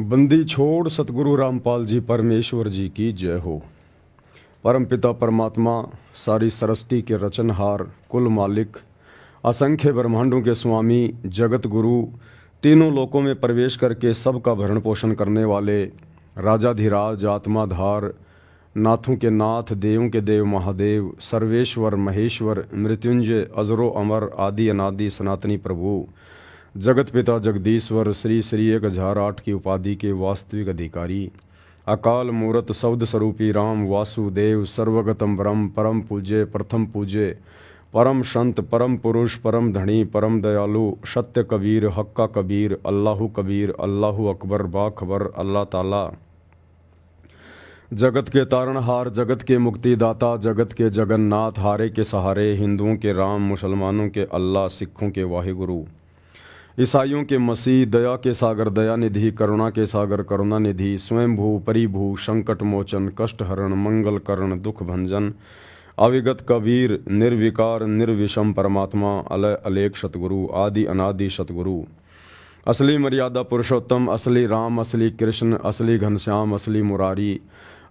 बंदी छोड़ सतगुरु रामपाल जी परमेश्वर जी की जय हो। परमपिता परमात्मा, सारी सृष्टि के रचनहार, कुल मालिक, असंख्य ब्रह्मांडों के स्वामी, जगत गुरु, तीनों लोकों में प्रवेश करके सबका भरण पोषण करने वाले राजाधिराज, आत्माधार, नाथों के नाथ, देवों के देव महादेव, सर्वेश्वर महेश्वर, मृत्युंजय, अजरो अमर, आदि अनादि सनातनी प्रभु, जगत पिता जगदीश्वर, श्री श्री 1008 की उपाधि के वास्तविक अधिकारी, अकाल मूरत शब्द स्वरूपी राम वासुदेव, सर्वगतम ब्रह्म, परम पूज्य, प्रथम पूज्य, परम संत, परम पुरुष, परम धनी, परम दयालु, सत्य कबीर, हक्का कबीर, अल्लाहु कबीर, अल्लाहु अकबर, बाखबर, अल्लाह ताला, जगत के तारणहार, जगत के मुक्तिदाता, जगत के जगन्नाथ, हारे के सहारे, हिंदुओं के राम, मुसलमानों के अल्लाह, सिखों के वाहिगुरु, ईसाइयों के मसीह, दया के सागर दया निधि, करुणा के सागर करुणा निधि, स्वयंभू परिभू, संकट मोचन, कष्ट हरण, मंगल करण, दुख भंजन, अविगत कबीर, निर्विकार निर्विषम परमात्मा, अलय अलेख सतगुरु, आदि अनादि सतगुरु, असली मर्यादा पुरुषोत्तम, असली राम, असली कृष्ण, असली घनश्याम, असली मुरारी,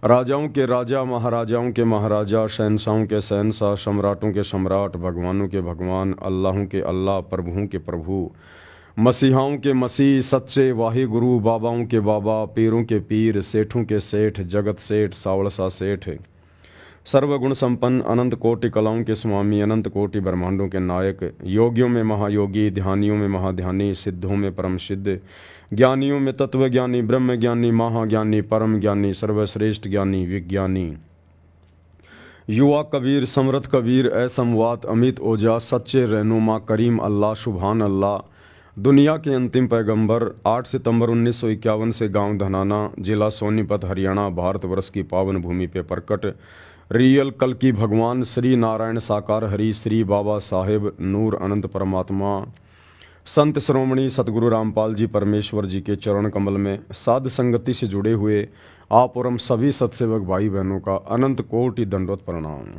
राजाओं के राजा, महाराजाओं के महाराजा, शहनशाहों के शहनशाह, सम्राटों के सम्राट, भगवानों के भगवान, अल्लाहों के अल्लाह, प्रभुओं के प्रभु, मसीहाओं के मसीह, सच्चे वाहि गुरु, बाबाओं के बाबा, पीरों के पीर, सेठों के सेठ, जगत सेठ, सावड़सा सेठ, सर्वगुण संपन्न, अनंत कोटि कलाओं के स्वामी, अनंत कोटि ब्रह्मांडों के नायक, योगियों में महायोगी, ध्यानियों में महाध्यानी, सिद्धों में परम सिद्ध, ज्ञानियों में तत्व ज्ञानी, ब्रह्म ज्ञानी, महाज्ञानी, परम ज्ञानी, सर्वश्रेष्ठ ज्ञानी, विज्ञानी, युवा कबीर, समृद्ध कबीर, असमवात, अमित ओजा, सच्चे रहनुमा, करीम अल्लाह, सुभान अल्लाह, दुनिया के अंतिम पैगंबर, 8 सितंबर 1951 से गांव धनाना, जिला सोनीपत, हरियाणा, भारतवर्ष की पावन भूमि पे प्रकट रियल कल की भगवान श्री नारायण साकार हरि, श्री बाबा साहेब नूर अनंत परमात्मा, संत श्रोमणी सतगुरु रामपाल जी परमेश्वर जी के चरण कमल में साध संगति से जुड़े हुए आप और हम सभी सत्सेवक भाई बहनों का अनंत कोटि दंडवत प्रणाम।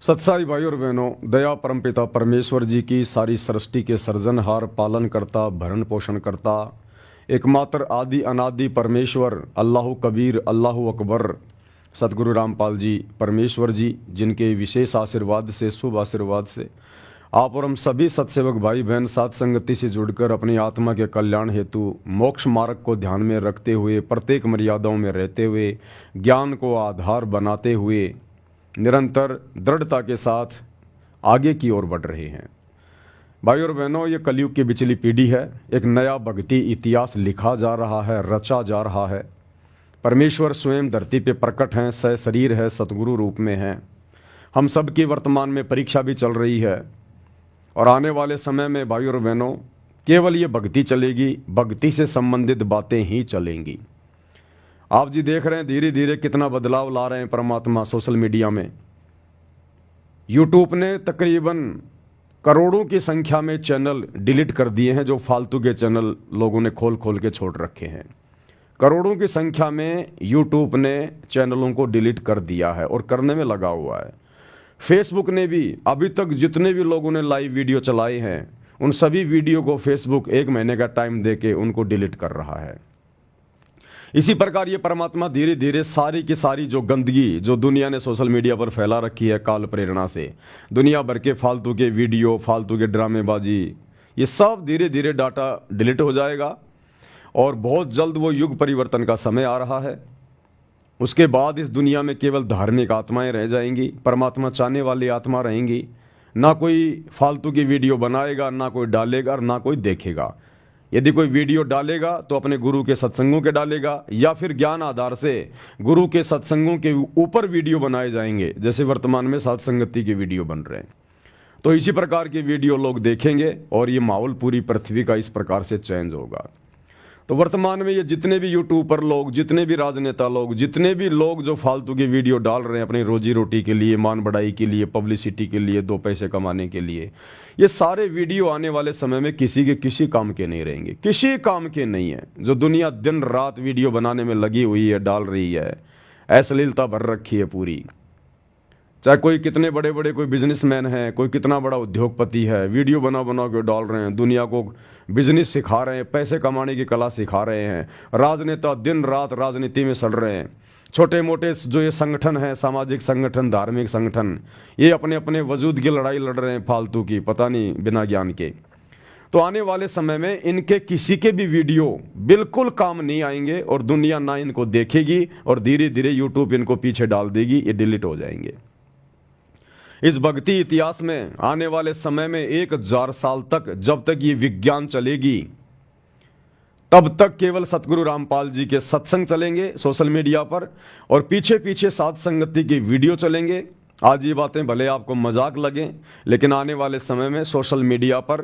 सत्साई भाई और बहनों, दया परमपिता परमेश्वर जी की, सारी सृष्टि के सर्जनहार, पालन करता, भरण पोषण करता, एकमात्र आदि अनादि परमेश्वर, अल्लाहु कबीर, अल्लाहु अकबर, सतगुरु रामपाल जी परमेश्वर जी, जिनके विशेष आशीर्वाद से, शुभ आशीर्वाद से आप और हम सभी सत्सेवक भाई बहन साथ संगति से जुड़कर अपनी आत्मा के कल्याण हेतु मोक्ष मार्ग को ध्यान में रखते हुए, प्रत्येक मर्यादाओं में रहते हुए, ज्ञान को आधार बनाते हुए निरंतर दृढ़ता के साथ आगे की ओर बढ़ रहे हैं। भाई और बहनों, ये कलयुग की बिचली पीढ़ी है। एक नया भक्ति इतिहास लिखा जा रहा है, रचा जा रहा है। परमेश्वर स्वयं धरती पे प्रकट हैं, सशरीर है, सतगुरु रूप में हैं। हम सब की वर्तमान में परीक्षा भी चल रही है और आने वाले समय में भाई और बहनों केवल ये भक्ति चलेगी, भक्ति से संबंधित बातें ही चलेंगी। आप जी देख रहे हैं धीरे धीरे कितना बदलाव ला रहे हैं परमात्मा सोशल मीडिया में। यूट्यूब ने तकरीबन करोड़ों की संख्या में चैनल डिलीट कर दिए हैं, जो फालतू के चैनल लोगों ने खोल खोल के छोड़ रखे हैं। करोड़ों की संख्या में यूट्यूब ने चैनलों को डिलीट कर दिया है और करने में लगा हुआ है। फेसबुक ने भी अभी तक जितने भी लोगों ने लाइव वीडियो चलाए हैं, उन सभी वीडियो को फेसबुक 1 महीने का टाइम देके उनको डिलीट कर रहा है। इसी प्रकार ये परमात्मा धीरे धीरे सारी की सारी जो गंदगी जो दुनिया ने सोशल मीडिया पर फैला रखी है काल प्रेरणा से, दुनिया भर के फालतू के वीडियो, फालतू के ड्रामेबाजी, ये सब धीरे धीरे डाटा डिलीट हो जाएगा और बहुत जल्द वो युग परिवर्तन का समय आ रहा है। उसके बाद इस दुनिया में केवल धार्मिक आत्माएं रह जाएंगी, परमात्मा चाहने वाली आत्मा रहेंगी। ना कोई फालतू की वीडियो बनाएगा, ना कोई डालेगा और ना कोई देखेगा। यदि कोई वीडियो डालेगा तो अपने गुरु के सत्संगों के डालेगा या फिर ज्ञान आधार से गुरु के सत्संगों के ऊपर वीडियो बनाए जाएंगे, जैसे वर्तमान में साध संगति के वीडियो बन रहे हैं। तो इसी प्रकार की वीडियो लोग देखेंगे और ये माहौल पूरी पृथ्वी का इस प्रकार से चेंज होगा। तो वर्तमान में ये जितने भी यूट्यूब पर लोग, जितने भी राजनेता लोग, जितने भी लोग जो फालतू की वीडियो डाल रहे हैं अपनी रोजी रोटी के लिए, मान बढ़ाई के लिए, पब्लिसिटी के लिए, 2 पैसे कमाने के लिए, ये सारे वीडियो आने वाले समय में किसी के किसी काम के नहीं रहेंगे, किसी काम के नहीं है। जो दुनिया दिन रात वीडियो बनाने में लगी हुई है, डाल रही है, अश्लीलता भर रखी है पूरी, चाहे कोई कितने बड़े बड़े कोई बिजनेसमैन है, कोई कितना बड़ा उद्योगपति है, वीडियो बना बना के डाल रहे हैं, दुनिया को बिजनेस सिखा रहे हैं, पैसे कमाने की कला सिखा रहे हैं। राजनेता दिन रात राजनीति में सड़ रहे हैं। छोटे मोटे जो ये संगठन है, सामाजिक संगठन, धार्मिक संगठन, ये अपने अपने वजूद की लड़ाई लड़ रहे हैं फालतू की, पता नहीं बिना ज्ञान के। तो आने वाले समय में इनके किसी के भी वीडियो बिल्कुल काम नहीं आएंगे और दुनिया ना इनको देखेगी और धीरे धीरे यूट्यूब इनको पीछे डाल देगी, ये डिलीट हो जाएंगे। इस भक्ति इतिहास में आने वाले समय में 1000 साल तक, जब तक ये विज्ञान चलेगी, तब तक केवल सतगुरु रामपाल जी के सत्संग चलेंगे सोशल मीडिया पर, और पीछे पीछे साध संगति के वीडियो चलेंगे। आज ये बातें भले आपको मजाक लगें, लेकिन आने वाले समय में सोशल मीडिया पर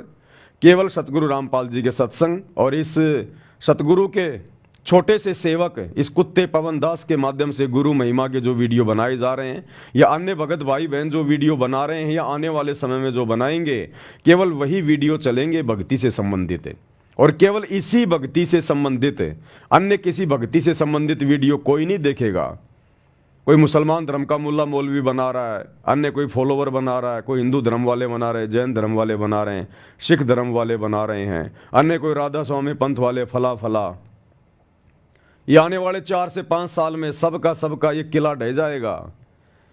केवल सतगुरु रामपाल जी के सत्संग और इस सतगुरु के छोटे से सेवक इस कुत्ते पवन दास के माध्यम से गुरु महिमा के जो वीडियो बनाए जा रहे हैं, या अन्य भगत भाई बहन जो वीडियो बना रहे हैं, या आने वाले समय में जो बनाएंगे, केवल वही वीडियो चलेंगे भक्ति से संबंधित। और केवल इसी भक्ति से संबंधित, अन्य किसी भक्ति से संबंधित वीडियो कोई नहीं देखेगा। कोई मुसलमान धर्म का मुल्ला मौलवी बना रहा है, अन्य कोई फॉलोवर बना रहा है, कोई हिंदू धर्म वाले बना रहे हैं, जैन धर्म वाले बना रहे हैं, सिख धर्म वाले बना रहे हैं, अन्य कोई राधा स्वामी पंथ वाले, फला फला। ये आने वाले 4 से 5 साल में सबका ये किला ढह जाएगा।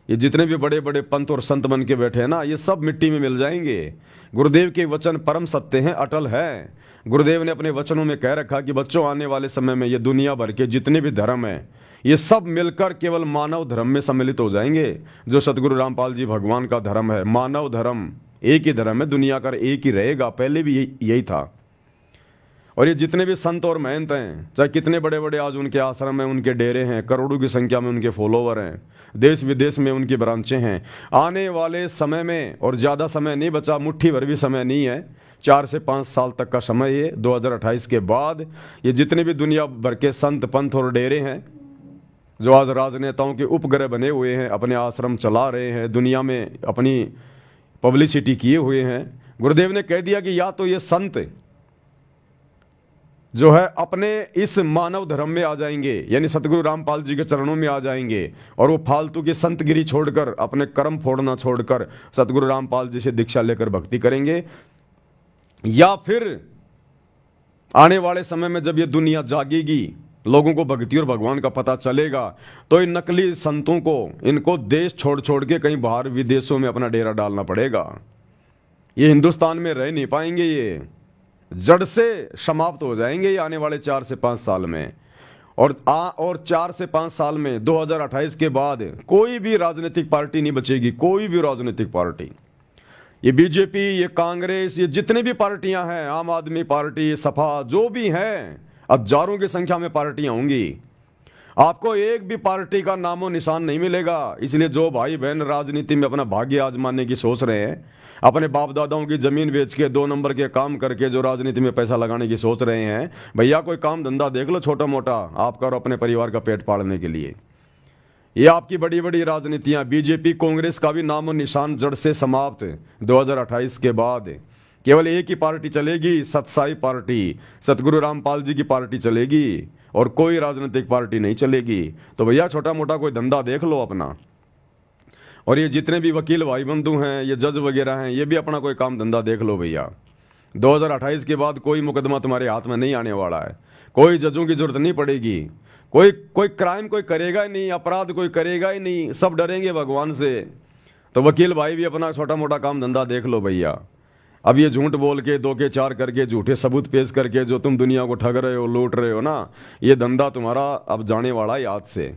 ये जितने भी बड़े बड़े पंथ और संत बन के बैठे हैं ना, ये सब मिट्टी में मिल जाएंगे। गुरुदेव के वचन परम सत्य हैं, अटल है। गुरुदेव ने अपने वचनों में कह रखा कि बच्चों, आने वाले समय में ये दुनिया भर के जितने भी धर्म हैं, ये सब मिलकर केवल मानव धर्म में सम्मिलित हो जाएंगे। जो सतगुरु रामपाल जी भगवान का धर्म है, मानव धर्म, एक ही धर्म है, दुनिया का एक ही रहेगा, पहले भी यही था। और ये जितने भी संत और महंत हैं, चाहे कितने बड़े बड़े आज उनके आश्रम हैं, उनके डेरे हैं, करोड़ों की संख्या में उनके फॉलोवर हैं, देश विदेश में उनकी ब्रांचें हैं, आने वाले समय में, और ज़्यादा समय नहीं बचा, मुट्ठी भर भी समय नहीं है, 4 से 5 साल तक का समय है। 2028 के बाद ये जितने भी दुनिया भर के संत पंथ और डेरे हैं, जो आज राजनेताओं के उपग्रह बने हुए हैं, अपने आश्रम चला रहे हैं, दुनिया में अपनी पब्लिसिटी किए हुए हैं, गुरुदेव ने कह दिया कि या तो ये संत जो है अपने इस मानव धर्म में आ जाएंगे, यानी सतगुरु रामपाल जी के चरणों में आ जाएंगे, और वो फालतू की संतगिरी छोड़कर, अपने कर्म फोड़ना छोड़कर सतगुरु रामपाल जी से दीक्षा लेकर भक्ति करेंगे। या फिर आने वाले समय में जब ये दुनिया जागेगी, लोगों को भक्ति और भगवान का पता चलेगा, तो इन नकली संतों को, इनको देश छोड़ छोड़ के कहीं बाहर विदेशों में अपना डेरा डालना पड़ेगा। ये हिंदुस्तान में रह नहीं पाएंगे, ये जड़ से समाप्त हो जाएंगे ये आने वाले 4 से 5 साल में। और 4 से 5 साल में 2028 के बाद कोई भी राजनीतिक पार्टी नहीं बचेगी, कोई भी राजनीतिक पार्टी। ये बीजेपी, ये कांग्रेस, ये जितने भी पार्टियां हैं, आम आदमी पार्टी, सपा, जो भी हैं, हजारों की संख्या में पार्टियां होंगी, आपको एक भी पार्टी का नामो निशान नहीं मिलेगा। इसलिए जो भाई बहन राजनीति में अपना भाग्य आजमाने की सोच रहे हैं, अपने बाप दादाओं की जमीन बेच के 2 नंबर के काम करके जो राजनीति में पैसा लगाने की सोच रहे हैं, भैया कोई काम धंधा देख लो छोटा मोटा, आपका और अपने परिवार का पेट पालने के लिए। ये आपकी बड़ी बड़ी राजनीतियां, बीजेपी कांग्रेस का भी नामो निशान जड़ से समाप्त। 2028 के बाद केवल एक ही पार्टी चलेगी, सतसाई पार्टी, सतगुरु रामपाल जी की पार्टी चलेगी, और कोई राजनीतिक पार्टी नहीं चलेगी। तो भैया छोटा मोटा कोई धंधा देख लो अपना। और ये जितने भी वकील भाई बंधु हैं, ये जज वगैरह हैं, ये भी अपना कोई काम धंधा देख लो भैया। 2028 के बाद कोई मुकदमा तुम्हारे हाथ में नहीं आने वाला है, कोई जजों की जरूरत नहीं पड़ेगी, कोई क्राइम कोई करेगा ही नहीं, अपराध कोई करेगा ही नहीं, सब डरेंगे भगवान से। तो वकील भाई भी अपना छोटा मोटा काम धंधा देख लो भैया। अब ये झूठ बोल के 2 के 4 करके झूठे सबूत पेश करके जो तुम दुनिया को ठग रहे हो, लूट रहे हो ना, ये धंधा तुम्हारा अब जाने वाला है याद से।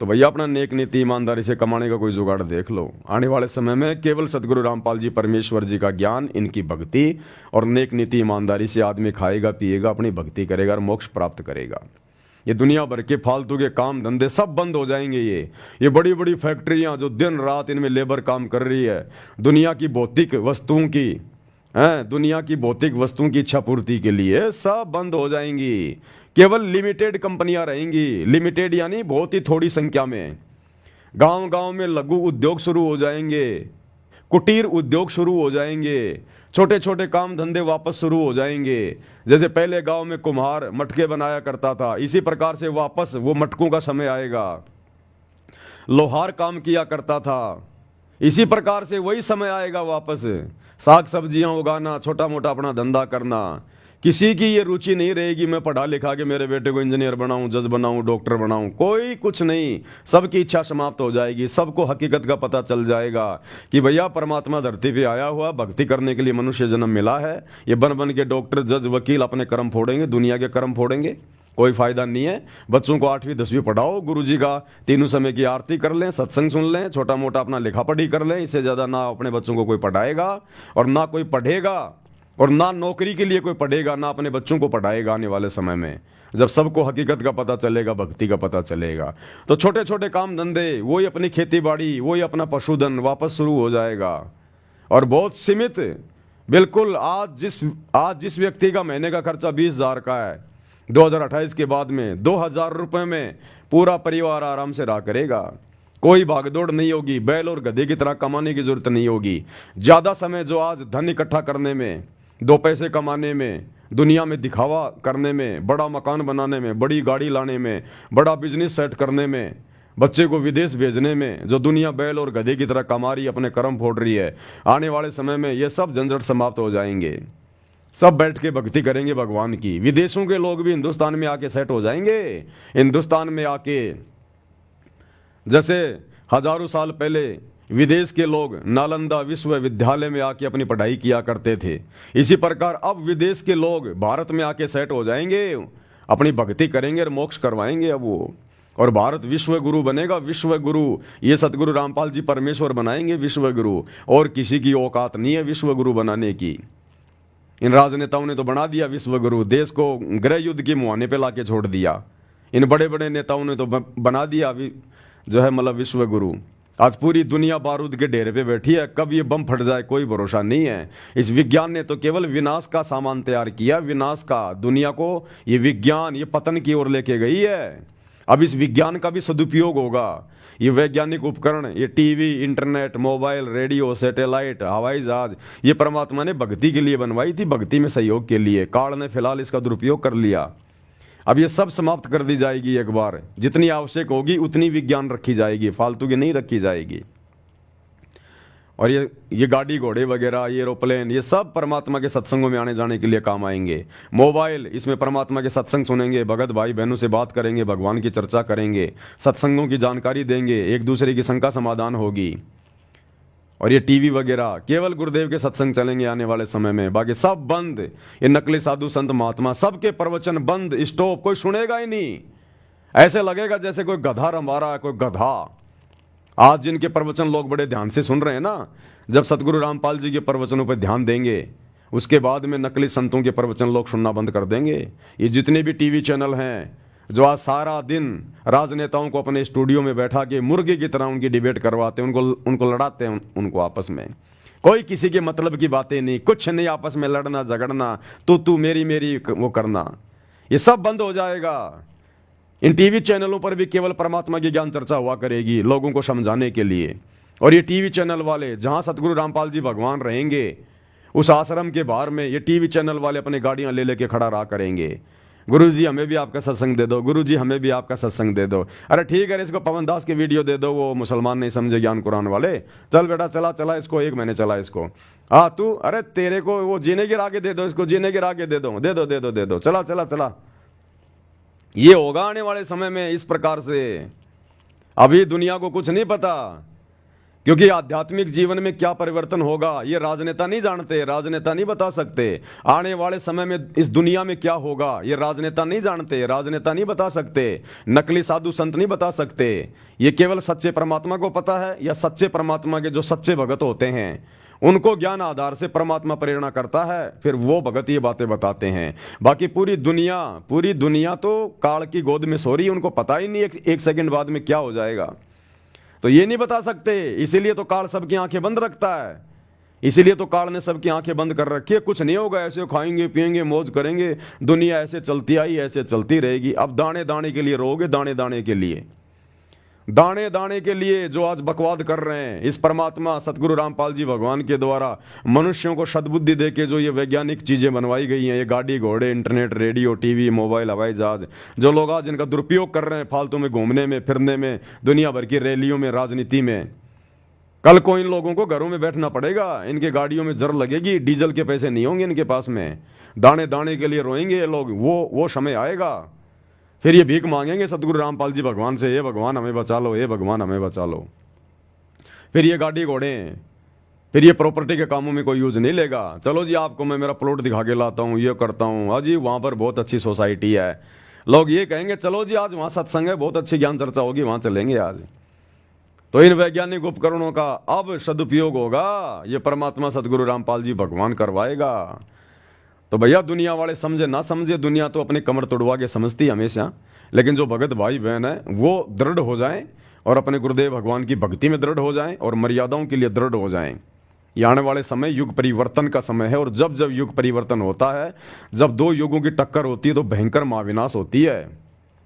तो भैया अपना नेक नीति ईमानदारी से कमाने का कोई जुगाड़ देख लो। आने वाले समय में केवल सतगुरु रामपाल जी परमेश्वर जी का ज्ञान, इनकी भक्ति और नेक नीति ईमानदारी से आदमी खाएगा पिएगा, अपनी भक्ति करेगा और मोक्ष प्राप्त करेगा। ये दुनिया भर के फालतू के काम धंधे सब बंद हो जाएंगे। ये बड़ी बड़ी फैक्ट्रियां जो दिन रात इनमें लेबर काम कर रही है, दुनिया की भौतिक वस्तुओं की दुनिया की भौतिक वस्तुओं की इच्छा पूर्ति के लिए, सब बंद हो जाएंगी। केवल लिमिटेड कंपनियां रहेंगी, लिमिटेड यानी बहुत ही थोड़ी संख्या में। गांव गांव में लघु उद्योग शुरू हो जाएंगे, कुटीर उद्योग शुरू हो जाएंगे, छोटे छोटे काम धंधे वापस शुरू हो जाएंगे। जैसे पहले गांव में कुम्हार मटके बनाया करता था, इसी प्रकार से वापस वो मटकों का समय आएगा। लोहार काम किया करता था। इसी प्रकार से वही समय आएगा वापस, साग सब्जियां उगाना, छोटा मोटा अपना धंधा करना। किसी की ये रुचि नहीं रहेगी मैं पढ़ा लिखा के मेरे बेटे को इंजीनियर बनाऊं, जज बनाऊं, डॉक्टर बनाऊं, कोई कुछ नहीं। सबकी इच्छा समाप्त हो जाएगी। सबको हकीकत का पता चल जाएगा कि भैया परमात्मा धरती पे आया हुआ, भक्ति करने के लिए मनुष्य जन्म मिला है। ये बन बन के डॉक्टर, जज, वकील अपने कर्म फोड़ेंगे, दुनिया के कर्म फोड़ेंगे, कोई फायदा नहीं है। बच्चों को 8वीं 10वीं पढ़ाओ, गुरुजी का तीनों समय की आरती कर लें, सत्संग सुन लें, छोटा मोटा अपना लिखा पढ़ी कर लें। इससे ज़्यादा ना अपने बच्चों को कोई पढ़ाएगा और ना कोई पढ़ेगा, और ना नौकरी के लिए कोई पढ़ेगा, ना अपने बच्चों को पढ़ाएगा आने वाले समय में, जब सबको हकीकत का पता चलेगा, भक्ति का पता चलेगा। तो छोटे छोटे काम धंधे, वही अपनी खेती बाड़ी, वही अपना पशुधन वापस शुरू हो जाएगा। और बहुत सीमित, बिल्कुल आज जिस व्यक्ति का महीने का खर्चा 20,000 का है, 2028 के बाद में 2,000 रुपये में पूरा परिवार आराम से रहा करेगा। कोई भागदौड़ नहीं होगी, बैल और गधे की तरह कमाने की जरूरत नहीं होगी। ज़्यादा समय जो आज धन इकट्ठा करने में, 2 पैसे कमाने में, दुनिया में दिखावा करने में, बड़ा मकान बनाने में, बड़ी गाड़ी लाने में, बड़ा बिजनेस सेट करने में, बच्चे को विदेश भेजने में, जो दुनिया बैल और गधे की तरह कमा रही है, अपने कर्म फोड़ रही है, आने वाले समय में ये सब झंझट समाप्त हो जाएंगे। सब बैठ के भक्ति करेंगे भगवान की। विदेशों के लोग भी हिंदुस्तान में आके सेट हो जाएंगे। हिंदुस्तान में आके, जैसे हजारों साल पहले विदेश के लोग नालंदा विश्वविद्यालय में आके अपनी पढ़ाई किया करते थे, इसी प्रकार अब विदेश के लोग भारत में आके सेट हो जाएंगे, अपनी भक्ति करेंगे और मोक्ष करवाएंगे अब वो। और भारत विश्व गुरु बनेगा, विश्व गुरु। ये सतगुरु रामपाल जी परमेश्वर बनाएंगे विश्व गुरु, और किसी की औकात नहीं है विश्व गुरु बनाने की। इन राजनेताओं ने तो बना दिया विश्व गुरु, देश को गृह युद्ध के मुहाने पे लाके छोड़ दिया। इन बड़े बड़े नेताओं ने तो बना दिया जो है मतलब विश्व गुरु। आज पूरी दुनिया बारूद के ढेर पे बैठी है, कब ये बम फट जाए कोई भरोसा नहीं है। इस विज्ञान ने तो केवल विनाश का सामान तैयार किया, विनाश का। दुनिया को ये विज्ञान ये पतन की ओर लेके गई है। अब इस विज्ञान का भी सदुपयोग होगा। ये वैज्ञानिक उपकरण, ये TV, internet, mobile, radio, satellite, हवाई जहाज, ये परमात्मा ने भक्ति के लिए बनवाई थी, भक्ति में सहयोग के लिए। काल ने फिलहाल इसका दुरुपयोग कर लिया। अब ये सब समाप्त कर दी जाएगी एक बार। जितनी आवश्यक होगी उतनी विज्ञान रखी जाएगी, फालतू की नहीं रखी जाएगी। और ये गाड़ी घोड़े वगैरह, ये एरोप्लेन, ये सब परमात्मा के सत्संगों में आने जाने के लिए काम आएंगे। मोबाइल, इसमें परमात्मा के सत्संग सुनेंगे, भगत भाई बहनों से बात करेंगे, भगवान की चर्चा करेंगे, सत्संगों की जानकारी देंगे, एक दूसरे की शंका समाधान होगी। और ये टीवी वगैरह केवल गुरुदेव के सत्संग चलेंगे आने वाले समय में, बाकी सब बंद। ये नकली साधु संत महात्मा सबके प्रवचन बंद, स्टॉप, कोई सुनेगा ही नहीं। ऐसे लगेगा जैसे कोई गधा रंभा रहा है, कोई गधा। आज जिनके प्रवचन लोग बड़े ध्यान से सुन रहे हैं ना, जब सतगुरु रामपाल जी के प्रवचनों पर ध्यान देंगे, उसके बाद में नकली संतों के प्रवचन लोग सुनना बंद कर देंगे। ये जितने भी टीवी चैनल हैं जो आज सारा दिन राजनेताओं को अपने स्टूडियो में बैठा के मुर्गे की तरह उनकी डिबेट करवाते हैं, उनको लड़ाते हैं, उनको आपस में कोई किसी के मतलब की बातें नहीं, कुछ नहीं, आपस में लड़ना झगड़ना, तू मेरी वो करना, ये सब बंद हो जाएगा। इन टीवी चैनलों पर भी केवल परमात्मा की ज्ञान चर्चा हुआ करेगी लोगों को समझाने के लिए। और ये टीवी चैनल वाले, जहां सतगुरु रामपाल जी भगवान रहेंगे, उस आश्रम के बाहर में ये टीवी चैनल वाले अपनी गाड़ियां ले लेके खड़ा रहा करेंगे। गुरुजी हमें भी आपका सत्संग दे दो, गुरुजी हमें भी आपका सत्संग दे दो। अरे ठीक है, इसको पवन दास की वीडियो दे दो, वो मुसलमान नहीं समझे ज्ञान कुरान वाले। चल बेटा चला इसको, 1 महीने चला इसको। हाँ तू, अरे तेरे को वो जीने गिरा के दे दो, इसको जीने गिरा के दे दो, चला। ये होगा आने वाले समय में इस प्रकार से। अभी दुनिया को कुछ नहीं पता, क्योंकि आध्यात्मिक जीवन में क्या परिवर्तन होगा ये राजनेता नहीं जानते, राजनेता नहीं बता सकते। आने वाले समय में इस दुनिया में क्या होगा ये राजनेता नहीं जानते, राजनेता नहीं बता सकते, नकली साधु संत नहीं बता सकते। ये केवल सच्चे परमात्मा को पता है, या सच्चे परमात्मा के जो सच्चे भगत होते हैं उनको ज्ञान आधार से परमात्मा प्रेरणा करता है, फिर वो भगत ये बातें बताते हैं। बाकी पूरी दुनिया तो काल की गोद में सो रही है, उनको पता ही नहीं एक सेकंड बाद में क्या हो जाएगा। तो ये नहीं बता सकते, इसीलिए तो काल सबकी आंखें बंद रखता है, इसीलिए तो काल ने सबकी आंखें बंद कर रखी है। कुछ नहीं होगा, ऐसे खाएंगे पिएंगे मौज करेंगे, दुनिया ऐसे चलती आई ऐसे चलती रहेगी। अब दाने दाने के लिए रोगे, दाने दाने के लिए। दाने दाने के लिए जो आज बकवाद कर रहे हैं, इस परमात्मा सतगुरु रामपाल जी भगवान के द्वारा मनुष्यों को सद्बुद्धि दे के जो ये वैज्ञानिक चीज़ें बनवाई गई हैं, ये गाड़ी घोड़े इंटरनेट रेडियो टीवी मोबाइल हवाई जहाज, जो लोग आज इनका दुरुपयोग कर रहे हैं फालतू में घूमने में फिरने में, दुनिया भर की रैलियों में, राजनीति में, कल को इन लोगों को घरों में बैठना पड़ेगा, इनके गाड़ियों में जर लगेगी, डीजल के पैसे नहीं होंगे इनके पास में, दाने दाने के लिए रोएंगे ये लोग। वो समय आएगा, फिर ये भीख मांगेंगे सतगुरु रामपाल जी भगवान से, ये भगवान हमें बचा लो, ये भगवान हमें बचा लो। फिर ये गाड़ी घोड़े, फिर ये प्रॉपर्टी के कामों में कोई यूज नहीं लेगा। चलो जी आपको मैं मेरा प्लॉट दिखा के लाता हूँ, ये करता हूँ, हाँ जी वहाँ पर बहुत अच्छी सोसाइटी है, लोग ये कहेंगे चलो जी आज वहाँ सत्संग है, बहुत अच्छी ज्ञान चर्चा होगी, वहाँ चलेंगे आज। तो इन वैज्ञानिक उपकरणों का अब सदुपयोग होगा, ये परमात्मा सतगुरु रामपाल जी भगवान करवाएगा। तो भैया दुनिया वाले समझे ना समझे, दुनिया तो अपनी कमर तोड़वा के समझती है हमेशा, लेकिन जो भगत भाई बहन है वो दृढ़ हो जाएं और अपने गुरुदेव भगवान की भक्ति में दृढ़ हो जाएं और मर्यादाओं के लिए दृढ़ हो जाएं। ये आने वाले समय युग परिवर्तन का समय है, और जब जब युग परिवर्तन होता है, जब दो युगों की टक्कर होती है तो भयंकर महाविनाश होती है,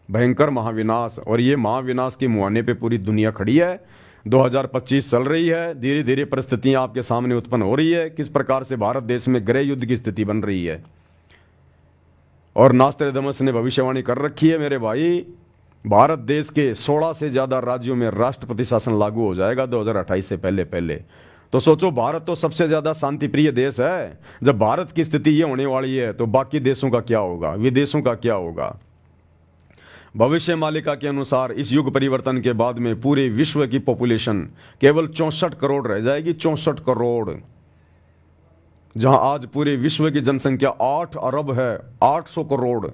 भयंकर महाविनाश। और ये महाविनाश के मुहाने पे पूरी दुनिया खड़ी है। 2025 चल रही है, धीरे धीरे परिस्थितियां आपके सामने उत्पन्न हो रही है, किस प्रकार से भारत देश में गृह युद्ध की स्थिति बन रही है। और नास्ट्रेडमस ने भविष्यवाणी कर रखी है मेरे भाई, भारत देश के 16 से ज्यादा राज्यों में राष्ट्रपति शासन लागू हो जाएगा 2028 से पहले पहले। तो सोचो, भारत तो सबसे ज्यादा शांति प्रिय देश है, जब भारत की स्थिति ये होने वाली है तो बाकी देशों का क्या होगा, विदेशों का क्या होगा। भविष्य मालिका के अनुसार इस युग परिवर्तन के बाद में पूरे विश्व की पॉपुलेशन केवल 64 करोड़ रह जाएगी, 64 करोड़। जहां आज पूरे विश्व की जनसंख्या 8 अरब है, 800 करोड़,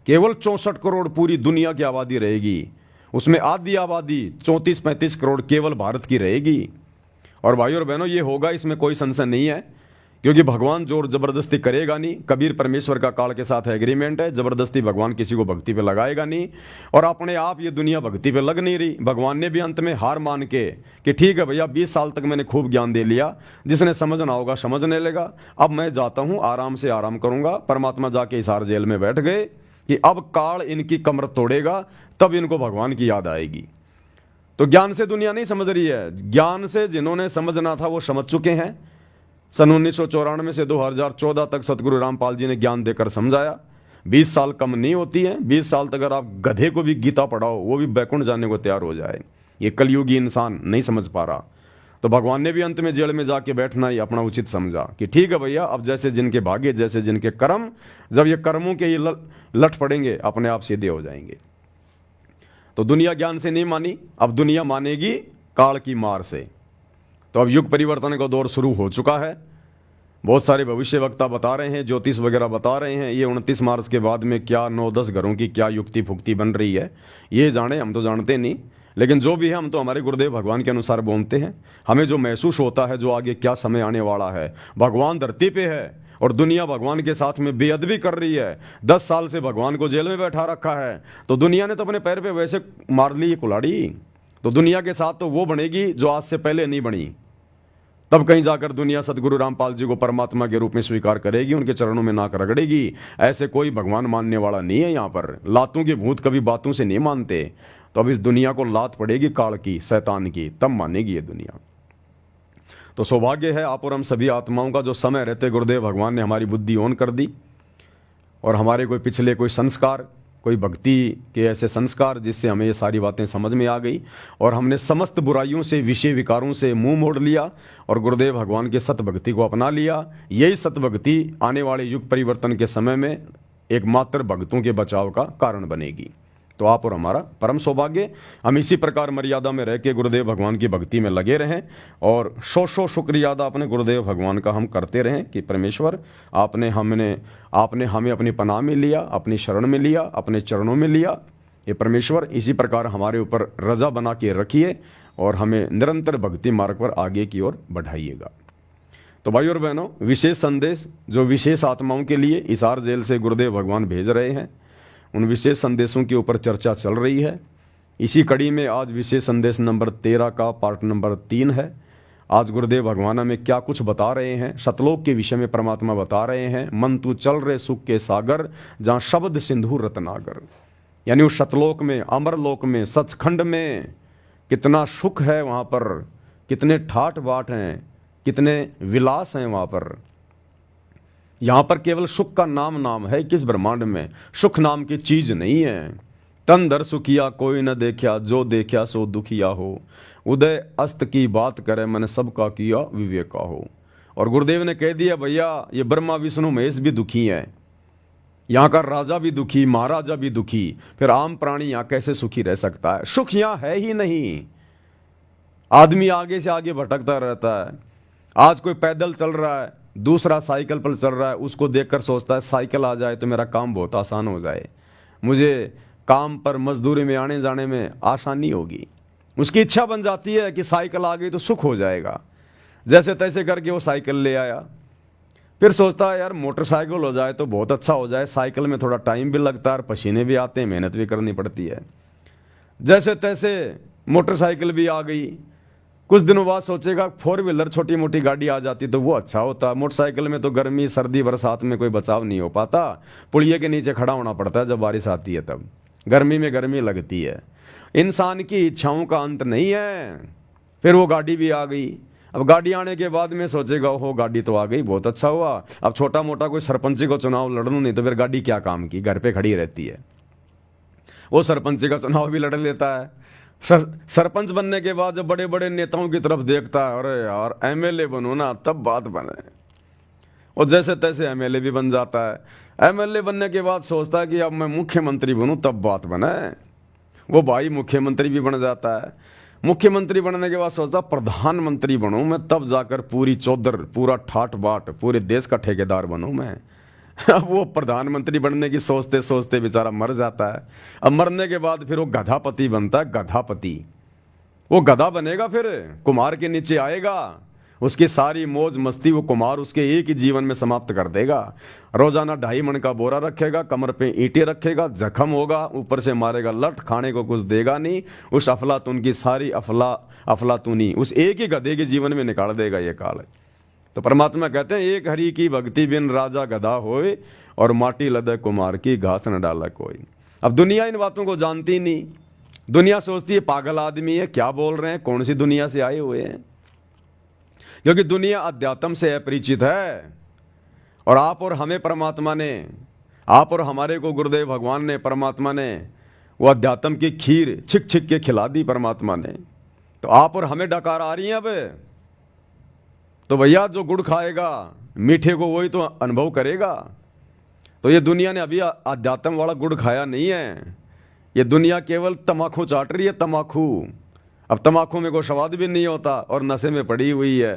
केवल 64 करोड़ पूरी दुनिया की आबादी रहेगी। उसमें आधी आबादी 34-35 करोड़ केवल भारत की रहेगी। और भाइयों और बहनों, ये होगा, इसमें कोई संशय नहीं है, क्योंकि भगवान जोर जबरदस्ती करेगा नहीं। कबीर परमेश्वर का काल के साथ एग्रीमेंट है, जबरदस्ती भगवान किसी को भक्ति पे लगाएगा नहीं। और अपने आप ये दुनिया भक्ति पे लग नहीं रही। भगवान ने भी अंत में हार मान के कि ठीक है भैया, 20 साल तक मैंने खूब ज्ञान दे लिया, जिसने समझना होगा समझने लेगा, अब मैं जाता हूं, आराम से आराम करूंगा। परमात्मा जाके हिसार जेल में बैठ गए कि अब काल इनकी कमर तोड़ेगा, तब इनको भगवान की याद आएगी। तो ज्ञान से दुनिया नहीं समझ रही है, ज्ञान से जिन्होंने समझना था वो समझ चुके हैं। सन 1994 से 2014 तक सतगुरु रामपाल जी ने ज्ञान देकर समझाया। 20 साल कम नहीं होती है, 20 साल तक अगर आप गधे को भी गीता पढ़ाओ, वो भी बैकुंठ जाने को तैयार हो जाए। ये कलयुगी इंसान नहीं समझ पा रहा। तो भगवान ने भी अंत में जेल में जाके बैठना ही अपना उचित समझा कि ठीक है भैया, अब जैसे जिनके भाग्य, जैसे जिनके कर्म, जब ये कर्मों के ये लठ पड़ेंगे, अपने आप सीधे हो जाएंगे। तो दुनिया ज्ञान से नहीं मानी, अब दुनिया मानेगी काल की मार से। तो अब युग परिवर्तन का दौर शुरू हो चुका है। बहुत सारे भविष्य वक्ता बता रहे हैं, ज्योतिष वगैरह बता रहे हैं, ये 29 मार्च के बाद में क्या 9-10 घरों की क्या युक्ति फुक्ति बन रही है, ये जाने, हम तो जानते नहीं। लेकिन जो भी है, हम तो हमारे गुरुदेव भगवान के अनुसार बोलते हैं। हमें जो महसूस होता है, जो आगे क्या समय आने वाला है, भगवान धरती पे है और दुनिया भगवान के साथ में बेअदबी कर रही है। 10 साल से भगवान को जेल में बैठा रखा है, तो दुनिया ने तो अपने पैर पे वैसे मार ली कुल्हाड़ी। तो दुनिया के साथ तो वो बनेगी जो आज से पहले नहीं बनी। तब कहीं जाकर दुनिया सतगुरु रामपाल जी को परमात्मा के रूप में स्वीकार करेगी, उनके चरणों में नाक रगड़ेगी। ऐसे कोई भगवान मानने वाला नहीं है यहाँ पर। लातों के भूत कभी बातों से नहीं मानते। तो अब इस दुनिया को लात पड़ेगी काल की, शैतान की, तब मानेगी ये दुनिया। तो सौभाग्य है आप और हम सभी आत्माओं का, जो समय रहते गुरुदेव भगवान ने हमारी बुद्धि ऑन कर दी और हमारे कोई पिछले कोई संस्कार, कोई भक्ति के ऐसे संस्कार जिससे हमें ये सारी बातें समझ में आ गई और हमने समस्त बुराइयों से, विषय विकारों से मुंह मोड़ लिया और गुरुदेव भगवान के सत भक्ति को अपना लिया। यही सत भक्ति आने वाले युग परिवर्तन के समय में एकमात्र भक्तों के बचाव का कारण बनेगी। तो आप और हमारा परम सौभाग्य, हम इसी प्रकार मर्यादा में रह के गुरुदेव भगवान की भक्ति में लगे रहें और सौ शुक्रिया अदा अपने गुरुदेव भगवान का हम करते रहें कि परमेश्वर आपने हमें अपनी पनाह में लिया, अपनी शरण में लिया, अपने चरणों में लिया। ये परमेश्वर इसी प्रकार हमारे ऊपर रजा बना के रखिए और हमें निरंतर भक्ति मार्ग पर आगे की ओर बढ़ाइएगा। तो भाई और बहनों, विशेष संदेश जो विशेष आत्माओं के लिए हिसार जेल से गुरुदेव भगवान भेज रहे हैं, उन विशेष संदेशों के ऊपर चर्चा चल रही है। इसी कड़ी में आज विशेष संदेश नंबर 13 का पार्ट नंबर 3 है। आज गुरुदेव भगवान हमें क्या कुछ बता रहे हैं, सतलोक के विषय में परमात्मा बता रहे हैं। मन तू चल रहे सुख के सागर, जहाँ शब्द सिंधु रत्नागर। यानी उस सतलोक में, अमरलोक में, सचखंड में कितना सुख है वहाँ पर, कितने ठाट बाट हैं, कितने विलास हैं वहाँ पर। यहाँ पर केवल सुख का नाम नाम है, किस ब्रह्मांड में सुख नाम की चीज नहीं है। तन दर सुखिया कोई न देखा, जो देखा सो दुखिया हो। उदय अस्त की बात करे, मैंने सबका किया विवेका हो। और गुरुदेव ने कह दिया भैया ये ब्रह्मा विष्णु महेश भी दुखी है, यहाँ का राजा भी दुखी, महाराजा भी दुखी, फिर आम प्राणी यहाँ कैसे सुखी रह सकता है? सुख यहाँ है ही नहीं। आदमी आगे से आगे भटकता रहता है। आज कोई पैदल चल रहा है, दूसरा साइकिल पर चल रहा है, उसको देखकर सोचता है साइकिल आ जाए तो मेरा काम बहुत आसान हो जाए, मुझे काम पर मजदूरी में आने जाने में आसानी होगी। उसकी इच्छा बन जाती है कि साइकिल आ गई तो सुख हो जाएगा। जैसे तैसे करके वो साइकिल ले आया, फिर सोचता है यार मोटरसाइकिल हो जाए तो बहुत अच्छा हो जाए, साइकिल में थोड़ा टाइम भी लगता है, पसीने भी आते हैं, मेहनत भी करनी पड़ती है। जैसे तैसे मोटरसाइकिल भी आ गई, कुछ दिनों बाद सोचेगा फोर व्हीलर छोटी मोटी गाड़ी आ जाती तो वो अच्छा होता। मोटरसाइकिल में तो गर्मी सर्दी बरसात में कोई बचाव नहीं हो पाता, पुलिये के नीचे खड़ा होना पड़ता है, जब बारिश आती है तब गर्मी में गर्मी लगती है। इंसान की इच्छाओं का अंत नहीं है। फिर वो गाड़ी भी आ गई। अब गाड़ी आने के बाद में सोचेगा हो गाड़ी तो आ गई, बहुत अच्छा हुआ, अब छोटा मोटा कोई सरपंच को चुनाव लड़ लूं, नहीं तो फिर गाड़ी क्या काम की, घर पे खड़ी रहती है। वो सरपंच का चुनाव भी लड़ लेता है। सरपंच बनने के बाद जब बड़े बड़े नेताओं की तरफ देखता है, अरे यार एमएलए बनो ना तब बात बने, और जैसे तैसे एमएलए भी बन जाता है। एमएलए बनने के बाद सोचता है कि अब मैं मुख्यमंत्री बनूं तब बात बने, वो भाई मुख्यमंत्री भी बन जाता है। मुख्यमंत्री बनने के बाद सोचता प्रधानमंत्री बनूं मैं, तब जाकर पूरी चौधर पूरा ठाट बाट पूरे देश का ठेकेदार बनूं मैं। अब वो प्रधानमंत्री बनने की सोचते सोचते बेचारा मर जाता है। अब मरने के बाद फिर वो गधापति बनता है, गधापति। वो गधा बनेगा, फिर कुमार के नीचे आएगा, उसकी सारी मौज मस्ती वो कुमार उसके एक ही जीवन में समाप्त कर देगा। रोजाना 2.5 मन का बोरा रखेगा, कमर पे ईंटें रखेगा, जख्म होगा, ऊपर से मारेगा लठ, खाने को कुछ देगा नहीं। उस अफलातून की सारी अफलातूनी उस एक ही गधे के जीवन में निकाल देगा ये काल। तो परमात्मा कहते हैं एक हरि की भक्ति बिन राजा गधा होए, और माटी लदे कुमार की घास न डाला कोई। अब दुनिया इन बातों को जानती नहीं। दुनिया सोचती है पागल आदमी है, क्या बोल रहे हैं, कौन सी दुनिया से आए हुए हैं, क्योंकि दुनिया अध्यात्म से अपरिचित है। और आप और हमें परमात्मा ने, आप और हमारे को गुरुदेव भगवान ने, परमात्मा ने वो अध्यात्म की खीर छिक छिक के खिला दी परमात्मा ने। तो आप और हमें डकार आ रही है अब, तो भैया जो गुड़ खाएगा मीठे को वही तो अनुभव करेगा। तो ये दुनिया ने अभी अध्यात्म वाला गुड़ खाया नहीं है, ये दुनिया केवल तमाकू चाट रही है, तमाकू। अब तमाकू में कोई स्वाद भी नहीं होता और नशे में पड़ी हुई है।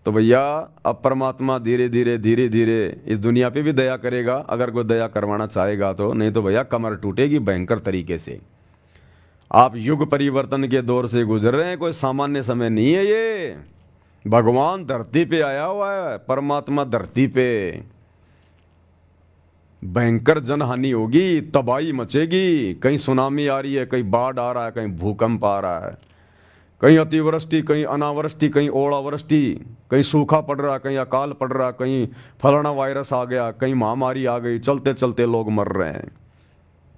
तो भैया अब परमात्मा धीरे धीरे धीरे धीरे इस दुनिया पे भी दया करेगा, अगर कोई दया करवाना चाहेगा तो, नहीं तो भैया कमर टूटेगी भयंकर तरीके से। आप युग परिवर्तन के दौर से गुजर रहे हैं, कोई सामान्य समय नहीं है ये। भगवान धरती पे आया हुआ है, परमात्मा धरती पे। भयंकर जनहानि होगी, तबाही मचेगी, कहीं सुनामी आ रही है, कहीं बाढ़ आ रहा है, कहीं भूकंप आ रहा है, कहीं अतिवृष्टि, कहीं अनावृष्टि, कहीं ओलावृष्टि, कहीं सूखा पड़ रहा है, कहीं अकाल पड़ रहा है, कहीं फलाना वायरस आ गया, कहीं महामारी आ गई, चलते चलते लोग मर रहे हैं।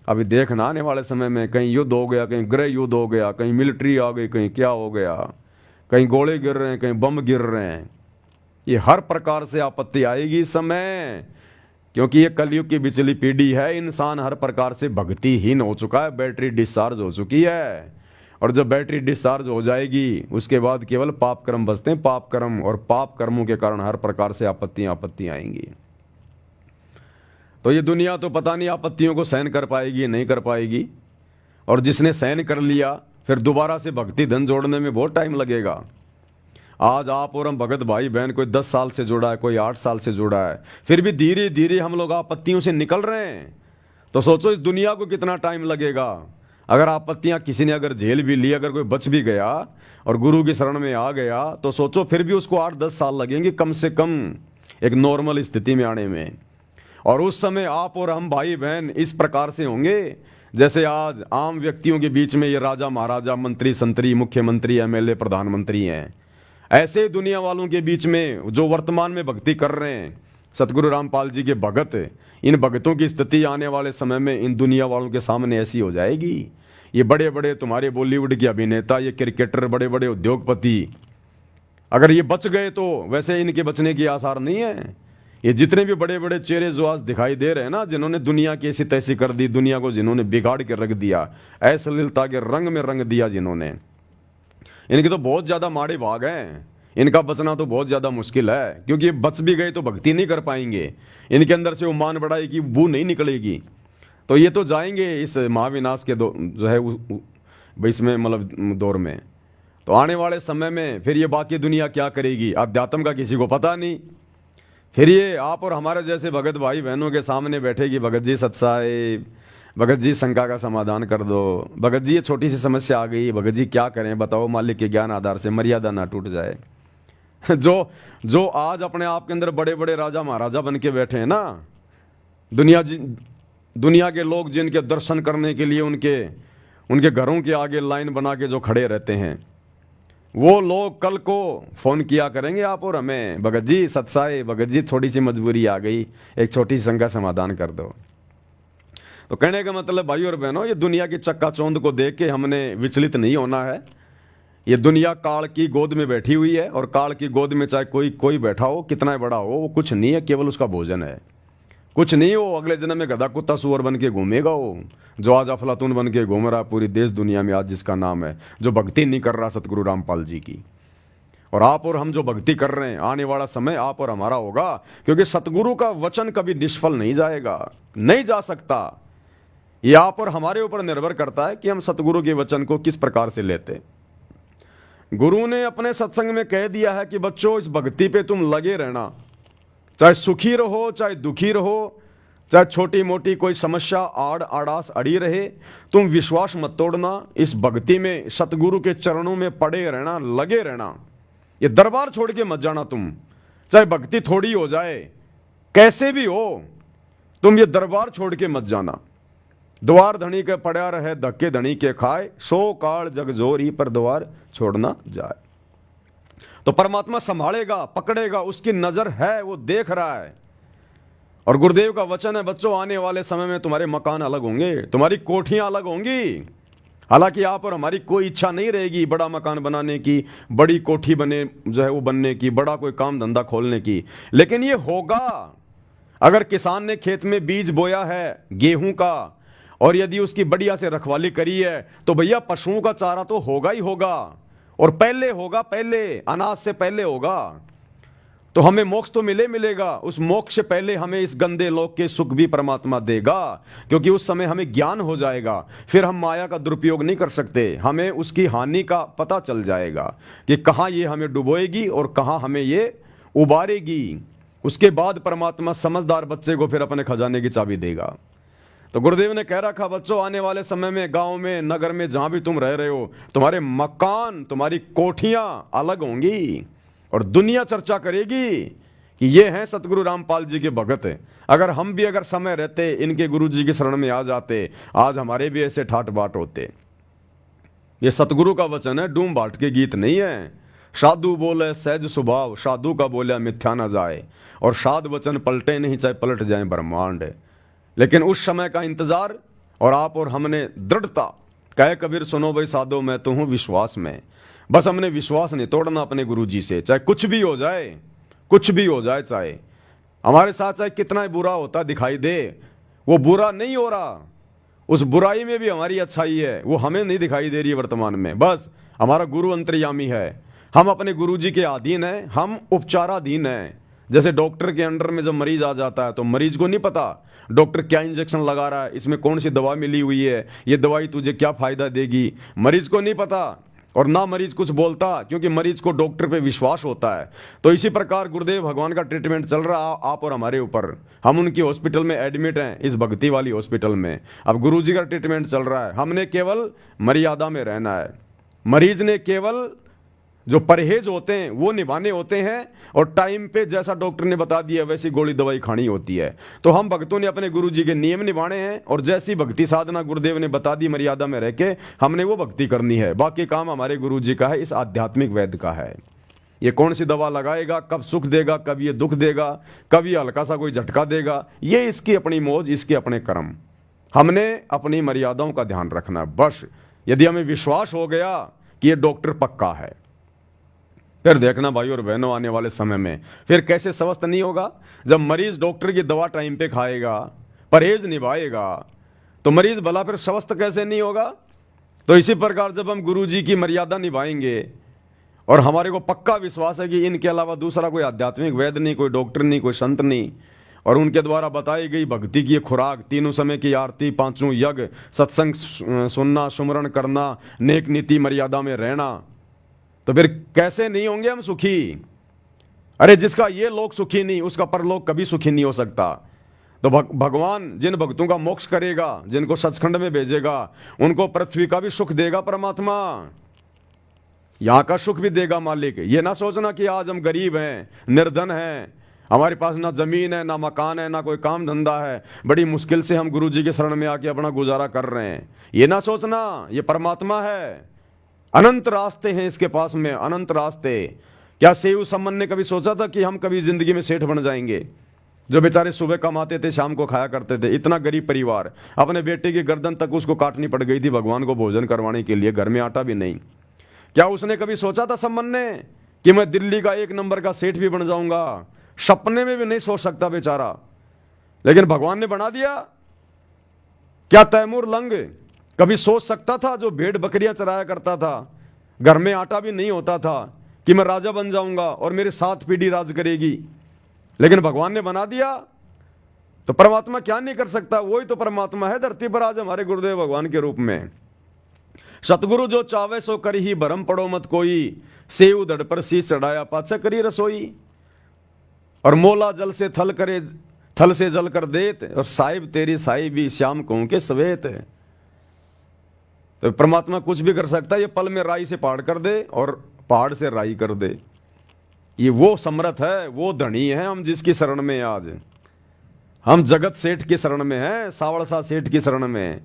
अभी देखना आने वाले समय में कहीं युद्ध हो गया, कहीं गृह युद्ध हो गया, कहीं मिलिट्री आ गई, कहीं क्या हो गया, कहीं गोले गिर रहे हैं, कहीं बम गिर रहे हैं। ये हर प्रकार से आपत्ति आएगी इस समय, क्योंकि ये कलयुग की बिचली पीढ़ी है। इंसान हर प्रकार से भक्तिहीन हो चुका है, बैटरी डिस्चार्ज हो चुकी है। और जब बैटरी डिस्चार्ज हो जाएगी उसके बाद केवल पाप कर्म बचते हैं, पाप कर्म, और पाप कर्मों के कारण हर प्रकार से आपत्ति आएंगी। तो ये दुनिया तो पता नहीं आपत्तियों को सहन कर पाएगी नहीं कर पाएगी, और जिसने सहन कर लिया फिर दोबारा से भक्ति धन जोड़ने में बहुत टाइम लगेगा। आज आप और हम भगत भाई बहन, कोई 10 साल से जुड़ा है, कोई 8 साल से जुड़ा है, फिर भी धीरे धीरे हम लोग आपत्तियों से निकल रहे हैं। तो सोचो इस दुनिया को कितना टाइम लगेगा। अगर आपत्तियां किसी ने अगर झेल भी ली, अगर कोई बच भी गया और गुरु की शरण में आ गया, तो सोचो फिर भी उसको 8-10 साल लगेंगे कम से कम एक नॉर्मल स्थिति में आने में। और उस समय आप और हम भाई बहन इस प्रकार से होंगे जैसे आज आम व्यक्तियों के बीच में ये राजा महाराजा, मंत्री संतरी, मुख्यमंत्री, एमएलए, प्रधानमंत्री हैं। ऐसे दुनिया वालों के बीच में जो वर्तमान में भक्ति कर रहे हैं, सतगुरु रामपाल जी के भगत, इन भगतों की स्थिति आने वाले समय में इन दुनिया वालों के सामने ऐसी हो जाएगी। ये बड़े बड़े तुम्हारे बॉलीवुड के अभिनेता, ये क्रिकेटर, बड़े बड़े उद्योगपति, अगर ये बच गए तो वैसे इनके बचने की आसार नहीं है। ये जितने भी बड़े बड़े चेहरे जो आज दिखाई दे रहे हैं ना, जिन्होंने दुनिया की ऐसी तैसी कर दी, दुनिया को जिन्होंने बिगाड़ के रख दिया, अश्लीलता के रंग में रंग दिया जिन्होंने, इनके तो बहुत ज्यादा माड़े भाग हैं। इनका बचना तो बहुत ज्यादा मुश्किल है, क्योंकि ये बच भी गए तो भक्ति नहीं कर पाएंगे, इनके अंदर से वो मान बढ़ाई की बू नहीं निकलेगी, तो ये तो जाएंगे इस महाविनाश के जो है इसमें मतलब दौर में। तो आने वाले समय में फिर ये बाकी दुनिया क्या करेगी, अध्यात्म का किसी को पता नहीं। फिर ये आप और हमारे जैसे भगत भाई बहनों के सामने बैठेगी, भगत जी सत्साई, भगत जी शंका का समाधान कर दो, भगत जी ये छोटी सी समस्या आ गई, भगत जी क्या करें बताओ, मालिक के ज्ञान आधार से मर्यादा ना टूट जाए। जो आज अपने आप के अंदर बड़े बड़े राजा महाराजा बन के बैठे हैं ना, दुनिया के लोग जिनके दर्शन करने के लिए उनके घरों के आगे लाइन बना के जो खड़े रहते हैं, वो लोग कल को फोन किया करेंगे आप और हमें, भगत जी सत्साई, भगत जी थोड़ी सी मजबूरी आ गई, एक छोटी सी शंका समाधान कर दो। तो कहने का मतलब भाई और बहनों, ये दुनिया की चक्काचौंध को देख के हमने विचलित नहीं होना है। ये दुनिया काल की गोद में बैठी हुई है, और काल की गोद में चाहे कोई बैठा हो, कितना बड़ा हो, वो कुछ नहीं है, केवल उसका भोजन है, कुछ नहीं। वो अगले जन्म में गधा कुत्ता सुअर बन के घूमेगा, वो जो आज अफलातून बन के घूम रहा पूरी देश दुनिया में आज, जिसका नाम है, जो भक्ति नहीं कर रहा सतगुरु रामपाल जी की। और आप और हम जो भक्ति कर रहे हैं, आने वाला समय आप और हमारा होगा, क्योंकि सतगुरु का वचन कभी निष्फल नहीं जाएगा, नहीं जा सकता। ये आप और हमारे ऊपर निर्भर करता है कि हम सतगुरु के वचन को किस प्रकार से लेते। गुरु ने अपने सत्संग में कह दिया है कि बच्चों, इस भक्ति पे तुम लगे रहना, चाहे सुखी रहो चाहे दुखी रहो, चाहे छोटी मोटी कोई समस्या आड़ास अड़ी रहे, तुम विश्वास मत तोड़ना, इस भक्ति में सतगुरु के चरणों में पड़े रहना, लगे रहना। ये दरबार छोड़ के मत जाना तुम, चाहे भक्ति थोड़ी हो जाए, कैसे भी हो, तुम ये दरबार छोड़ के मत जाना। द्वार धनी के पड़ा रहे, धक्के धनी के खाए, सो काल जग जोरी पर द्वार छोड़ना जाए। तो परमात्मा संभालेगा, पकड़ेगा, उसकी नजर है, वो देख रहा है। और गुरुदेव का वचन है, बच्चों आने वाले समय में तुम्हारे मकान अलग होंगे, तुम्हारी कोठियां अलग होंगी। हालांकि आप और हमारी कोई इच्छा नहीं रहेगी बड़ा मकान बनाने की, बड़ी कोठी बने जो है वो बनने की, बड़ा कोई काम धंधा खोलने की, लेकिन ये होगा। अगर किसान ने खेत में बीज बोया है गेहूं का, और यदि उसकी बढ़िया से रखवाली करी है, तो भैया पशुओं का चारा तो होगा ही होगा, और पहले होगा, पहले अनाज से पहले होगा। तो हमें मोक्ष तो मिलेगा, उस मोक्ष से पहले हमें इस गंदे लोक के सुख भी परमात्मा देगा, क्योंकि उस समय हमें ज्ञान हो जाएगा, फिर हम माया का दुरुपयोग नहीं कर सकते, हमें उसकी हानि का पता चल जाएगा कि कहाँ ये हमें डुबोएगी और कहाँ हमें ये उबारेगी। उसके बाद परमात्मा समझदार बच्चे को फिर अपने खजाने की चाबी देगा। तो गुरुदेव ने कह रखा, बच्चों आने वाले समय में गांव में, नगर में, जहां भी तुम रह रहे हो, तुम्हारे मकान, तुम्हारी कोठियां अलग होंगी, और दुनिया चर्चा करेगी कि ये हैं सतगुरु रामपाल जी के भगत। अगर हम भी अगर समय रहते इनके गुरु जी की शरण में आ जाते, आज हमारे भी ऐसे ठाट बाट होते। ये सतगुरु का वचन है, डूम बाट के गीत नहीं है। साधु बोले सहज स्वभाव, साधु का बोला मिथ्या न जाए, और साध वचन पलटे नहीं चाहे पलट जाए ब्रह्मांड। लेकिन उस समय का इंतजार, और आप और हमने दृढ़ता, कहे कबीर सुनो भाई साधो मैं तो हूं विश्वास में। बस हमने विश्वास नहीं तोड़ना अपने गुरु जी से, चाहे कुछ भी हो जाए, कुछ भी हो जाए, चाहे हमारे साथ चाहे कितना बुरा होता दिखाई दे, वो बुरा नहीं हो रहा, उस बुराई में भी हमारी अच्छाई है, वो हमें नहीं दिखाई दे रही है वर्तमान में। बस हमारा गुरु अंतर्यामी है, हम अपने गुरु जी के अधीन हैं, हम उपचाराधीन हैं। जैसे डॉक्टर के अंडर में जब मरीज आ जाता है तो मरीज को नहीं पता डॉक्टर क्या इंजेक्शन लगा रहा है, इसमें कौन सी दवा मिली हुई है, ये दवाई तुझे क्या फायदा देगी, मरीज को नहीं पता, और ना मरीज कुछ बोलता, क्योंकि मरीज को डॉक्टर पे विश्वास होता है। तो इसी प्रकार गुरुदेव भगवान का ट्रीटमेंट चल रहा आप और हमारे ऊपर, हम उनकी हॉस्पिटल में एडमिट हैं, इस भक्ति वाली हॉस्पिटल में। अब गुरु जी का ट्रीटमेंट चल रहा है, हमने केवल मर्यादा में रहना है, मरीज ने केवल जो परहेज होते हैं वो निभाने होते हैं, और टाइम पे जैसा डॉक्टर ने बता दिया वैसी गोली दवाई खानी होती है। तो हम भक्तों ने अपने गुरु जी के नियम निभाने हैं, और जैसी भक्ति साधना गुरुदेव ने बता दी मर्यादा में रह के हमने वो भक्ति करनी है। बाकी काम हमारे गुरु जी का है, इस आध्यात्मिक वैद्य का है। ये कौन सी दवा लगाएगा, कब सुख देगा, कब ये दुख देगा, कब ये हल्का सा कोई झटका देगा, ये इसकी अपनी मौज, इसके अपने कर्म। हमने अपनी मर्यादाओं का ध्यान रखना है बस। यदि हमें विश्वास हो गया कि ये डॉक्टर पक्का है, फिर देखना भाई और बहनों आने वाले समय में फिर कैसे स्वस्थ नहीं होगा। जब मरीज डॉक्टर की दवा टाइम पे खाएगा, परहेज निभाएगा, तो मरीज भला फिर स्वस्थ कैसे नहीं होगा। तो इसी प्रकार जब हम गुरु जी की मर्यादा निभाएंगे और हमारे को पक्का विश्वास है कि इनके अलावा दूसरा कोई आध्यात्मिक वैद्य नहीं, कोई डॉक्टर नहीं, कोई संत नहीं, और उनके द्वारा बताई गई भक्ति की खुराक, तीनों समय की आरती, पांचों यज्ञ, सत्संग सुनना, सुमरण करना, नेक नीति मर्यादा में रहना, तो फिर कैसे नहीं होंगे हम सुखी। अरे जिसका ये लोक सुखी नहीं, उसका परलोक कभी सुखी नहीं हो सकता। तो भगवान जिन भक्तों का मोक्ष करेगा, जिनको सचखंड में भेजेगा, उनको पृथ्वी का भी सुख देगा परमात्मा, यहां का सुख भी देगा मालिक। ये ना सोचना कि आज हम गरीब हैं, निर्धन हैं, हमारे पास ना जमीन है, ना मकान है, ना कोई काम धंधा है, बड़ी मुश्किल से हम गुरु जी के शरण में आके अपना गुजारा कर रहे हैं। ये ना सोचना, ये परमात्मा है, अनंत रास्ते हैं इसके पास में, अनंत रास्ते। क्या सेऊ सम्मन ने कभी सोचा था कि हम कभी जिंदगी में सेठ बन जाएंगे? जो बेचारे सुबह कमाते थे, शाम को खाया करते थे, इतना गरीब परिवार, अपने बेटे की गर्दन तक उसको काटनी पड़ गई थी भगवान को भोजन करवाने के लिए, घर में आटा भी नहीं। क्या उसने कभी सोचा था सम्मन ने कि मैं दिल्ली का 1 नंबर का सेठ भी बन जाऊंगा? सपने में भी नहीं सोच सकता बेचारा, लेकिन भगवान ने बना दिया। क्या तैमूर लंग कभी सोच सकता था, जो भेड़ बकरियां चराया करता था, घर में आटा भी नहीं होता था, कि मैं राजा बन जाऊंगा और मेरे 7 पीढ़ी राज करेगी? लेकिन भगवान ने बना दिया। तो परमात्मा क्या नहीं कर सकता? वही तो परमात्मा है धरती पर आज हमारे गुरुदेव भगवान के रूप में। सतगुरु जो चावे सो करी ही, भरम पड़ो मत कोई, सेव धड़ पर शीश चढ़ाया पाछा करी रसोई। और मोला जल से थल करे, थल से जल कर देत, और साहिब तेरी साहिबी श्याम कहूं के सवेत। तो परमात्मा कुछ भी कर सकता है, ये पल में राई से पहाड़ कर दे और पहाड़ से राई कर दे। ये वो समर्थ है, वो धनी है हम जिसकी शरण में आज। हम जगत सेठ की शरण में हैं, सावड़सा सेठ की शरण में।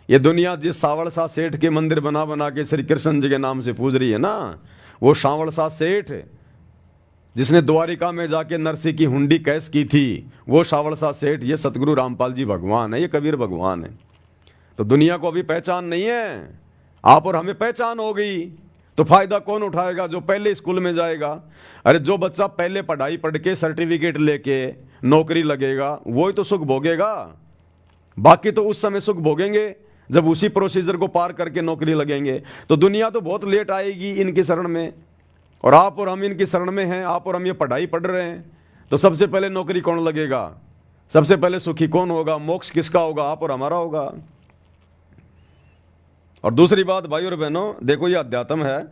ये दुनिया जिस सावड़सा सेठ के मंदिर बना बना के श्री कृष्ण जी के नाम से पूज रही है ना, वो सावड़सा सेठ जिसने द्वारिका में जाके नरसी की हुंडी कैस की थी, वो सावड़सा सेठ ये सतगुरु रामपाल जी भगवान है, ये कबीर भगवान है। तो दुनिया को अभी पहचान नहीं है, आप और हमें पहचान हो गई। तो फायदा कौन उठाएगा? जो पहले स्कूल में जाएगा। अरे जो बच्चा पहले पढ़ाई पढ़ के सर्टिफिकेट लेके नौकरी लगेगा, वो ही तो सुख भोगेगा। बाकी तो उस समय सुख भोगेंगे जब उसी प्रोसीजर को पार करके नौकरी लगेंगे। तो दुनिया तो बहुत लेट आएगी इनकी शरण में, और आप और हम इनकी शरण में हैं। आप और हम ये पढ़ाई पढ़ रहे हैं, तो सबसे पहले नौकरी कौन लगेगा? सबसे पहले सुखी कौन होगा? मोक्ष किसका होगा? आप और हमारा होगा। और दूसरी बात भाई और बहनों, देखो ये अध्यात्म है,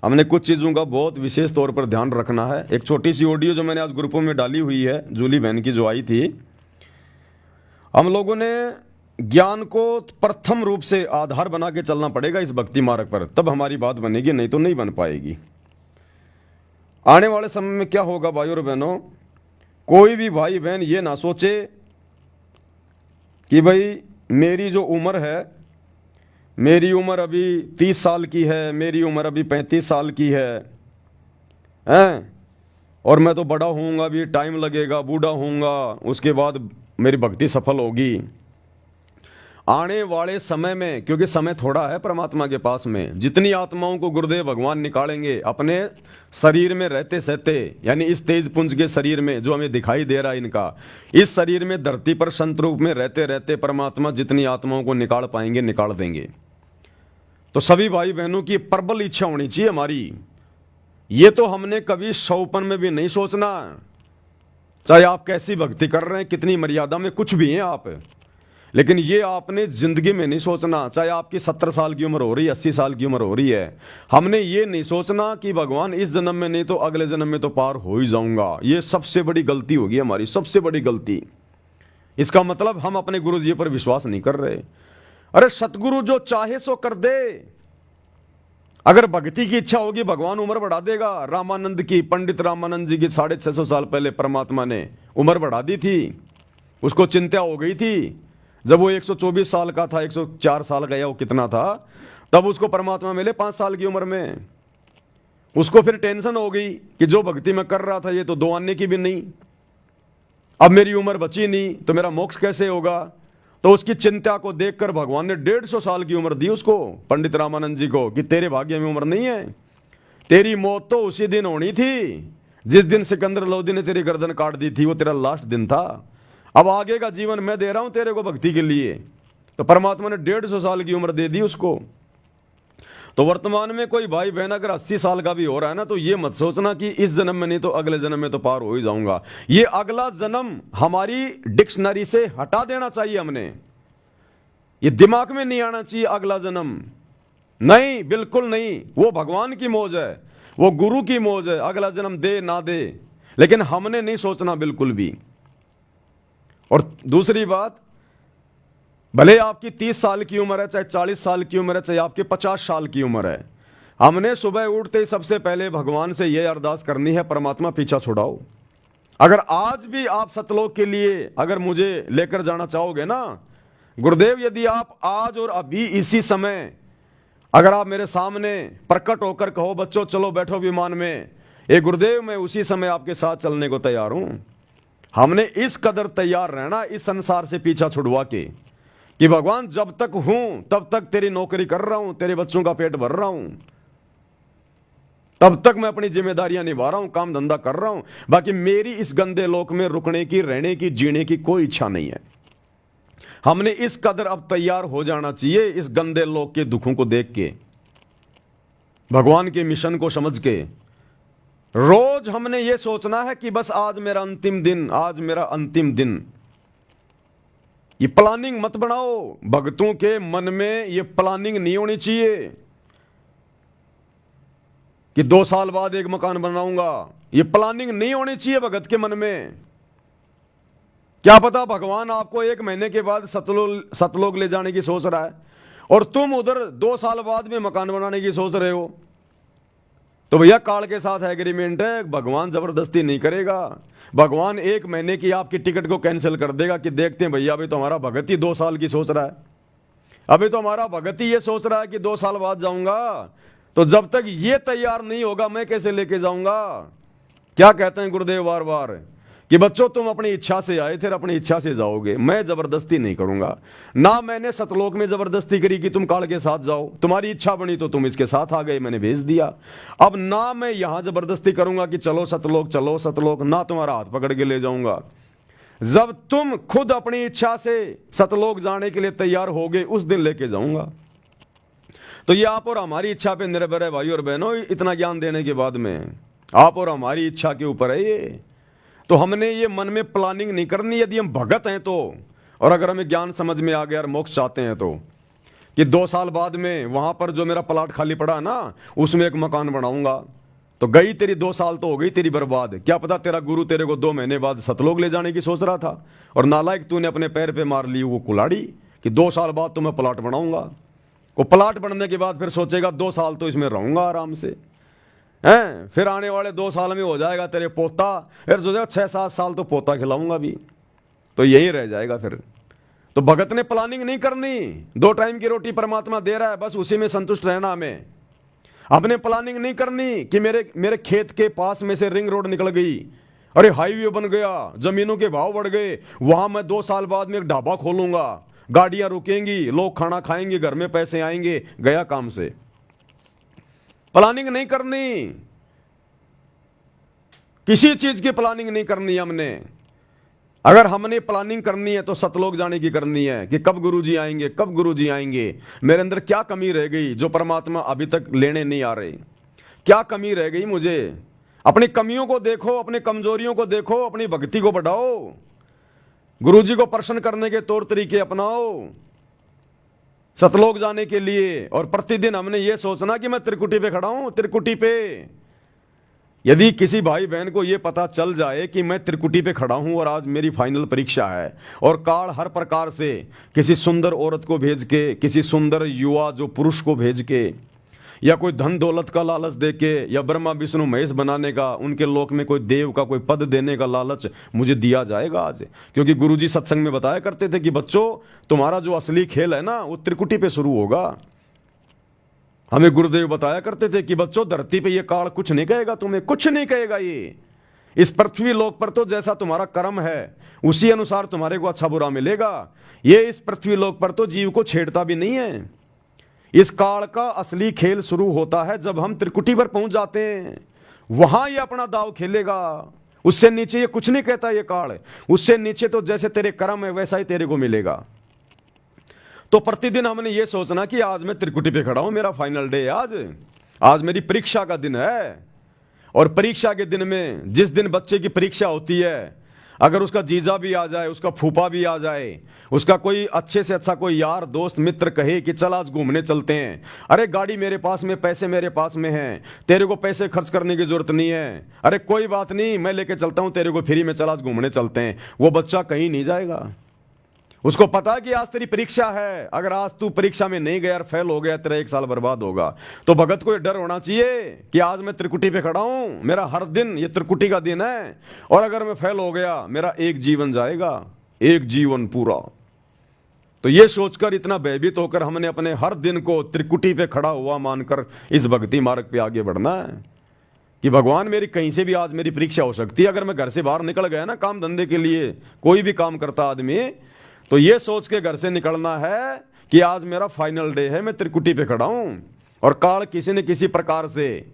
हमने कुछ चीज़ों का बहुत विशेष तौर पर ध्यान रखना है। एक छोटी सी ऑडियो जो मैंने आज ग्रुपों में डाली हुई है, जूली बहन की जो आई थी, हम लोगों ने ज्ञान को प्रथम रूप से आधार बना के चलना पड़ेगा इस भक्ति मार्ग पर, तब हमारी बात बनेगी, नहीं तो नहीं बन पाएगी। आने वाले समय में क्या होगा भाई और बहनों, कोई भी भाई बहन ये ना सोचे कि भाई मेरी जो उम्र है, मेरी उम्र अभी 30 साल की है, मेरी उम्र अभी 35 साल की है, और मैं तो बड़ा होऊंगा, भी टाइम लगेगा, बूढ़ा होऊंगा, उसके बाद मेरी भक्ति सफल होगी। आने वाले समय में, क्योंकि समय थोड़ा है परमात्मा के पास में, जितनी आत्माओं को गुरुदेव भगवान निकालेंगे अपने शरीर में रहते सहते, यानी इस तेज पुंज के शरीर में जो हमें दिखाई दे रहा है इनका, इस शरीर में धरती पर संत रूप में रहते रहते परमात्मा जितनी आत्माओं को निकाल पाएंगे निकाल देंगे। तो सभी भाई बहनों की प्रबल इच्छा होनी चाहिए हमारी। ये तो हमने कभी सौपन में भी नहीं सोचना, चाहे आप कैसी भक्ति कर रहे हैं, कितनी मर्यादा में कुछ भी हैं आप, लेकिन ये आपने जिंदगी में नहीं सोचना, चाहे आपकी 70 साल की उम्र हो रही है, 80 साल की उम्र हो रही है, हमने ये नहीं सोचना कि भगवान इस जन्म में नहीं तो अगले जन्म में तो पार हो ही जाऊंगा। ये सबसे बड़ी गलती होगी हमारी, सबसे बड़ी गलती। इसका मतलब हम अपने गुरु जी पर विश्वास नहीं कर रहे। अरे सतगुरु जो चाहे सो कर दे। अगर भक्ति की इच्छा होगी भगवान उम्र बढ़ा देगा। रामानंद की, पंडित रामानंद जी की 650 साल पहले परमात्मा ने उम्र बढ़ा दी थी, उसको चिंता हो गई थी। जब वो 124 साल का था, 104 साल का या वो कितना था, तब उसको परमात्मा मिले 5 साल की उम्र में। उसको फिर टेंशन हो गई कि जो भक्ति में कर रहा था ये तो 2 आने की भी नहीं, अब मेरी उम्र बची नहीं तो मेरा मोक्ष कैसे होगा। तो उसकी चिंता को देखकर भगवान ने 150 साल की उम्र दी उसको, पंडित रामानंद जी को, कि तेरे भाग्य में उम्र नहीं है, तेरी मौत तो उसी दिन होनी थी जिस दिन सिकंदर लोदी ने तेरी गर्दन काट दी थी, वो तेरा लास्ट दिन था। अब आगे का जीवन मैं दे रहा हूं तेरे को भक्ति के लिए। तो परमात्मा ने 150 साल की उम्र दे दी उसको। तो वर्तमान में कोई भाई बहन अगर 80 साल का भी हो रहा है ना, तो ये मत सोचना कि इस जन्म में नहीं तो अगले जन्म में तो पार हो ही जाऊंगा। ये अगला जन्म हमारी डिक्शनरी से हटा देना चाहिए हमने, ये दिमाग में नहीं आना चाहिए अगला जन्म। नहीं, बिल्कुल नहीं। वो भगवान की मौज है, वो गुरु की मौज है, अगला जन्म दे ना दे, लेकिन हमने नहीं सोचना बिल्कुल भी। और दूसरी बात, भले आपकी 30 साल की उम्र है, चाहे 40 साल की उम्र है, चाहे आपकी 50 साल की उम्र है, हमने सुबह उठते ही सबसे पहले भगवान से यह अरदास करनी है, परमात्मा पीछा छुड़ाओ। अगर आज भी आप सतलोक के लिए अगर मुझे लेकर जाना चाहोगे ना गुरुदेव, यदि आप आज और अभी इसी समय अगर आप मेरे सामने प्रकट होकर कहो बच्चों चलो बैठो विमान में, ए गुरुदेव मैं उसी समय आपके साथ चलने को तैयार हूं। हमने इस कदर तैयार रहना इस संसार से पीछा छुड़वा के कि भगवान जब तक हूं तब तक तेरी नौकरी कर रहा हूं, तेरे बच्चों का पेट भर रहा हूं, तब तक मैं अपनी जिम्मेदारियां निभा रहा हूं, काम धंधा कर रहा हूं। बाकी मेरी इस गंदे लोक में रुकने की, रहने की, जीने की कोई इच्छा नहीं है। हमने इस कदर अब तैयार हो जाना चाहिए इस गंदे लोक के दुखों को देख के, भगवान के मिशन को समझ के। रोज हमने ये सोचना है कि बस आज मेरा अंतिम दिन, आज मेरा अंतिम दिन। ये प्लानिंग मत बनाओ, भक्तों के मन में ये प्लानिंग नहीं होनी चाहिए कि 2 साल बाद एक मकान बनाऊंगा। ये प्लानिंग नहीं होनी चाहिए भगत के मन में। क्या पता भगवान आपको 1 महीने के बाद सतलोक ले जाने की सोच रहा है और तुम उधर 2 साल बाद में मकान बनाने की सोच रहे हो। तो भैया काल के साथ एग्रीमेंट है, भगवान जबरदस्ती नहीं करेगा। भगवान 1 महीने की आपकी टिकट को कैंसिल कर देगा कि देखते हैं भैया अभी तो हमारा भगत ही 2 साल की सोच रहा है, अभी तो हमारा भगत ही ये सोच रहा है कि 2 साल बाद जाऊंगा। तो जब तक ये तैयार नहीं होगा मैं कैसे लेके जाऊंगा। क्या कहते हैं गुरुदेव बार बार कि बच्चों तुम अपनी इच्छा से आए थे, अपनी इच्छा से जाओगे, मैं जबरदस्ती नहीं करूंगा। ना मैंने सतलोक में जबरदस्ती करी कि तुम काल के साथ जाओ, तुम्हारी इच्छा बनी तो तुम इसके साथ आ गए, मैंने भेज दिया। अब ना मैं यहां जबरदस्ती करूंगा कि चलो सतलोक, चलो सतलोक, ना तुम्हारा हाथ पकड़ के ले जाऊंगा। जब तुम खुद अपनी इच्छा से सतलोक जाने के लिए तैयार होगे उस दिन लेके जाऊंगा। तो ये आप और हमारी इच्छा पे निर्भर है भाई और बहनों। इतना ज्ञान देने के बाद में आप और हमारी इच्छा के ऊपर है ये। तो हमने ये मन में प्लानिंग नहीं करनी यदि हम भगत हैं तो, और अगर हमें ज्ञान समझ में आ गया और मोक्ष चाहते हैं तो, कि 2 साल बाद में वहां पर जो मेरा प्लाट खाली पड़ा ना उसमें एक मकान बनाऊंगा। तो गई तेरी 2 साल तो हो गई तेरी बर्बाद। क्या पता तेरा गुरु तेरे को 2 महीने बाद सतलोक ले जाने की सोच रहा था और नालायक तूने अपने पैर पे मार ली वो कुल्हाड़ी कि 2 साल बाद तो मैं प्लाट बनाऊंगा। वो प्लाट बनने के बाद फिर सोचेगा 2 साल तो इसमें रहूंगा आराम से, हैं, फिर आने वाले 2 साल में हो जाएगा तेरे पोता, फिर सोचेगा 6-7 साल तो पोता खिलाऊंगा भी, तो यही रह जाएगा फिर। तो भगत ने प्लानिंग नहीं करनी, 2 टाइम की रोटी परमात्मा दे रहा है, बस उसी में संतुष्ट रहना हमें। हमने प्लानिंग नहीं करनी कि मेरे खेत के पास में से रिंग रोड निकल गई, अरे हाईवे बन गया, जमीनों के भाव बढ़ गए, वहां मैं 2 साल बाद में एक ढाबा खोलूंगा, गाड़ियां रुकेंगी, लोग खाना खाएंगे, घर में पैसे आएंगे, गया काम से। प्लानिंग नहीं करनी, किसी चीज की प्लानिंग नहीं करनी हमने। अगर हमने प्लानिंग करनी है तो सतलोक जाने की करनी है कि कब गुरुजी आएंगे, कब गुरुजी आएंगे, मेरे अंदर क्या कमी रह गई जो परमात्मा अभी तक लेने नहीं आ रहे, क्या कमी रह गई मुझे। अपनी कमियों को देखो, अपनी कमजोरियों को देखो, अपनी भक्ति को बढ़ाओ, गुरुजी को प्रसन्न करने के तौर तरीके अपनाओ सतलोक जाने के लिए। और प्रतिदिन हमने ये सोचना कि मैं त्रिकुटी पे खड़ा हूं, त्रिकुटी पे। यदि किसी भाई बहन को यह पता चल जाए कि मैं त्रिकुटी पे खड़ा हूं और आज मेरी फाइनल परीक्षा है और काल हर प्रकार से किसी सुंदर औरत को भेज के, किसी सुंदर युवा जो पुरुष को भेज के, या कोई धन दौलत का लालच देके, या ब्रह्मा विष्णु महेश बनाने का, उनके लोक में कोई देव का कोई पद देने का लालच मुझे दिया जाएगा आज। क्योंकि गुरुजी सत्संग में बताया करते थे कि बच्चों तुम्हारा जो असली खेल है ना वो त्रिकुटी पे शुरू होगा। हमें गुरुदेव बताया करते थे कि बच्चों धरती पे ये काल कुछ नहीं कहेगा, तुम्हें कुछ नहीं कहेगा, इस पृथ्वी लोक पर तो जैसा तुम्हारा कर्म है उसी अनुसार तुम्हारे को अच्छा बुरा मिलेगा। ये इस पृथ्वी लोक पर तो जीव को छेड़ता भी नहीं है। इस काल का असली खेल शुरू होता है जब हम त्रिकुटी पर पहुंच जाते हैं, वहां ये अपना दाव खेलेगा। उससे नीचे ये कुछ नहीं कहता ये काल। उससे नीचे तो जैसे तेरे कर्म है वैसा ही तेरे को मिलेगा। तो प्रतिदिन हमने ये सोचना कि आज मैं त्रिकुटी पे खड़ा हूं, मेरा फाइनल डे है, आज मेरी परीक्षा का दिन है। और परीक्षा के दिन में, जिस दिन बच्चे की परीक्षा होती है, अगर उसका जीजा भी आ जाए, उसका फूफा भी आ जाए, उसका कोई अच्छे से अच्छा कोई यार दोस्त मित्र कहे कि चल आज घूमने चलते हैं, अरे गाड़ी मेरे पास में, पैसे मेरे पास में हैं, तेरे को पैसे खर्च करने की जरूरत नहीं है, अरे कोई बात नहीं मैं लेके चलता हूं तेरे को फ्री में, चल आज घूमने चलते हैं, वो बच्चा कहीं नहीं जाएगा। उसको पता है कि आज तेरी परीक्षा है, अगर आज तू परीक्षा में नहीं गया, फेल हो गया, तेरा 1 साल बर्बाद होगा। तो भगत को ये डर होना चाहिए कि आज मैं त्रिकुटी पे खड़ा हूं, मेरा हर दिन ये त्रिकुटी का दिन है, और अगर मैं फेल हो गया मेरा एक जीवन जाएगा, एक जीवन पूरा। तो ये सोचकर, इतना भयभीत होकर हमने अपने हर दिन को त्रिकुटी पे खड़ा हुआ मानकर इस भक्ति मार्ग पे आगे बढ़ना है कि भगवान मेरी कहीं से भी आज मेरी परीक्षा हो सकती है। अगर मैं घर से बाहर निकल गया ना काम धंधे के लिए, कोई भी काम करता आदमी, तो ये सोच के घर से निकलना है कि आज मेरा फाइनल डे है, मैं त्रिकुटी पे खड़ा हूं। और काल किसी न किसी प्रकार से,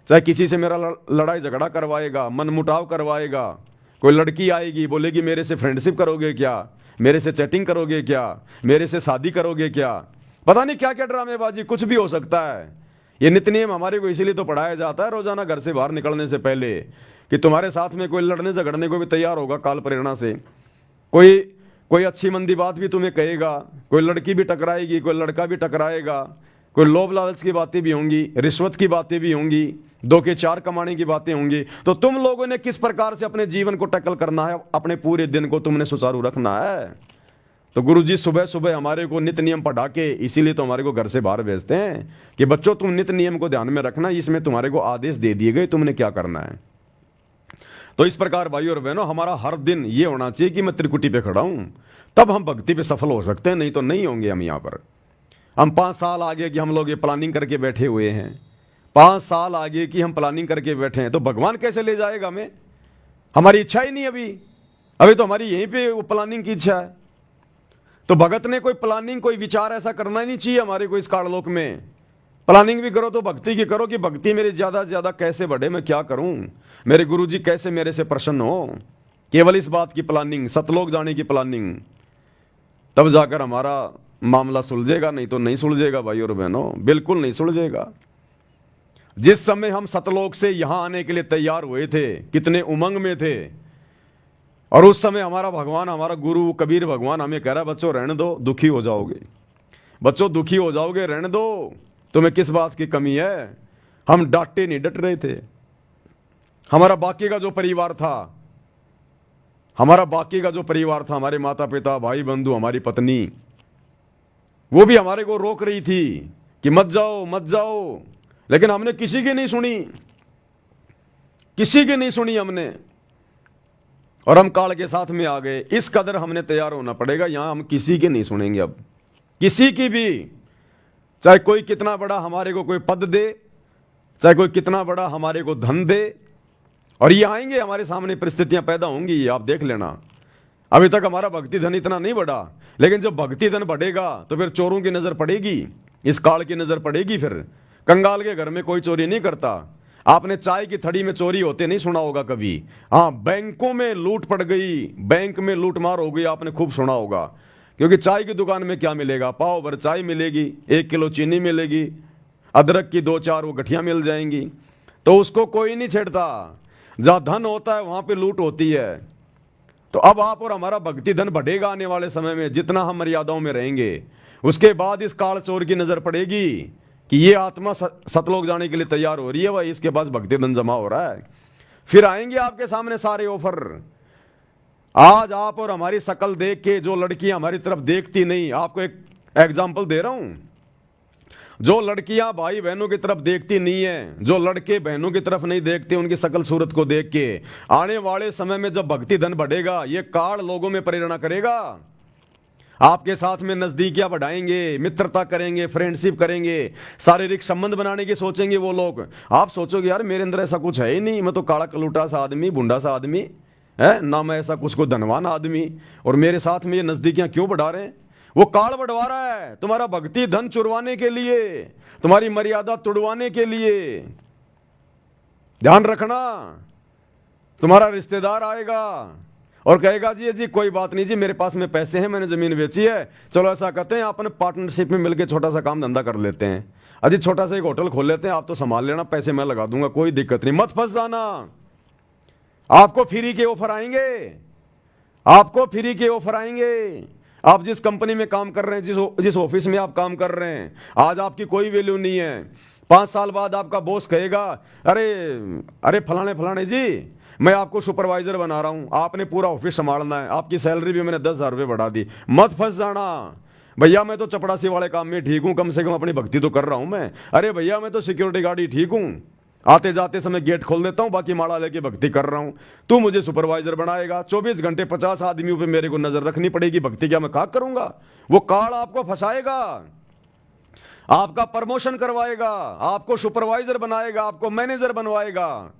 चाहे किसी से मेरा लड़ाई झगड़ा करवाएगा, मनमुटाव करवाएगा, कोई लड़की आएगी बोलेगी मेरे से फ्रेंडशिप करोगे क्या, मेरे से चैटिंग करोगे क्या, मेरे से शादी करोगे क्या, पता नहीं क्या क्या ड्रामेबाजी, कुछ भी हो सकता है। ये नित्य नियम हमारे को इसीलिए तो पढ़ाया जाता है रोजाना घर से बाहर निकलने से पहले, कि तुम्हारे साथ में कोई लड़ने झगड़ने को भी तैयार होगा काल प्रेरणा से। कोई अच्छी मंदी बात भी तुम्हें कहेगा, कोई लड़की भी टकराएगी, कोई लड़का भी टकराएगा, कोई लोभ लालच की बातें भी होंगी, रिश्वत की बातें भी होंगी, 2 के 4 कमाने की बातें होंगी। तो तुम लोगों ने किस प्रकार से अपने जीवन को टैकल करना है, अपने पूरे दिन को तुमने सुचारू रखना है। तो गुरुजी सुबह सुबह हमारे को नित्य नियम पढ़ा के, इसीलिए तो हमारे को घर से बाहर भेजते हैं कि बच्चों तुम नित्य नियम को ध्यान में रखना, इसमें तुम्हारे को आदेश दे दिए गए तुमने क्या करना है। तो इस प्रकार भाइयों और बहनों, हमारा हर दिन ये होना चाहिए कि मैं त्रिकुटी पे खड़ा हूं, तब हम भक्ति पे सफल हो सकते हैं, नहीं तो नहीं होंगे। हम यहां पर हम 5 साल आगे की हम लोग ये प्लानिंग करके बैठे हुए हैं, 5 साल आगे की हम प्लानिंग करके बैठे हैं, तो भगवान कैसे ले जाएगा हमें? हमारी इच्छा ही नहीं, अभी तो हमारी यहीं पे वो प्लानिंग की इच्छा है। तो भगत ने कोई प्लानिंग, कोई विचार ऐसा करना ही नहीं चाहिए हमारे को इस काललोक में। प्लानिंग भी करो तो भक्ति की करो कि भक्ति मेरी ज्यादा से ज्यादा कैसे बढ़े, मैं क्या करूं, मेरे गुरुजी कैसे मेरे से प्रसन्न हो। केवल इस बात की प्लानिंग, सतलोक जाने की प्लानिंग, तब जाकर हमारा मामला सुलझेगा, नहीं तो नहीं सुलझेगा भाई और बहनों, बिल्कुल नहीं सुलझेगा। जिस समय हम सतलोक से यहां आने के लिए तैयार हुए थे, कितने उमंग में थे, और उस समय हमारा भगवान, हमारा गुरु कबीर भगवान हमें कह रहा है बच्चों रहने दो, दुखी हो जाओगे, बच्चों दुखी हो जाओगे, रहने दो, तुम्हें किस बात की कमी है। हम डांटे नहीं, डट रहे थे। हमारा बाकी का जो परिवार था, हमारे माता पिता, भाई बंधु, हमारी पत्नी, वो भी हमारे को रोक रही थी कि मत जाओ मत जाओ, लेकिन हमने किसी की नहीं सुनी हमने, और हम काल के साथ में आ गए। इस कदर हमने तैयार होना पड़ेगा, यहां हम किसी की नहीं सुनेंगे। अब किसी की भी, चाहे कोई कितना बड़ा हमारे को कोई पद दे, चाहे कोई कितना बड़ा हमारे को धन दे, और ये आएंगे हमारे सामने परिस्थितियां पैदा होंगी, ये आप देख लेना। अभी तक हमारा भक्ति धन इतना नहीं बढ़ा, लेकिन जब भक्ति धन बढ़ेगा तो फिर चोरों की नजर पड़ेगी, इस काल की नजर पड़ेगी। फिर कंगाल के घर में कोई चोरी नहीं करता। आपने चाय की थड़ी में चोरी होते नहीं सुना होगा कभी। हाँ, बैंकों में लूट पड़ गई, बैंक में लूटमार हो गई, आपने खूब सुना होगा। क्योंकि चाय की दुकान में क्या मिलेगा, पाव भर चाय मिलेगी, 1 किलो चीनी मिलेगी, अदरक की 2-4 वो गठियां मिल जाएंगी, तो उसको कोई नहीं छेड़ता। जहां धन होता है वहां पे लूट होती है। तो अब आप और हमारा भक्ति धन बढ़ेगा आने वाले समय में, जितना हम मर्यादाओं में रहेंगे। उसके बाद इस काल चोर की नजर पड़ेगी कि ये आत्मा सतलोक जाने के लिए तैयार हो रही है भाई, इसके पास भक्ति धन जमा हो रहा है। फिर आएंगे आपके सामने सारे ऑफर। आज आप और हमारी शकल देख के जो लड़कियां हमारी तरफ देखती नहीं, आपको एक एग्जाम्पल दे रहा हूं, जो लड़कियां भाई बहनों की तरफ देखती नहीं है, जो लड़के बहनों की तरफ नहीं देखते उनकी शकल सूरत को देख के, आने वाले समय में जब भक्ति धन बढ़ेगा, ये काल लोगों में प्रेरणा करेगा। आपके साथ में नजदीकियां बढ़ाएंगे, मित्रता करेंगे, फ्रेंडशिप करेंगे, शारीरिक संबंध बनाने की सोचेंगे वो लोग। आप सोचोगे यार मेरे अंदर ऐसा कुछ है ही नहीं, मैं तो काला कलूटा सा आदमी, बुंडा सा आदमी है ना, मैं ऐसा कुछ को धनवान आदमी, और मेरे साथ में ये नजदीकियां क्यों बढ़ा रहे हैं? वो काल बढ़वा रहा है तुम्हारा भक्ति धन चुरवाने के लिए, तुम्हारी मर्यादा तुड़वाने के लिए। ध्यान रखना, तुम्हारा रिश्तेदार आएगा और कहेगा जी जी कोई बात नहीं जी, मेरे पास में पैसे हैं, मैंने जमीन बेची है, चलो ऐसा करते हैं अपन पार्टनरशिप में मिलकर छोटा सा काम धंधा कर लेते हैं, अजी छोटा सा एक होटल खोल लेते हैं, आप तो संभाल लेना, पैसे मैं लगा दूंगा, कोई दिक्कत नहीं, मत फंस जाना। आपको फ्री के ऑफर आएंगे, आपको फ्री के ऑफर आएंगे। आप जिस कंपनी में काम कर रहे हैं, जिस ऑफिस में आप काम कर रहे हैं, आज आपकी कोई वैल्यू नहीं है, 5 साल बाद आपका बॉस कहेगा अरे अरे फलाने फलाने जी मैं आपको सुपरवाइजर बना रहा हूं, आपने पूरा ऑफिस संभालना है, आपकी सैलरी भी मैंने 10,000 रुपये बढ़ा दी। मत फंस जाना, भैया मैं तो चपड़ासी वाले काम में ठीक हूं, कम से कम अपनी भक्ति तो कर रहा हूं मैं। अरे भैया मैं तो सिक्योरिटी गार्ड ही ठीक हूं, आते जाते समय गेट खोल देता हूं, बाकी माड़ा लेके भक्ति कर रहा हूं। तू मुझे सुपरवाइजर बनाएगा, 24 घंटे 50 आदमियों पे मेरे को नजर रखनी पड़ेगी, भक्ति क्या मैं कहाँ करूंगा? वो काल आपको फंसाएगा, आपका प्रमोशन करवाएगा, आपको सुपरवाइजर बनाएगा, आपको मैनेजर बनवाएगा।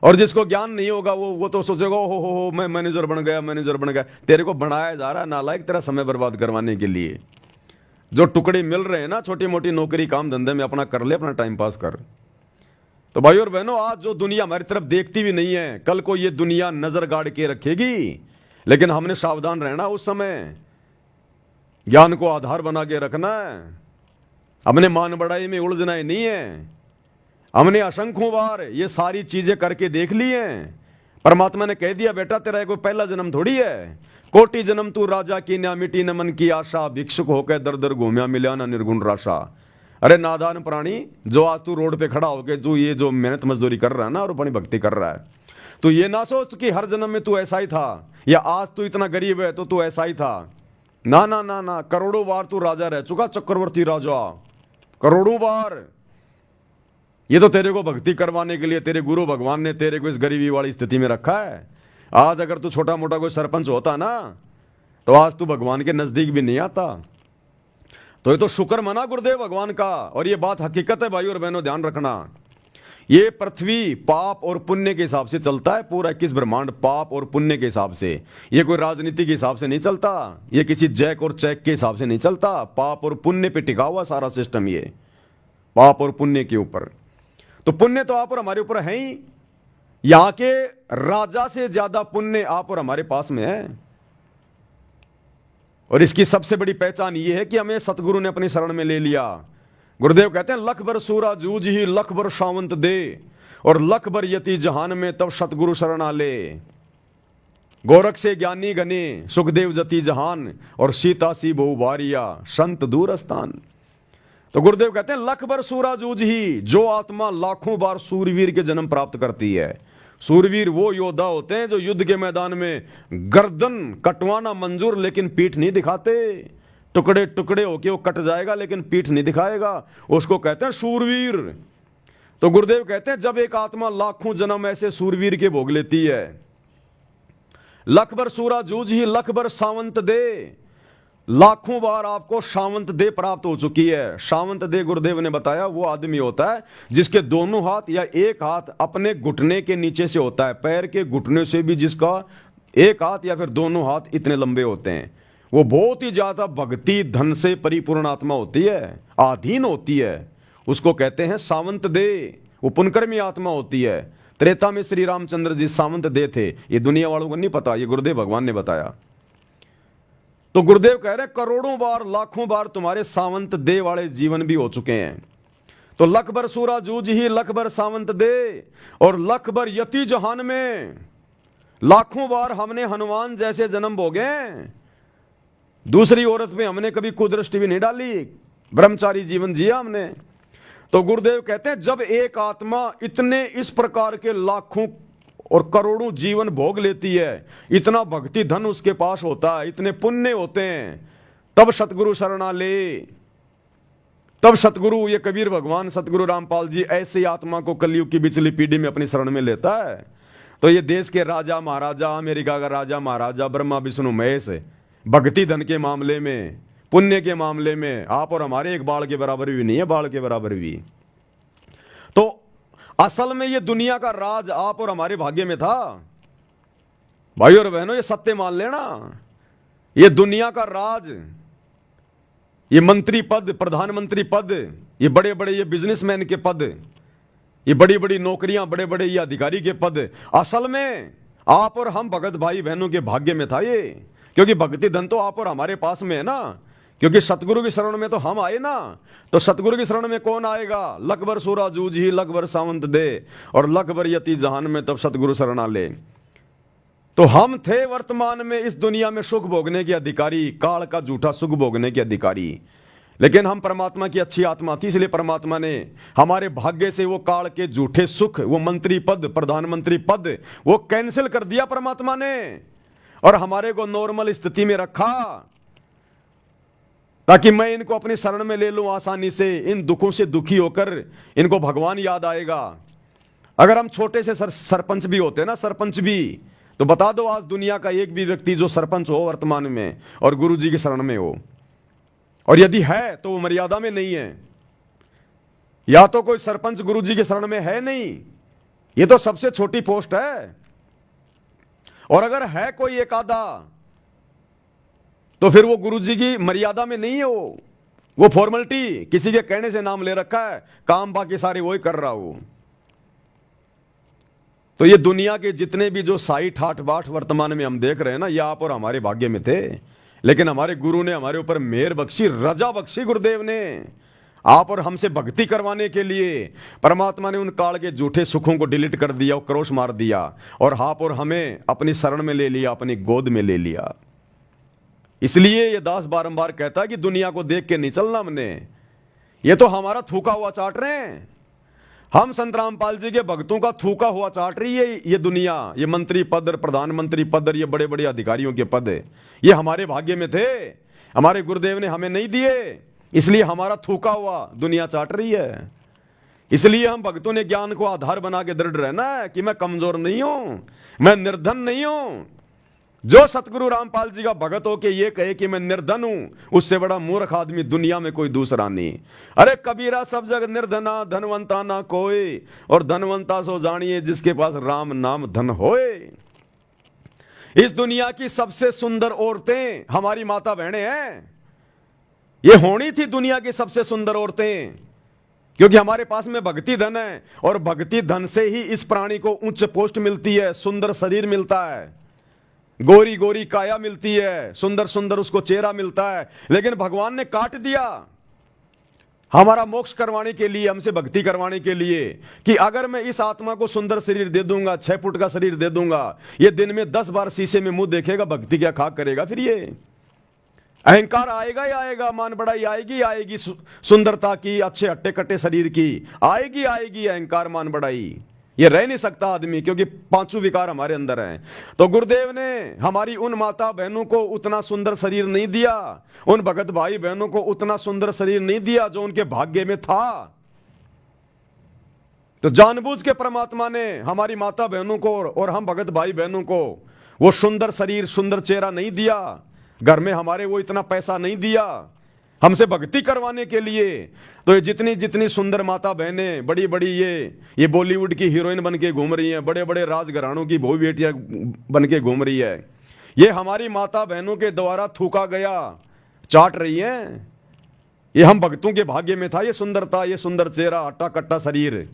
और जिसको ज्ञान नहीं होगा वो तो सोचेगा हो मैं मैनेजर बन गया, मैनेजर बन गया। तेरे को बनाया जा रहा है नालायक, तेरा समय बर्बाद करवाने के लिए। जो टुकड़े मिल रहे हैं ना छोटी मोटी नौकरी काम धंधे में, अपना कर ले, अपना टाइम पास कर। तो भाई और बहनों, आज जो दुनिया हमारी तरफ देखती भी नहीं है, कल को ये दुनिया नजर गाड़ के रखेगी, लेकिन हमने सावधान रहना, उस समय ज्ञान को आधार बना के रखना है। हमने मान बढ़ाई में उलझना ही नहीं है। हमने असंख्यों बार ये सारी चीजें करके देख ली हैं। परमात्मा ने कह दिया बेटा तेरा कोई पहला जन्म थोड़ी है, कोटि जन्म तू राजा की ना मिटी न मन की आशा, भिक्षुक होकर दर दर घूमिया मिला ना निर्गुण राशा। अरे नादान प्राणी, जो आज तू रोड पे खड़ा होके तू ये जो मेहनत मजदूरी कर रहा है ना और अपनी भक्ति कर रहा है, तो ये ना सोच कि हर जन्म में तू ऐसा ही था, या आज तू इतना गरीब है तो तू ऐसा ही था। ना ना ना ना, करोड़ों बार तू राजा रह चुका, चक्रवर्ती राजा, करोड़ों बार। ये तो तेरे को भक्ति करवाने के लिए तेरे गुरु भगवान ने तेरे को इस गरीबी वाली स्थिति में रखा है। आज अगर तू छोटा मोटा कोई सरपंच होता ना, तो आज तू भगवान के नजदीक भी नहीं आता। तो ये तो शुक्र मना गुरुदेव भगवान का। और ये बात हकीकत है भाई और बहनों, ध्यान रखना। ये पृथ्वी पाप और पुण्य के हिसाब से चलता है, पूरा 21 ब्रह्मांड पाप और पुण्य के हिसाब से। ये कोई राजनीति के हिसाब से नहीं चलता, ये किसी जैक और चेक के हिसाब से नहीं चलता। पाप और पुण्य पे टिका हुआ सारा सिस्टम, ये पाप और पुण्य के ऊपर। तो पुण्य तो आप और हमारे ऊपर है ही, यहां के राजा से ज्यादा पुण्य आप और हमारे पास में है। और इसकी सबसे बड़ी पहचान यह है कि हमें सतगुरु ने अपनी शरण में ले लिया। गुरुदेव कहते हैं लख भर सूरा जूझ ही लख भर शावंत दे, और लख भर यति जहान में तब सतगुरु शरण आले। गोरख से ज्ञानी गने सुखदेव जति जहान, और सीता सी बहु बारिया संत दूर स्थान। तो गुरुदेव कहते हैं लख भर सूरा जूझ ही, जो आत्मा लाखों बार सूरवीर के जन्म प्राप्त करती है। सूरवीर वो योद्धा होते हैं जो युद्ध के मैदान में गर्दन कटवाना मंजूर लेकिन पीठ नहीं दिखाते। टुकड़े टुकड़े होके वो कट जाएगा लेकिन पीठ नहीं दिखाएगा, उसको कहते हैं सूरवीर। तो गुरुदेव कहते हैं जब एक आत्मा लाखों जन्म ऐसे सूरवीर के भोग लेती है, लख भर सूरा जूझ ही लख भर सावंत दे, लाखों बार आपको शावंत दे प्राप्त हो चुकी है। शावंत दे गुरुदेव ने बताया वो आदमी होता है जिसके दोनों हाथ या एक हाथ अपने घुटने के नीचे से होता है, पैर के घुटने से भी जिसका एक हाथ या फिर दोनों हाथ इतने लंबे होते हैं, वो बहुत ही ज्यादा भक्ति धन से परिपूर्ण आत्मा होती है, आधीन होती है। उसको कहते हैं सावंत दे, वो पुनकर्मी आत्मा होती है। त्रेता में श्री रामचंद्र जी सावंत दे थे, ये दुनिया वालों को नहीं पता, ये गुरुदेव भगवान ने बताया। तो गुरुदेव कह रहे करोड़ों बार लाखों बार तुम्हारे सावंत दे वाले जीवन भी हो चुके हैं। तो लख भर सूरा जूझ ही लख भर सावंत दे, और लख भर यति जहान में, लाखों बार हमने हनुमान जैसे जन्म भोगे। दूसरी औरत में हमने कभी कुदृष्टि भी नहीं डाली, ब्रह्मचारी जीवन जिया हमने। तो गुरुदेव कहते हैं जब एक आत्मा इतने इस प्रकार के लाखों और करोड़ों जीवन भोग लेती है, इतना भक्ति धन उसके पास होता है, इतने पुण्य होते हैं, तब सतगुरु शरणा ले। तब सतगुरु, ये कबीर भगवान सतगुरु रामपाल जी ऐसी आत्मा को कलयुग की पिछली पीढ़ी में अपनी शरण में लेता है। तो ये देश के राजा महाराजा, अमेरिका का राजा महाराजा, ब्रह्मा विष्णु महेश, भक्ति धन के मामले में, पुण्य के मामले में आप और हमारे एक बाल के बराबर भी नहीं है, बाल के बराबर भी। तो असल में ये दुनिया का राज आप और हमारे भाग्य में था। भाई और बहनों, ये सत्य मान लेना, ये दुनिया का राज, ये मंत्री पद, प्रधानमंत्री पद, ये बड़े बड़े ये बिजनेसमैन के पद, ये बड़ी बड़ी नौकरियां, बड़े बड़े ये अधिकारी के पद, असल में आप और हम भगत भाई बहनों के भाग्य में था ये। क्योंकि भक्ति धन तो आप और हमारे पास में है ना, क्योंकि सतगुरु की शरण में तो हम आए ना। तो सतगुरु की शरण में कौन आएगा? लखबर सूरा जूझ ही लखबर सावंत दे, और लखबर यति जहान में तब सतगुरु शरणा ले। तो हम थे वर्तमान में इस दुनिया में सुख भोगने के अधिकारी, काल का झूठा सुख भोगने के अधिकारी। लेकिन हम परमात्मा की अच्छी आत्मा थी, इसलिए परमात्मा ने हमारे भाग्य से वो काल के झूठे सुख, वो मंत्री पद, प्रधानमंत्री पद, वो कैंसिल कर दिया परमात्मा ने, और हमारे को नॉर्मल स्थिति में रखा, ताकि मैं इनको अपनी शरण में ले लूं आसानी से। इन दुखों से दुखी होकर इनको भगवान याद आएगा। अगर हम छोटे से सरपंच भी होते ना, सरपंच भी, तो बता दो आज दुनिया का एक भी व्यक्ति जो सरपंच हो वर्तमान में और गुरु जी की शरण में हो, और यदि है तो वो मर्यादा में नहीं है, या तो कोई सरपंच गुरु जी की शरण में है नहीं, ये तो सबसे छोटी पोस्ट है। और अगर है कोई एक आधा, तो फिर वो गुरु जी की मर्यादा में नहीं है, वो फॉर्मेलिटी, किसी के कहने से नाम ले रखा है, काम बाकी सारे वही कर रहा हो। तो ये दुनिया के जितने भी जो 60-60 वर्तमान में हम देख रहे हैं ना, ये आप और हमारे भाग्य में थे। लेकिन हमारे गुरु ने हमारे ऊपर मेहर बख्शी, रजा बख्शी गुरुदेव ने, आप और हमसे भक्ति करवाने के लिए परमात्मा ने उन काल के झूठे सुखों को डिलीट कर दिया, क्रोश मार दिया, और आप और हमें अपनी शरण में ले लिया, अपनी गोद में ले लिया। इसलिए ये दास बारंबार कहता है कि दुनिया को देख के नहीं चलना हमने, ये तो हमारा थूका हुआ चाट रहे हैं। हम संत रामपाल जी के भक्तों का थूका हुआ चाट रही है ये दुनिया, ये मंत्री पद, प्रधानमंत्री पद, ये बड़े बड़े अधिकारियों के पद, ये हमारे भाग्य में थे, हमारे गुरुदेव ने हमें नहीं दिए, इसलिए हमारा थूका हुआ दुनिया चाट रही है। इसलिए हम भक्तों ने ज्ञान को आधार बना के दृढ़ रहना है कि मैं कमजोर नहीं हूं, मैं निर्धन नहीं हूं। जो सतगुरु रामपाल जी का भगत हो के ये कहे कि मैं निर्धन हूं, उससे बड़ा मूर्ख आदमी दुनिया में कोई दूसरा नहीं। अरे कबीरा सब जग निर्धना, धनवंता ना कोई, और धनवंता सो जानिए जिसके पास राम नाम धन होए। इस दुनिया की सबसे सुंदर औरतें हमारी माता बहनें हैं। ये होनी थी दुनिया की सबसे सुंदर औरतें, क्योंकि हमारे पास में भक्ति धन है, और भक्ति धन से ही इस प्राणी को उच्च पोस्ट मिलती है, सुंदर शरीर मिलता है, गोरी गोरी काया मिलती है, सुंदर सुंदर उसको चेहरा मिलता है। लेकिन भगवान ने काट दिया हमारा मोक्ष करवाने के लिए, हमसे भक्ति करवाने के लिए, कि अगर मैं इस आत्मा को सुंदर शरीर दे दूंगा, 6 फुट का शरीर दे दूंगा, ये दिन में 10 बार शीशे में मुंह देखेगा, भक्ति क्या खाक करेगा? फिर ये अहंकार आएगा ही आएगा, मान बढ़ाई आएगी आएगी, सुंदरता की, अच्छे हट्टे कट्टे शरीर की आएगी आएगी, अहंकार मान बढ़ाई ये रह नहीं सकता आदमी, क्योंकि 5 विकार हमारे अंदर हैं। तो गुरुदेव ने हमारी उन माता बहनों को उतना सुंदर शरीर नहीं दिया, उन भगत भाई बहनों को उतना सुंदर शरीर नहीं दिया जो उनके भाग्य में था। तो जानबूझ के परमात्मा ने हमारी माता बहनों को और हम भगत भाई बहनों को वो सुंदर शरीर, सुंदर चेहरा नहीं दिया। घर में हमारे वो इतना पैसा नहीं दिया हमसे भक्ति करवाने के लिए। तो ये जितनी जितनी सुंदर माता बहनें, बड़ी बड़ी ये बॉलीवुड की हीरोइन बन के घूम रही हैं, बड़े बड़े राजघरानों की बहु बेटियां बन के घूम रही है, ये हमारी माता बहनों के द्वारा थूका गया चाट रही हैं। ये हम भक्तों के भाग्य में था, ये सुंदरता, ये सुंदर चेहरा, हट्टा कट्टा शरीर,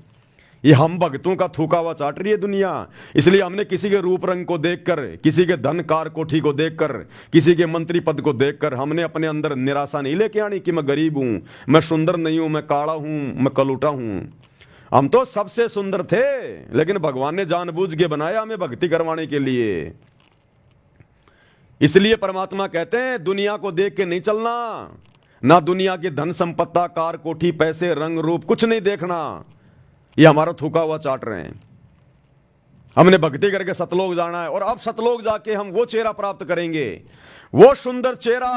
ये हम भक्तों का थूका हुआ चाट रही है दुनिया। इसलिए हमने किसी के रूप रंग को देखकर, किसी के धन कार कोठी को देखकर, किसी के मंत्री पद को देखकर हमने अपने अंदर निराशा नहीं लेके आनी कि मैं गरीब हूं, मैं सुंदर नहीं हूं, मैं काला हूं, मैं कलूटा हूं। हम तो सबसे सुंदर थे, लेकिन भगवान ने जानबूझ के बनाया हमें भक्ति करवाने के लिए। इसलिए परमात्मा कहते हैं दुनिया को देख के नहीं चलना, ना दुनिया की धन संपत्ता, कार कोठी, पैसे, रंग रूप, कुछ नहीं देखना। ये हमारा थूका हुआ चाट रहे हैं। हमने भक्ति करके सतलोक जाना है, और अब सतलोक जाके हम वो चेहरा प्राप्त करेंगे, वो सुंदर चेहरा।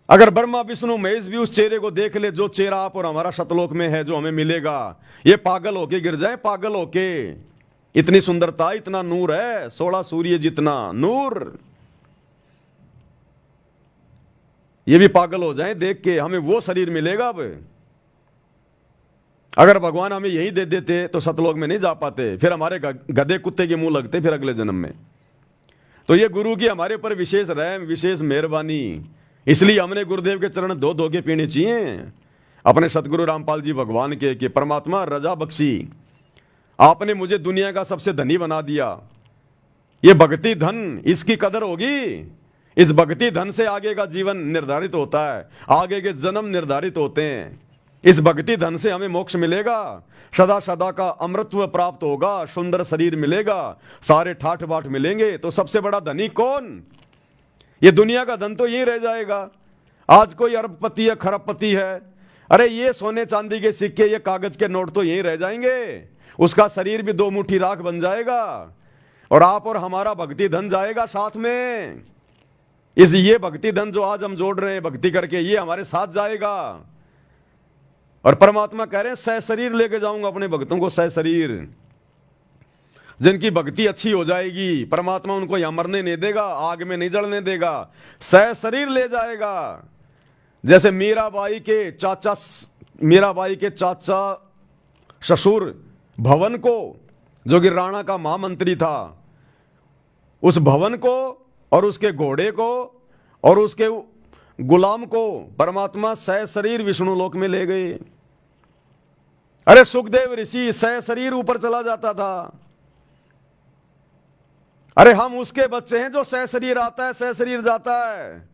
अगर ब्रह्मा विष्णु महेश भी उस चेहरे को देख ले, जो चेहरा आप और हमारा सतलोक में है, जो हमें मिलेगा, ये पागल होके गिर जाए, पागल होके। इतनी सुंदरता, इतना नूर है, 16 सूर्य जितना नूर। ये भी पागल हो जाएं देख के, हमें वो शरीर मिलेगा अब। अगर भगवान हमें यही दे देते तो सतलोक में नहीं जा पाते, फिर हमारे गधे कुत्ते के मुंह लगते फिर अगले जन्म में। तो ये गुरु की हमारे ऊपर विशेष रहम, विशेष मेहरबानी, इसलिए हमने गुरुदेव के चरण धो धो के पीने चाहिए अपने सतगुरु रामपाल जी भगवान के, कि परमात्मा रजा बख्शी, आपने मुझे दुनिया का सबसे धनी बना दिया। ये भक्ति धन, इसकी कदर होगी। इस भक्ति धन से आगे का जीवन निर्धारित होता है, आगे के जन्म निर्धारित होते हैं। इस भक्ति धन से हमें मोक्ष मिलेगा, सदा सदा का अमृतत्व प्राप्त होगा, सुंदर शरीर मिलेगा, सारे ठाठ बाट मिलेंगे। तो सबसे बड़ा धनी कौन? ये दुनिया का धन तो यही रह जाएगा। आज कोई अरबपति है, खरबपति है, अरे ये सोने चांदी के सिक्के, ये कागज के नोट तो यही रह जाएंगे। उसका शरीर भी 2 मुट्ठी राख बन जाएगा, और आप और हमारा भक्ति धन जाएगा साथ में। ये भक्ति धन जो आज हम जोड़ रहे हैं भक्ति करके, ये हमारे साथ जाएगा। और परमात्मा कह रहे हैं सह शरीर लेके जाऊंगा अपने भक्तों को, सह शरीर। जिनकी भक्ति अच्छी हो जाएगी, परमात्मा उनको यहां मरने नहीं देगा, आग में नहीं जलने देगा, सह शरीर ले जाएगा। जैसे मीराबाई के चाचा ससुर भवन को, जो कि राणा का महामंत्री था, उस भवन को और उसके घोड़े को और उसके गुलाम को परमात्मा सह शरीर विष्णु लोक में ले गए। अरे सुखदेव ऋषि सह शरीर ऊपर चला जाता था। अरे हम उसके बच्चे हैं जो सह शरीर आता है, सह शरीर जाता है।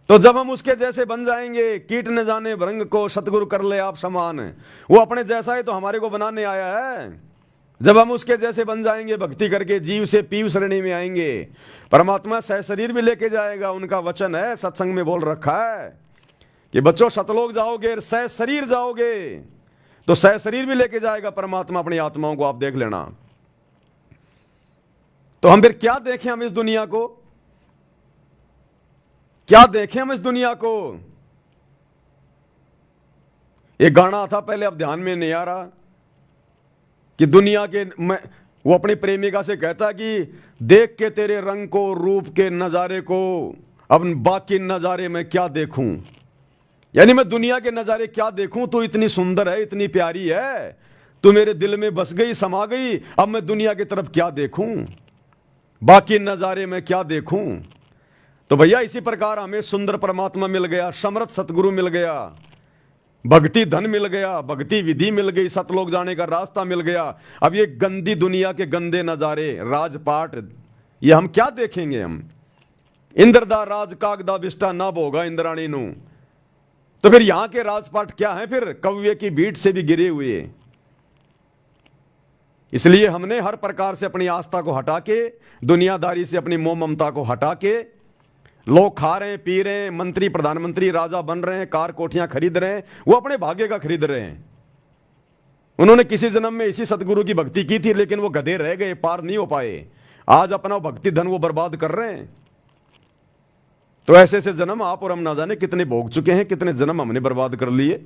तो जब हम उसके जैसे बन जाएंगे, कीट न जाने भृंग को सतगुरु कर ले आप समान, वो अपने जैसा है तो हमारे को बनाने आया है। जब हम उसके जैसे बन जाएंगे भक्ति करके, जीव से पीव श्रेणी में आएंगे, परमात्मा सह शरीर भी लेके जाएगा। उनका वचन है, सत्संग में बोल रखा है कि बच्चों सतलोक जाओगे, सह शरीर जाओगे, तो सह शरीर भी लेके जाएगा परमात्मा अपनी आत्माओं को, आप देख लेना। तो हम फिर क्या देखें हम इस दुनिया को, क्या देखें हम इस दुनिया को? एक गाना था पहले, अब ध्यान में नहीं आ रहा, कि दुनिया के वो अपनी प्रेमिका से कहता कि देख के तेरे रंग को, रूप के नजारे को, अब बाकी नजारे में क्या देखूं। यानी मैं दुनिया के नजारे क्या देखूं, तू इतनी सुंदर है, इतनी प्यारी है, तू मेरे दिल में बस गई, समा गई, अब मैं दुनिया की तरफ क्या देखूं, बाकी नजारे में क्या देखूं। तो भैया इसी प्रकार हमें सुंदर परमात्मा मिल गया, समर्थ सतगुरु मिल गया, भक्ति धन मिल गया, भक्ति विधि मिल गई, सतलोक जाने का रास्ता मिल गया। अब ये गंदी दुनिया के गंदे नजारे, राजपाट, ये हम क्या देखेंगे? हम इंद्रदा राज कागदा बिष्टा ना भोगा इंद्राणी नु, तो फिर यहां के राजपाट क्या है? फिर कौवे की भीड़ से भी गिरे हुए। इसलिए हमने हर प्रकार से अपनी आस्था को हटा के, दुनियादारी से अपनी मोह ममता को हटा के, लोग खा रहे हैं, पी रहे हैं, मंत्री प्रधानमंत्री राजा बन रहे हैं, कार कोठियां खरीद रहे हैं, वो अपने भाग्य का खरीद रहे हैं। उन्होंने किसी जन्म में इसी सतगुरु की भक्ति की थी, लेकिन वो गधे रह गए, पार नहीं हो पाए। आज अपना भक्ति धन वो बर्बाद कर रहे हैं। तो ऐसे ऐसे जन्म आप और हम ना जाने कितने भोग चुके हैं, कितने जन्म हमने बर्बाद कर लिए।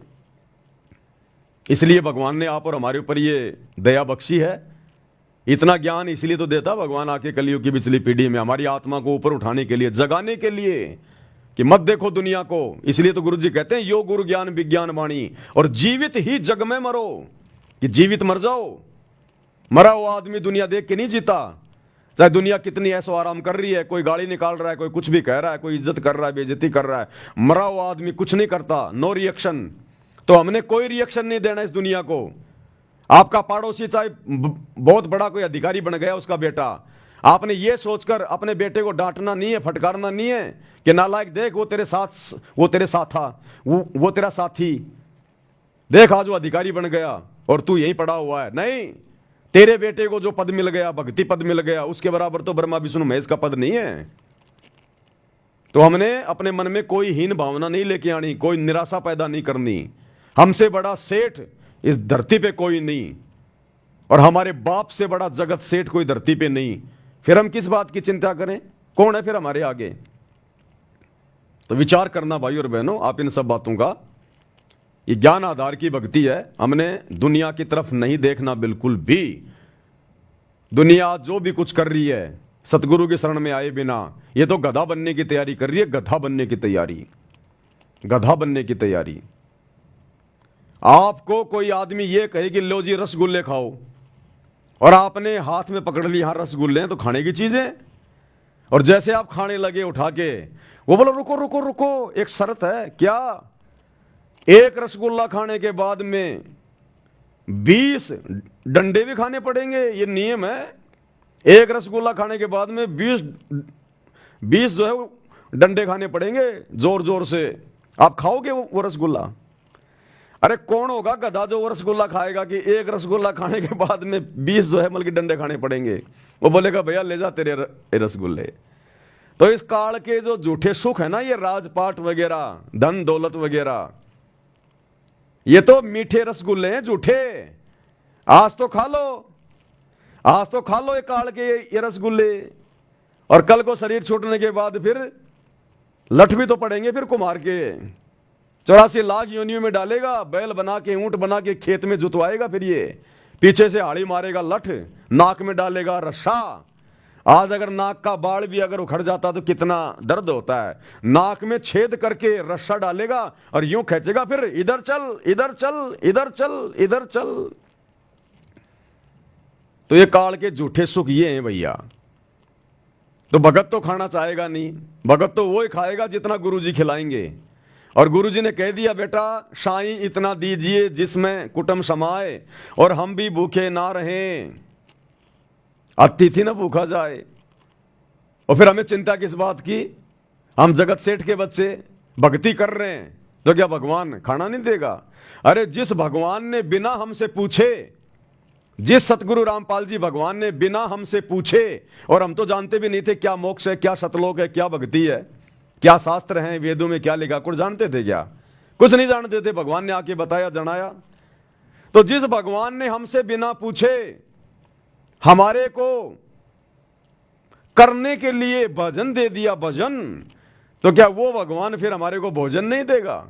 इसलिए भगवान ने आप और हमारे ऊपर ये दया बख्शी है। इतना ज्ञान इसलिए तो देता भगवान आके कलयुग की पिछली पीढ़ी में, हमारी आत्मा को ऊपर उठाने के लिए, जगाने के लिए, कि मत देखो दुनिया को। इसलिए तो गुरु जी कहते हैं यो गुरु ज्ञान विज्ञान वाणी, और जीवित ही जग में मरो, कि जीवित मर जाओ। मरा हुआ आदमी दुनिया देख के नहीं जीता। चाहे दुनिया कितनी ऐसो आराम कर रही है, कोई गाड़ी निकाल रहा है, कोई कुछ भी कह रहा है, कोई इज्जत कर रहा है, बेइज्जती कर रहा है, मरा हुआ आदमी कुछ नहीं करता, नो रिएक्शन। तो हमने कोई रिएक्शन नहीं देना इस दुनिया को। आपका पड़ोसी चाहे बहुत बड़ा कोई अधिकारी बन गया, उसका बेटा, आपने ये सोचकर अपने बेटे को डांटना नहीं है, फटकारना नहीं है कि नालायक देख वो तेरे साथ था, वो तेरा साथी, देख आज वो अधिकारी बन गया और तू यहीं पड़ा हुआ है। नहीं, तेरे बेटे को जो पद मिल गया, भक्ति पद मिल गया, उसके बराबर तो ब्रह्मा विष्णु महेश का पद नहीं है। तो हमने अपने मन में कोई हीन भावना नहीं लेके आनी, कोई निराशा पैदा नहीं करनी। हमसे बड़ा सेठ इस धरती पे कोई नहीं, और हमारे बाप से बड़ा जगत सेठ कोई धरती पे नहीं। फिर हम किस बात की चिंता करें? कौन है फिर हमारे आगे? तो विचार करना भाई और बहनों आप इन सब बातों का। ये ज्ञान आधार की भक्ति है। हमने दुनिया की तरफ नहीं देखना बिल्कुल भी। दुनिया जो भी कुछ कर रही है, सतगुरु के शरण में आए बिना। ये तो गधा बनने की तैयारी कर रही है, गधा बनने की तैयारी, गधा बनने की तैयारी। आपको कोई आदमी ये कहे कि लो जी रसगुल्ले खाओ, और आपने हाथ में पकड़ लिया रसगुल्ले तो खाने की चीजें, और जैसे आप खाने लगे उठा के, वो बोलो रुको रुको रुको, एक शर्त है। क्या? एक रसगुल्ला खाने के बाद में 20 डंडे भी खाने पड़ेंगे, ये नियम है। एक रसगुल्ला खाने के बाद में 20 जो है वो डंडे खाने पड़ेंगे जोर जोर से। आप खाओगे वो रसगुल्ला? अरे कौन होगा गधा जो वो रसगुल्ला खाएगा कि एक रसगुल्ला खाने के बाद में 20 जो है बल्कि डंडे खाने पड़ेंगे? वो बोलेगा भैया ले जा तेरे रसगुल्ले। तो इस काल के जो झूठे सुख है ना, ये राजपाट वगैरह, धन दौलत वगैरह, ये तो मीठे रसगुल्ले हैं झूठे। आज तो खा लो, आज तो खा लो ये काल के ये रसगुल्ले, और कल को शरीर छूटने के बाद फिर लठ भी तो पड़ेंगे फिर कुम्हार के। 84 लाख योनियों में डालेगा, बैल बना के ऊंट बना के खेत में जुतवाएगा, फिर ये पीछे से हाड़ी मारेगा लठ, नाक में डालेगा रस्सा। आज अगर नाक का बाल भी अगर उखड़ जाता तो कितना दर्द होता है। नाक में छेद करके रस्सा डालेगा और यूं खींचेगा, फिर इधर चल इधर चल इधर चल इधर चल। तो ये काल के झूठे सुख ये हैं भैया। तो भगत तो खाना चाहेगा नहीं, भगत तो वो ही खाएगा जितना गुरुजी खिलाएंगे। और गुरुजी ने कह दिया बेटा साईं इतना दीजिए जिसमें कुटुंब समाए, और हम भी भूखे ना रहें, अतिथि ना भूखा जाए। और फिर हमें चिंता किस बात की? हम जगत सेठ के बच्चे भक्ति कर रहे हैं तो क्या भगवान खाना नहीं देगा? अरे जिस भगवान ने बिना हमसे पूछे, जिस सतगुरु रामपाल जी भगवान ने बिना हमसे पूछे, और हम तो जानते भी नहीं थे क्या मोक्ष है, क्या सतलोक है, क्या भक्ति है, क्या शास्त्र हैं, वेदों में क्या लिखा, कुछ जानते थे क्या? कुछ नहीं जानते थे। भगवान ने आके बताया, जनाया। तो जिस भगवान ने हमसे बिना पूछे हमारे को करने के लिए भजन दे दिया, भजन, तो क्या वो भगवान फिर हमारे को भोजन नहीं देगा?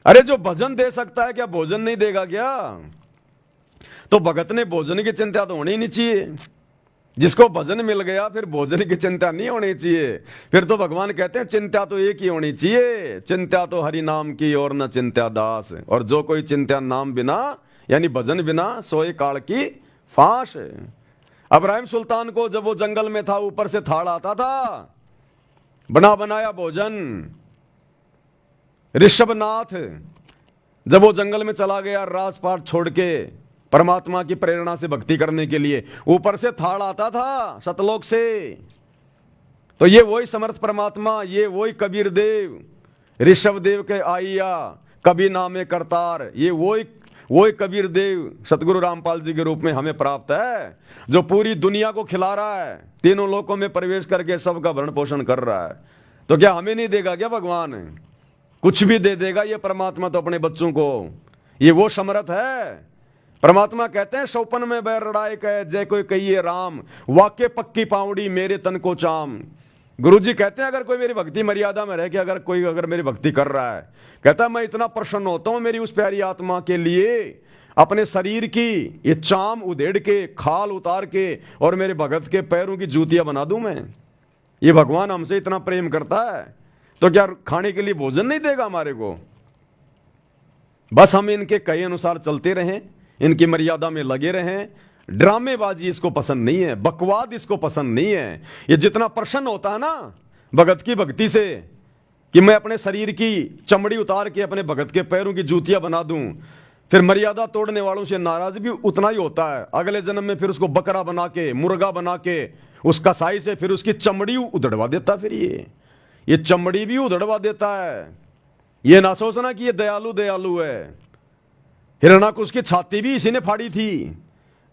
अरे जो भजन दे सकता है क्या भोजन नहीं देगा क्या? तो भगत ने भोजन की चिंता तो होनी नहीं चाहिए। जिसको भजन मिल गया फिर भोजन की चिंता नहीं होनी चाहिए। फिर तो भगवान कहते हैं चिंता तो एक ही होनी चाहिए, चिंता तो हरि नाम की और न चिंता दास। और जो कोई चिंता नाम बिना यानी भजन बिना सोए काल की फांस। इब्राहिम सुल्तान को जब वो जंगल में था ऊपर से थाड़ आता था, बना बनाया भोजन। ऋषभनाथ जब वो जंगल में चला गया राजपाट छोड़ के परमात्मा की प्रेरणा से भक्ति करने के लिए, ऊपर से थाड़ आता था सतलोक से। तो ये वही समर्थ परमात्मा, ये वही कबीर देव, ऋषभ देव के आइया, कभी नामे करतार, ये वही कबीर देव सतगुरु रामपाल जी के रूप में हमें प्राप्त है, जो पूरी दुनिया को खिला रहा है, तीनों लोकों में प्रवेश करके सबका भरण पोषण कर रहा है। तो क्या हमें नहीं देगा क्या भगवान? कुछ भी दे देगा ये परमात्मा तो अपने बच्चों को। ये वो समर्थ है। परमात्मा कहते हैं सौपन में बैर लड़ाई कहे जय कोई कहिए राम, वाक्य पक्की पाउड़ी मेरे तन को चाम। गुरुजी कहते हैं अगर कोई मेरी भक्ति मर्यादा में रह के अगर मेरी भक्ति कर रहा है, कहता है मैं इतना प्रसन्न होता हूं मेरी उस प्यारी आत्मा के लिए, अपने शरीर की ये चाम उधेड़ के, खाल उतार के और मेरे भगत के पैरों की जूतियां बना दूं मैं। ये भगवान हमसे इतना प्रेम करता है तो क्या खाने के लिए भोजन नहीं देगा हमारे को? बस हम इनके कहे अनुसार चलते रहें, इनकी मर्यादा में लगे रहें। ड्रामेबाजी इसको पसंद नहीं है, बकवाद इसको पसंद नहीं है। ये जितना प्रसन्न होता है ना भगत की भक्ति से कि मैं अपने शरीर की चमड़ी उतार के अपने भगत के पैरों की जूतियां बना दूं, फिर मर्यादा तोड़ने वालों से नाराज भी उतना ही होता है। अगले जन्म में फिर उसको बकरा बना के, मुर्गा बना के, उस कसाई से फिर उसकी चमड़ी उधड़वा देता। फिर ये चमड़ी भी उधड़वा देता है। ये ना सोचना कि ये दयालु दयालु है। हिरणाकुश की छाती भी इसी ने फाड़ी थी।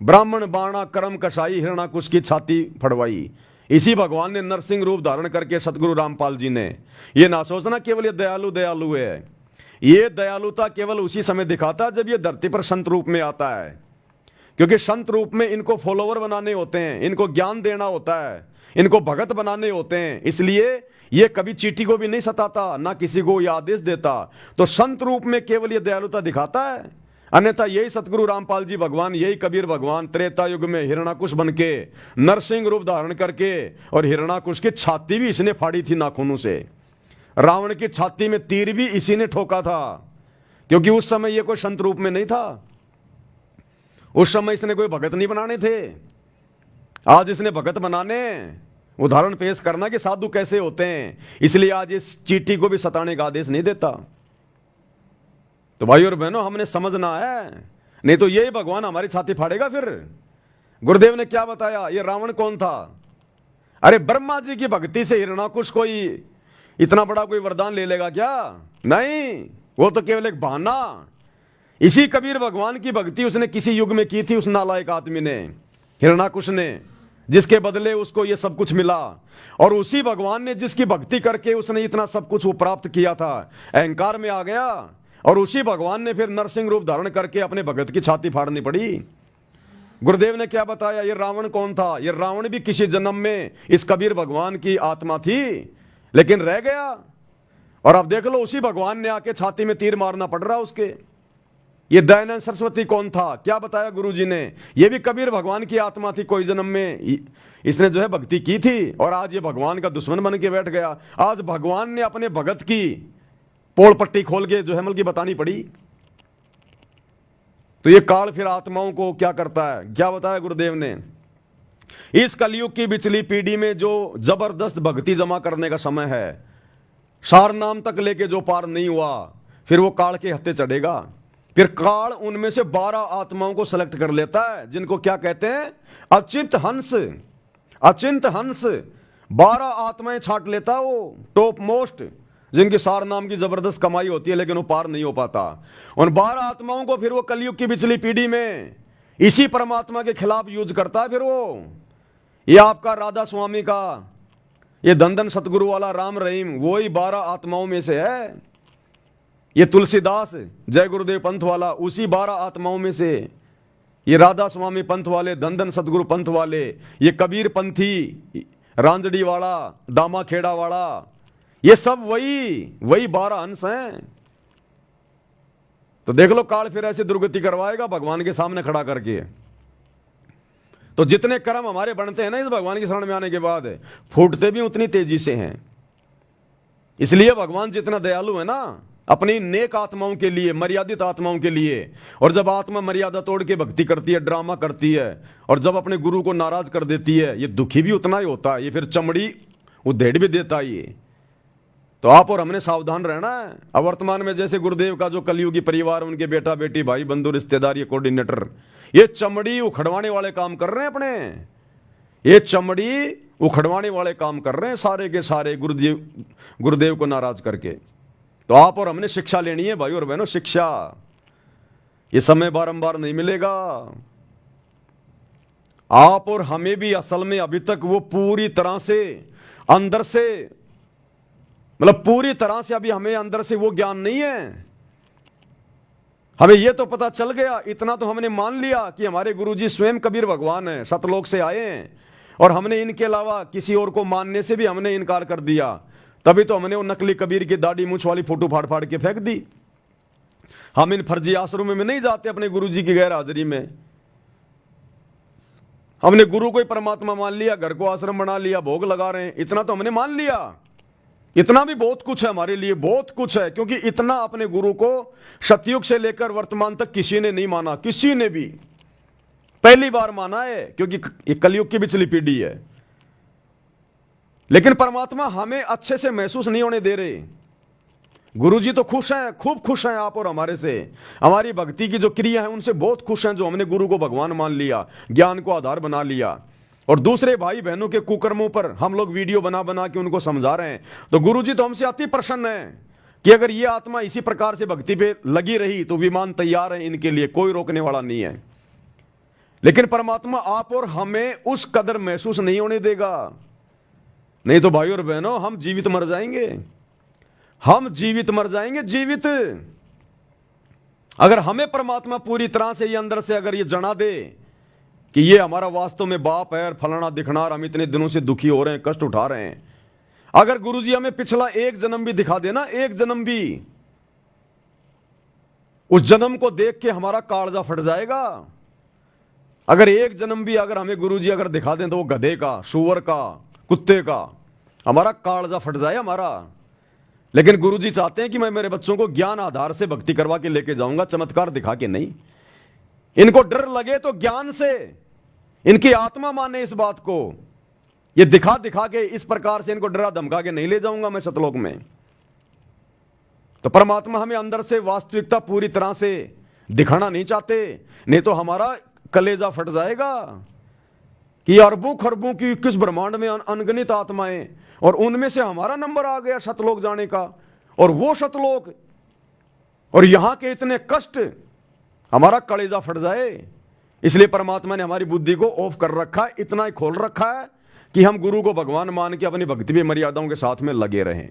ब्राह्मण बाणा कर्म कसाई हिरणाकुश की छाती फड़वाई। इसी भगवान ने नरसिंह रूप धारण करके सतगुरु रामपाल जी ने। ये ना सोचना केवल ये दयालु दयालु है। ये दयालुता केवल उसी समय दिखाता जब ये धरती पर संत रूप में आता है, क्योंकि संत रूप में इनको फॉलोवर बनाने होते हैं, इनको ज्ञान देना होता है, इनको भगत बनाने होते हैं। इसलिए ये कभी चींटी को भी नहीं सताता, ना किसी को ये आदेश देता। तो संत रूप में केवल ये दयालुता दिखाता है। अन्यथा यही सतगुरु रामपाल जी भगवान, यही कबीर भगवान त्रेता युग में हिरणाकुश बन के नरसिंह रूप धारण करके, और हिरणाकुश की छाती भी इसने फाड़ी थी नाखूनों से। रावण की छाती में तीर भी इसी ने ठोका था, क्योंकि उस समय ये कोई संत रूप में नहीं था, उस समय इसने कोई भगत नहीं बनाने थे। आज इसने भगत बनाने, उदाहरण पेश करना कि साधु कैसे होते हैं, इसलिए आज इस चींटी को भी सताने का आदेश नहीं देता। तो भाई और बहनों, हमने समझना है, नहीं तो यही भगवान हमारी छाती फाड़ेगा। फिर गुरुदेव ने क्या बताया, ये रावण कौन था? अरे ब्रह्मा जी की भक्ति से हिरणाकुश कोई इतना बड़ा कोई वरदान ले लेगा क्या? नहीं, वो तो केवल एक बहाना। इसी कबीर भगवान की भक्ति उसने किसी युग में की थी, उस नालायक आदमी ने, हिरणाकुश ने, जिसके बदले उसको ये सब कुछ मिला। और उसी भगवान ने जिसकी भक्ति करके उसने इतना सब कुछ वो प्राप्त किया था, अहंकार में आ गया, और उसी भगवान ने फिर नरसिंह रूप धारण करके अपने भगत की छाती फाड़नी पड़ी। गुरुदेव ने क्या बताया, ये रावण कौन था? ये रावण भी किसी जन्म में इस कबीर भगवान की आत्मा थी, लेकिन रह गया। और अब देख लो, उसी भगवान ने आके छाती में तीर मारना पड़ रहा उसके। ये दयानंद सरस्वती कौन था? क्या बताया गुरुजी ने, ये भी कबीर भगवान की आत्मा थी, कोई जन्म में इसने जो है भक्ति की थी, और आज ये भगवान का दुश्मन बन के बैठ गया। आज भगवान ने अपने भगत की पोल पट्टी खोल के जो है की बतानी पड़ी। तो ये काल फिर आत्माओं को क्या करता है, क्या बताया गुरुदेव ने, इस कलयुग की पिछली पीढ़ी में जो जबरदस्त भक्ति जमा करने का समय है, सार नाम तक लेके जो पार नहीं हुआ, फिर वो काल के हत्थे चढ़ेगा। फिर काल उनमें से 12 आत्माओं को सेलेक्ट कर लेता है, जिनको क्या कहते हैं, अचिंत हंस। अचिंत हंस 12 आत्माएं छाट लेता वो, टॉप मोस्ट, जिनकी सार नाम की जबरदस्त कमाई होती है, लेकिन वो पार नहीं हो पाता। उन 12 आत्माओं को फिर वो कलयुग की पिछली पीढ़ी में इसी परमात्मा के खिलाफ यूज करता है। फिर वो, ये आपका राधा स्वामी का, ये धन सतगुरु वाला राम रहीम, वो ही 12 आत्माओं में से है। ये तुलसीदास जय गुरुदेव पंथ वाला, उसी 12 आत्माओं में से। ये राधा स्वामी पंथ वाले, धन सतगुरु पंथ वाले, ये कबीर पंथी, रांजड़ी वाला, दामा खेड़ा वाला, ये सब वही 12 अंश हैं। तो देख लो, काल फिर ऐसे दुर्गति करवाएगा भगवान के सामने खड़ा करके। तो जितने कर्म हमारे बनते हैं ना इस भगवान की शरण में आने के बाद, फूटते भी उतनी तेजी से हैं। इसलिए भगवान जितना दयालु है ना, अपनी नेक आत्माओं के लिए, मर्यादित आत्माओं के लिए। और जब आत्मा मर्यादा तोड़ के भक्ति करती है, ड्रामा करती है, और जब अपने गुरु को नाराज कर देती है, ये दुखी भी उतना ही होता है, ये फिर चमड़ी उधेड़ भी देता है ये। तो आप और हमने सावधान रहना है। अब वर्तमान में जैसे गुरुदेव का जो कलयुगी परिवार, उनके बेटा बेटी, भाई बंधु रिश्तेदार, ये कोऑर्डिनेटर, ये चमड़ी उखड़वाने वाले काम कर रहे हैं अपने, ये चमड़ी उखड़वाने वाले काम कर रहे हैं सारे के सारे, गुरुदेव को नाराज करके। तो आप और हमने शिक्षा लेनी है भाई और बहनों, शिक्षा। ये समय बारंबार नहीं मिलेगा। आप और हमें भी असल में अभी तक वो पूरी तरह से अंदर से, मतलब पूरी तरह से अभी हमें अंदर से वो ज्ञान नहीं है। हमें ये तो पता चल गया, इतना तो हमने मान लिया कि हमारे गुरुजी स्वयं कबीर भगवान हैं, सतलोक से आए हैं, और हमने इनके अलावा किसी और को मानने से भी हमने इनकार कर दिया। तभी तो हमने वो नकली कबीर की दाढ़ी मूंछ वाली फोटो फाड़ फाड़ के फेंक दी। हम इन फर्जी आश्रमों में नहीं जाते अपने गुरुजी की गैर हाजिरी में। हमने गुरु को ही परमात्मा मान लिया, घर को आश्रम बना लिया, भोग लगा रहे हैं, इतना तो हमने मान लिया। इतना भी बहुत कुछ है हमारे लिए, बहुत कुछ है, क्योंकि इतना अपने गुरु को सतयुग से लेकर वर्तमान तक किसी ने नहीं माना, किसी ने भी। पहली बार माना है, क्योंकि ये कलयुग की पिछली पीढ़ी है। लेकिन परमात्मा हमें अच्छे से महसूस नहीं होने दे रहे। गुरुजी तो खुश हैं, खूब खुश हैं आप और हमारे से, हमारी भक्ति की जो क्रिया है उनसे बहुत खुश हैं, जो हमने गुरु को भगवान मान लिया, ज्ञान को आधार बना लिया। और दूसरे भाई बहनों के कुकर्मों पर हम लोग वीडियो बना बना के उनको समझा रहे हैं। तो गुरुजी तो हमसे अति प्रसन्न है कि अगर ये आत्मा इसी प्रकार से भक्ति पे लगी रही तो विमान तैयार है इनके लिए, कोई रोकने वाला नहीं है। लेकिन परमात्मा आप और हमें उस कदर महसूस नहीं होने देगा। नहीं तो भाई और बहनों, हम जीवित मर जाएंगे, हम जीवित मर जाएंगे, जीवित। अगर हमें परमात्मा पूरी तरह से ये अंदर से अगर ये जना दे कि ये हमारा वास्तव में बाप है, फलाना दिखना, और हम इतने दिनों से दुखी हो रहे हैं, कष्ट उठा रहे हैं, अगर गुरुजी हमें पिछला एक जन्म भी दिखा देना, एक जन्म भी, उस जन्म को देख के हमारा कालजा फट जाएगा। अगर एक जन्म भी अगर हमें गुरुजी अगर दिखा दें तो वो गधे का, सूअर का, कुत्ते का, हमारा कालजा फट जाए हमारा। लेकिन गुरुजी चाहते हैं कि मैं मेरे बच्चों को ज्ञान आधार से भक्ति करवा के लेके जाऊंगा, चमत्कार दिखा के नहीं। इनको डर लगे तो ज्ञान से, इनकी आत्मा माने इस बात को। ये दिखा दिखा के इस प्रकार से इनको डरा धमका के नहीं ले जाऊंगा मैं सतलोक में। तो परमात्मा हमें अंदर से वास्तविकता पूरी तरह से दिखाना नहीं चाहते, नहीं तो हमारा कलेजा फट जाएगा कि अरबों खरबों की किस ब्रह्मांड में अनगिनत आत्माएं, और उनमें से हमारा नंबर आ गया सतलोक जाने का, और वो सतलोक और यहां के इतने कष्ट, हमारा कलेजा फट जाए। इसलिए परमात्मा ने हमारी बुद्धि को ऑफ कर रखा है, इतना ही खोल रखा है कि हम गुरु को भगवान मान के अपनी भक्ति में मर्यादाओं के साथ में लगे रहें।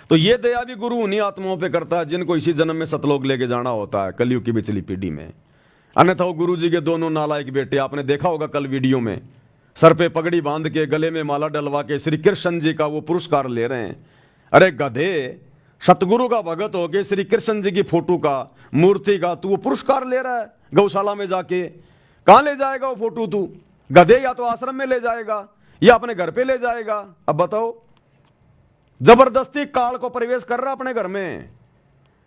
तो ये दया भी गुरु उन्हीं आत्माओं पे करता है जिनको इसी जन्म में सतलोक लेके जाना होता है, कलयुग की पिछली पीढ़ी में। अन्यथा वो गुरु जी के दोनों नालायक बेटे, आपने देखा होगा कल वीडियो में, सर पे पगड़ी बांध के गले में माला डलवा के श्री कृष्ण जी का वो पुरस्कार ले रहे हैं। अरे गधे, सतगुरु का भगत हो के श्री कृष्ण जी की फोटो का, मूर्ति का तू वो पुरस्कार ले रहा है गौशाला में जाके। कहां ले जाएगा वो फोटो तू? गधे, या तो आश्रम में ले जाएगा या अपने घर पे ले जाएगा। अब बताओ, जबरदस्ती काल को प्रवेश कर रहा अपने घर में।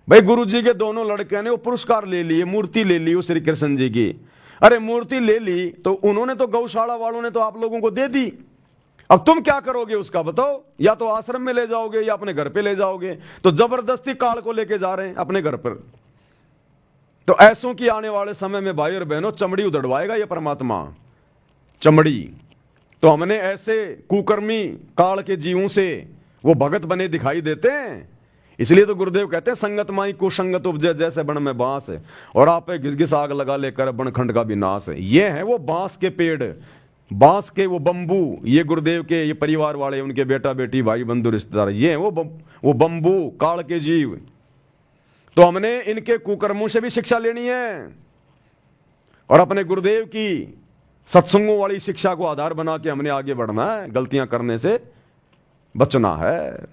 भाई गुरुजी के दोनों लड़के ने वो पुरस्कार ले लिए, मूर्ति ले ली वो श्री कृष्ण जी की। अरे मूर्ति ले ली तो उन्होंने तो, गौशाला वालों ने तो आप लोगों को दे दी। अब तुम क्या करोगे उसका बताओ? या तो आश्रम में ले जाओगे या अपने घर पे ले जाओगे। तो जबरदस्ती काल को लेके जा रहे हैं अपने घर पर। तो ऐसों की आने वाले समय में भाई और बहनों चमड़ी उधड़वाएगा ये परमात्मा, चमड़ी। तो हमने ऐसे कुकर्मी काल के जीवों से वो भगत बने दिखाई देते हैं। इसलिए तो गुरुदेव कहते हैं संगत माई कुसंगत उपजे जैसे बन में बांस है, और आप पे घिस घिस आग लगा लेकर बनखंड का भी नाश है। ये है वो बांस के पेड़, बांस के वो बंबू, ये गुरुदेव के ये परिवार वाले, उनके बेटा बेटी भाई बंधु रिश्तेदार, ये है वो बंबू काल के जीव। तो हमने इनके कुकर्मों से भी शिक्षा लेनी है और अपने गुरुदेव की सत्संगों वाली शिक्षा को आधार बना के हमने आगे बढ़ना है, गलतियां करने से बचना है।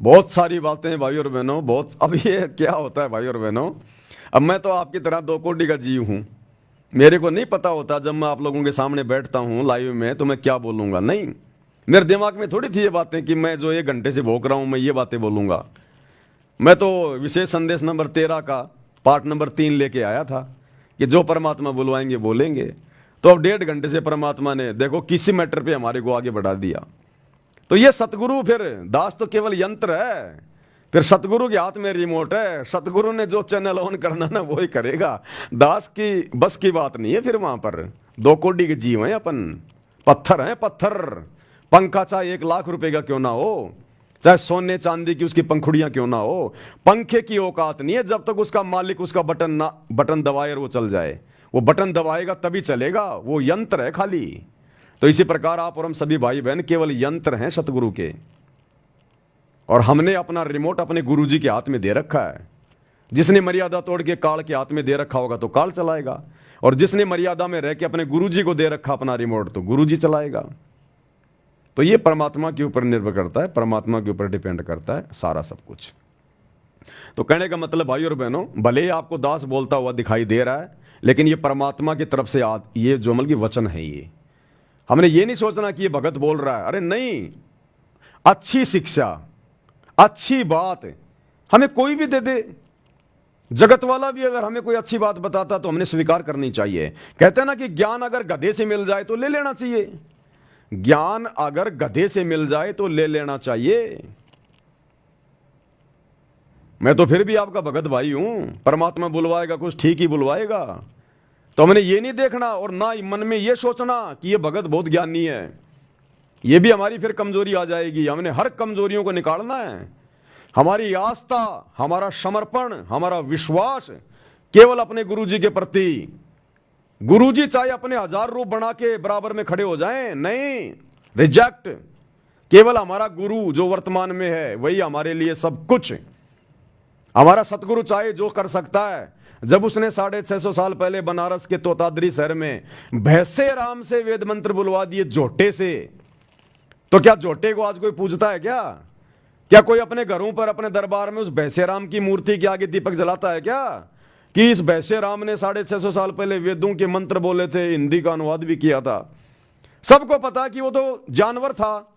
बहुत सारी बातें हैं भाई और बहनों, बहुत। अब ये क्या होता है भाई और बहनों, अब मैं तो आपकी तरह दो कोटि का जीव हूं। मेरे को नहीं पता होता जब मैं आप लोगों के सामने बैठता हूं लाइव में तो मैं क्या बोलूंगा। नहीं, मेरे दिमाग में थोड़ी थी ये बातें कि मैं जो 1 घंटे से भोग रहा हूं मैं ये बातें बोलूंगा। मैं तो विशेष संदेश नंबर 13 का पार्ट नंबर 3 लेके आया था कि जो परमात्मा बुलवाएंगे बोलेंगे। तो अब 1.5 घंटे से परमात्मा ने देखो किसी मैटर पे हमारे को आगे बढ़ा दिया। तो ये सतगुरु, फिर दास तो केवल यंत्र है, फिर सतगुरु के हाथ में रिमोट है। सतगुरु ने जो चैनल ऑन करना ना वो ही करेगा। दास की बस की बात नहीं है। फिर वहां पर 2 कोटि के जीव हैं अपन, पत्थर हैं पत्थर। पंखा चाहे 1 लाख रुपए का क्यों ना हो, चाहे सोने चांदी की उसकी पंखुड़ियां क्यों ना हो, पंखे की औकात नहीं है जब तक उसका मालिक उसका बटन दबाए और वो चल जाए। वो बटन दबाएगा तभी चलेगा, वो यंत्र है खाली। तो इसी प्रकार आप और हम सभी भाई बहन केवल यंत्र हैं सतगुरु के, और हमने अपना रिमोट अपने गुरुजी के हाथ में दे रखा है। जिसने मर्यादा तोड़ के काल के हाथ में दे रखा होगा तो काल चलाएगा, और जिसने मर्यादा में रह के अपने गुरुजी को दे रखा अपना रिमोट तो गुरुजी चलाएगा। तो ये परमात्मा के ऊपर निर्भर करता है, परमात्मा के ऊपर डिपेंड करता है सारा सब कुछ। तो कहने का मतलब भाई और बहनों, भले ही आपको दास बोलता हुआ दिखाई दे रहा है, लेकिन ये परमात्मा की तरफ से ये जो मतलब की वचन है। ये हमने ये नहीं सोचना कि ये भगत बोल रहा है। अरे नहीं, अच्छी शिक्षा, अच्छी बात हमें कोई भी दे दे, जगत वाला भी अगर हमें कोई अच्छी बात बताता तो हमने स्वीकार करनी चाहिए। कहते हैं ना कि ज्ञान अगर गधे से मिल जाए तो ले लेना चाहिए। ज्ञान अगर गधे से मिल जाए तो ले लेना चाहिए। मैं तो फिर भी आपका भगत भाई हूं। परमात्मा बुलवाएगा कुछ ठीक ही बुलवाएगा। तो हमने ये नहीं देखना और ना मन में ये सोचना कि ये भगत बहुत ज्ञानी है। ये भी हमारी फिर कमजोरी आ जाएगी। हमने हर कमजोरियों को निकालना है। हमारी आस्था, हमारा समर्पण, हमारा विश्वास केवल अपने गुरुजी के प्रति। गुरुजी चाहे अपने 1000 रूप बना के बराबर में खड़े हो जाएं, नहीं, रिजेक्ट। केवल हमारा गुरु जो वर्तमान में है वही हमारे लिए सब कुछ। हमारा सतगुरु चाहे जो कर सकता है। जब उसने 650 साल पहले बनारस के तोताद्री शहर में भैंसे राम से वेद मंत्र बुलवा दिए झोटे से, तो क्या झोटे को आज कोई पूजता है क्या? क्या कोई अपने घरों पर अपने दरबार में उस भैंसे राम की मूर्ति के आगे दीपक जलाता है क्या? कि इस भैंसे राम ने 650 साल पहले वेदों के मंत्र बोले थे, हिंदी का अनुवाद भी किया था। सबको पता कि वो तो जानवर था,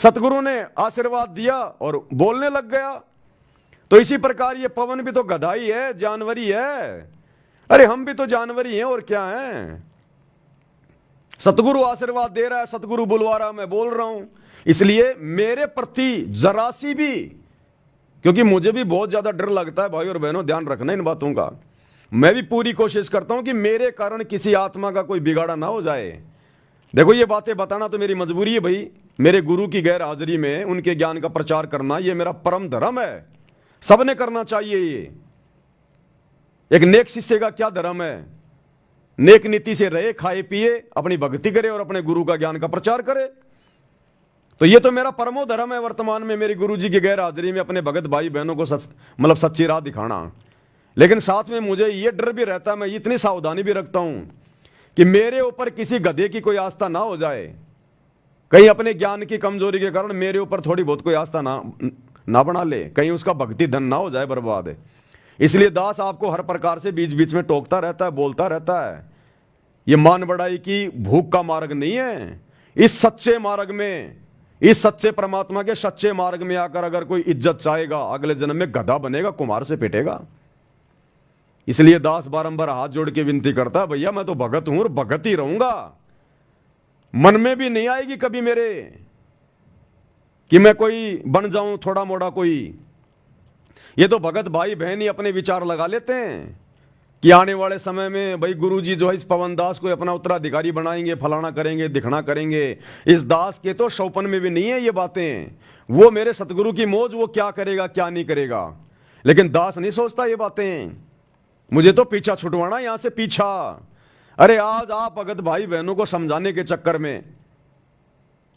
सतगुरु ने आशीर्वाद दिया और बोलने लग गया। तो इसी प्रकार ये पवन भी तो गधा ही है, जानवर ही है। अरे हम भी तो जानवर ही हैं, और क्या हैं। सतगुरु आशीर्वाद दे रहा है, सतगुरु बुलवा रहा, मैं बोल रहा हूं। इसलिए मेरे प्रति जरा सी भी, क्योंकि मुझे भी बहुत ज्यादा डर लगता है भाई और बहनों, ध्यान रखना इन बातों का। मैं भी पूरी कोशिश करता हूं कि मेरे कारण किसी आत्मा का कोई बिगाड़ा ना हो जाए। देखो ये बातें बताना तो मेरी मजबूरी है भाई, मेरे गुरु की गैर हाजिरी में उनके ज्ञान का प्रचार करना ये मेरा परम धर्म है, सबने करना चाहिए। ये एक नेक शिष्य का क्या धर्म है, नेक नीति से रहे, खाए पिए, अपनी भक्ति करे और अपने गुरु का ज्ञान का प्रचार करे। तो ये तो मेरा परमो धर्म है वर्तमान में, मेरी गुरु जी की गैर हाजिरी में अपने भगत भाई बहनों को मतलब सच्ची राह दिखाना। लेकिन साथ में मुझे ये डर भी रहता है, मैं इतनी सावधानी भी रखता हूं कि मेरे ऊपर किसी गधे की कोई आस्था ना हो जाए, कहीं अपने ज्ञान की कमजोरी के कारण मेरे ऊपर थोड़ी बहुत कोई आस्था ना बना ले, कहीं उसका भक्ति धन ना हो जाए बर्बाद। इसलिए दास आपको हर प्रकार से बीच बीच में टोकता रहता है, बोलता रहता है। ये मान बढ़ाई की भूख का मार्ग नहीं है। इस सच्चे मार्ग में, इस सच्चे परमात्मा के सच्चे मार्ग में आकर अगर कोई इज्जत चाहेगा, अगले जन्म में गधा बनेगा, कुम्हार से पिटेगा। इसलिए दास बारंबार हाथ जोड़ के विनती करता है, भैया मैं तो भगत हूं और भगत ही रहूंगा। मन में भी नहीं आएगी कभी मेरे कि मैं कोई बन जाऊं थोड़ा मोड़ा कोई। ये तो भगत भाई बहन ही अपने विचार लगा लेते हैं कि आने वाले समय में भाई गुरुजी जो है इस पवन दास को अपना उत्तराधिकारी बनाएंगे, फलाना करेंगे, दिखना करेंगे। इस दास के तो शौपन में भी नहीं है ये बातें। वो मेरे सतगुरु की मौज, वो क्या करेगा क्या नहीं करेगा। लेकिन दास नहीं सोचता ये बातें, मुझे तो पीछा छुटवाना, यहां से पीछा। अरे आज आप भगत भाई बहनों को समझाने के चक्कर में,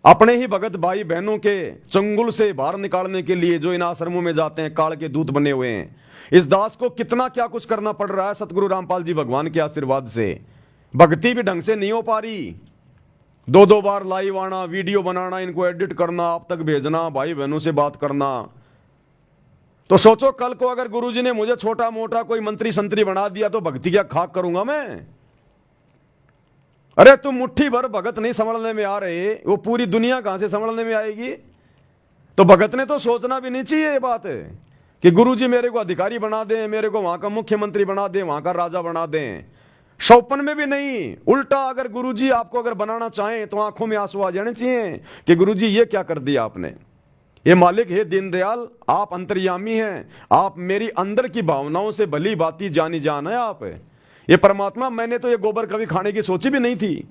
अपने ही भगत भाई बहनों के चंगुल से बाहर निकालने के लिए जो इन आश्रमों में जाते हैं, काल के दूत बने हुए हैं, इस दास को कितना क्या कुछ करना पड़ रहा है सतगुरु रामपाल जी भगवान के आशीर्वाद से। भक्ति भी ढंग से नहीं हो पा रही, 2-2 बार लाइव आना, वीडियो बनाना, इनको एडिट करना, आप तक भेजना, भाई बहनों से बात करना। तो सोचो कल को अगर गुरुजी ने मुझे छोटा मोटा कोई मंत्री संतरी बना दिया तो भक्ति क्या खाक करूंगा मैं। अरे तुम मुट्ठी भर भगत नहीं संभलने में आ रहे, वो पूरी दुनिया कहां से संभलने में आएगी। तो भगत ने तो सोचना भी नहीं चाहिए ये बात है कि गुरुजी मेरे को अधिकारी बना दें, मेरे को वहां का मुख्यमंत्री बना दें, वहां का राजा बना दें। शौपन में भी नहीं, उल्टा अगर गुरुजी आपको अगर बनाना चाहें तो आंखों में आंसू आ जाने चाहिए कि गुरुजी ये क्या कर दिया आपने। ये मालिक हे दीनदयाल, आप अंतर्यामी हैं, आप मेरी अंदर की भावनाओं से भली बाती जानी जान है आप। ये परमात्मा, मैंने तो ये गोबर कभी खाने की सोची भी नहीं थी।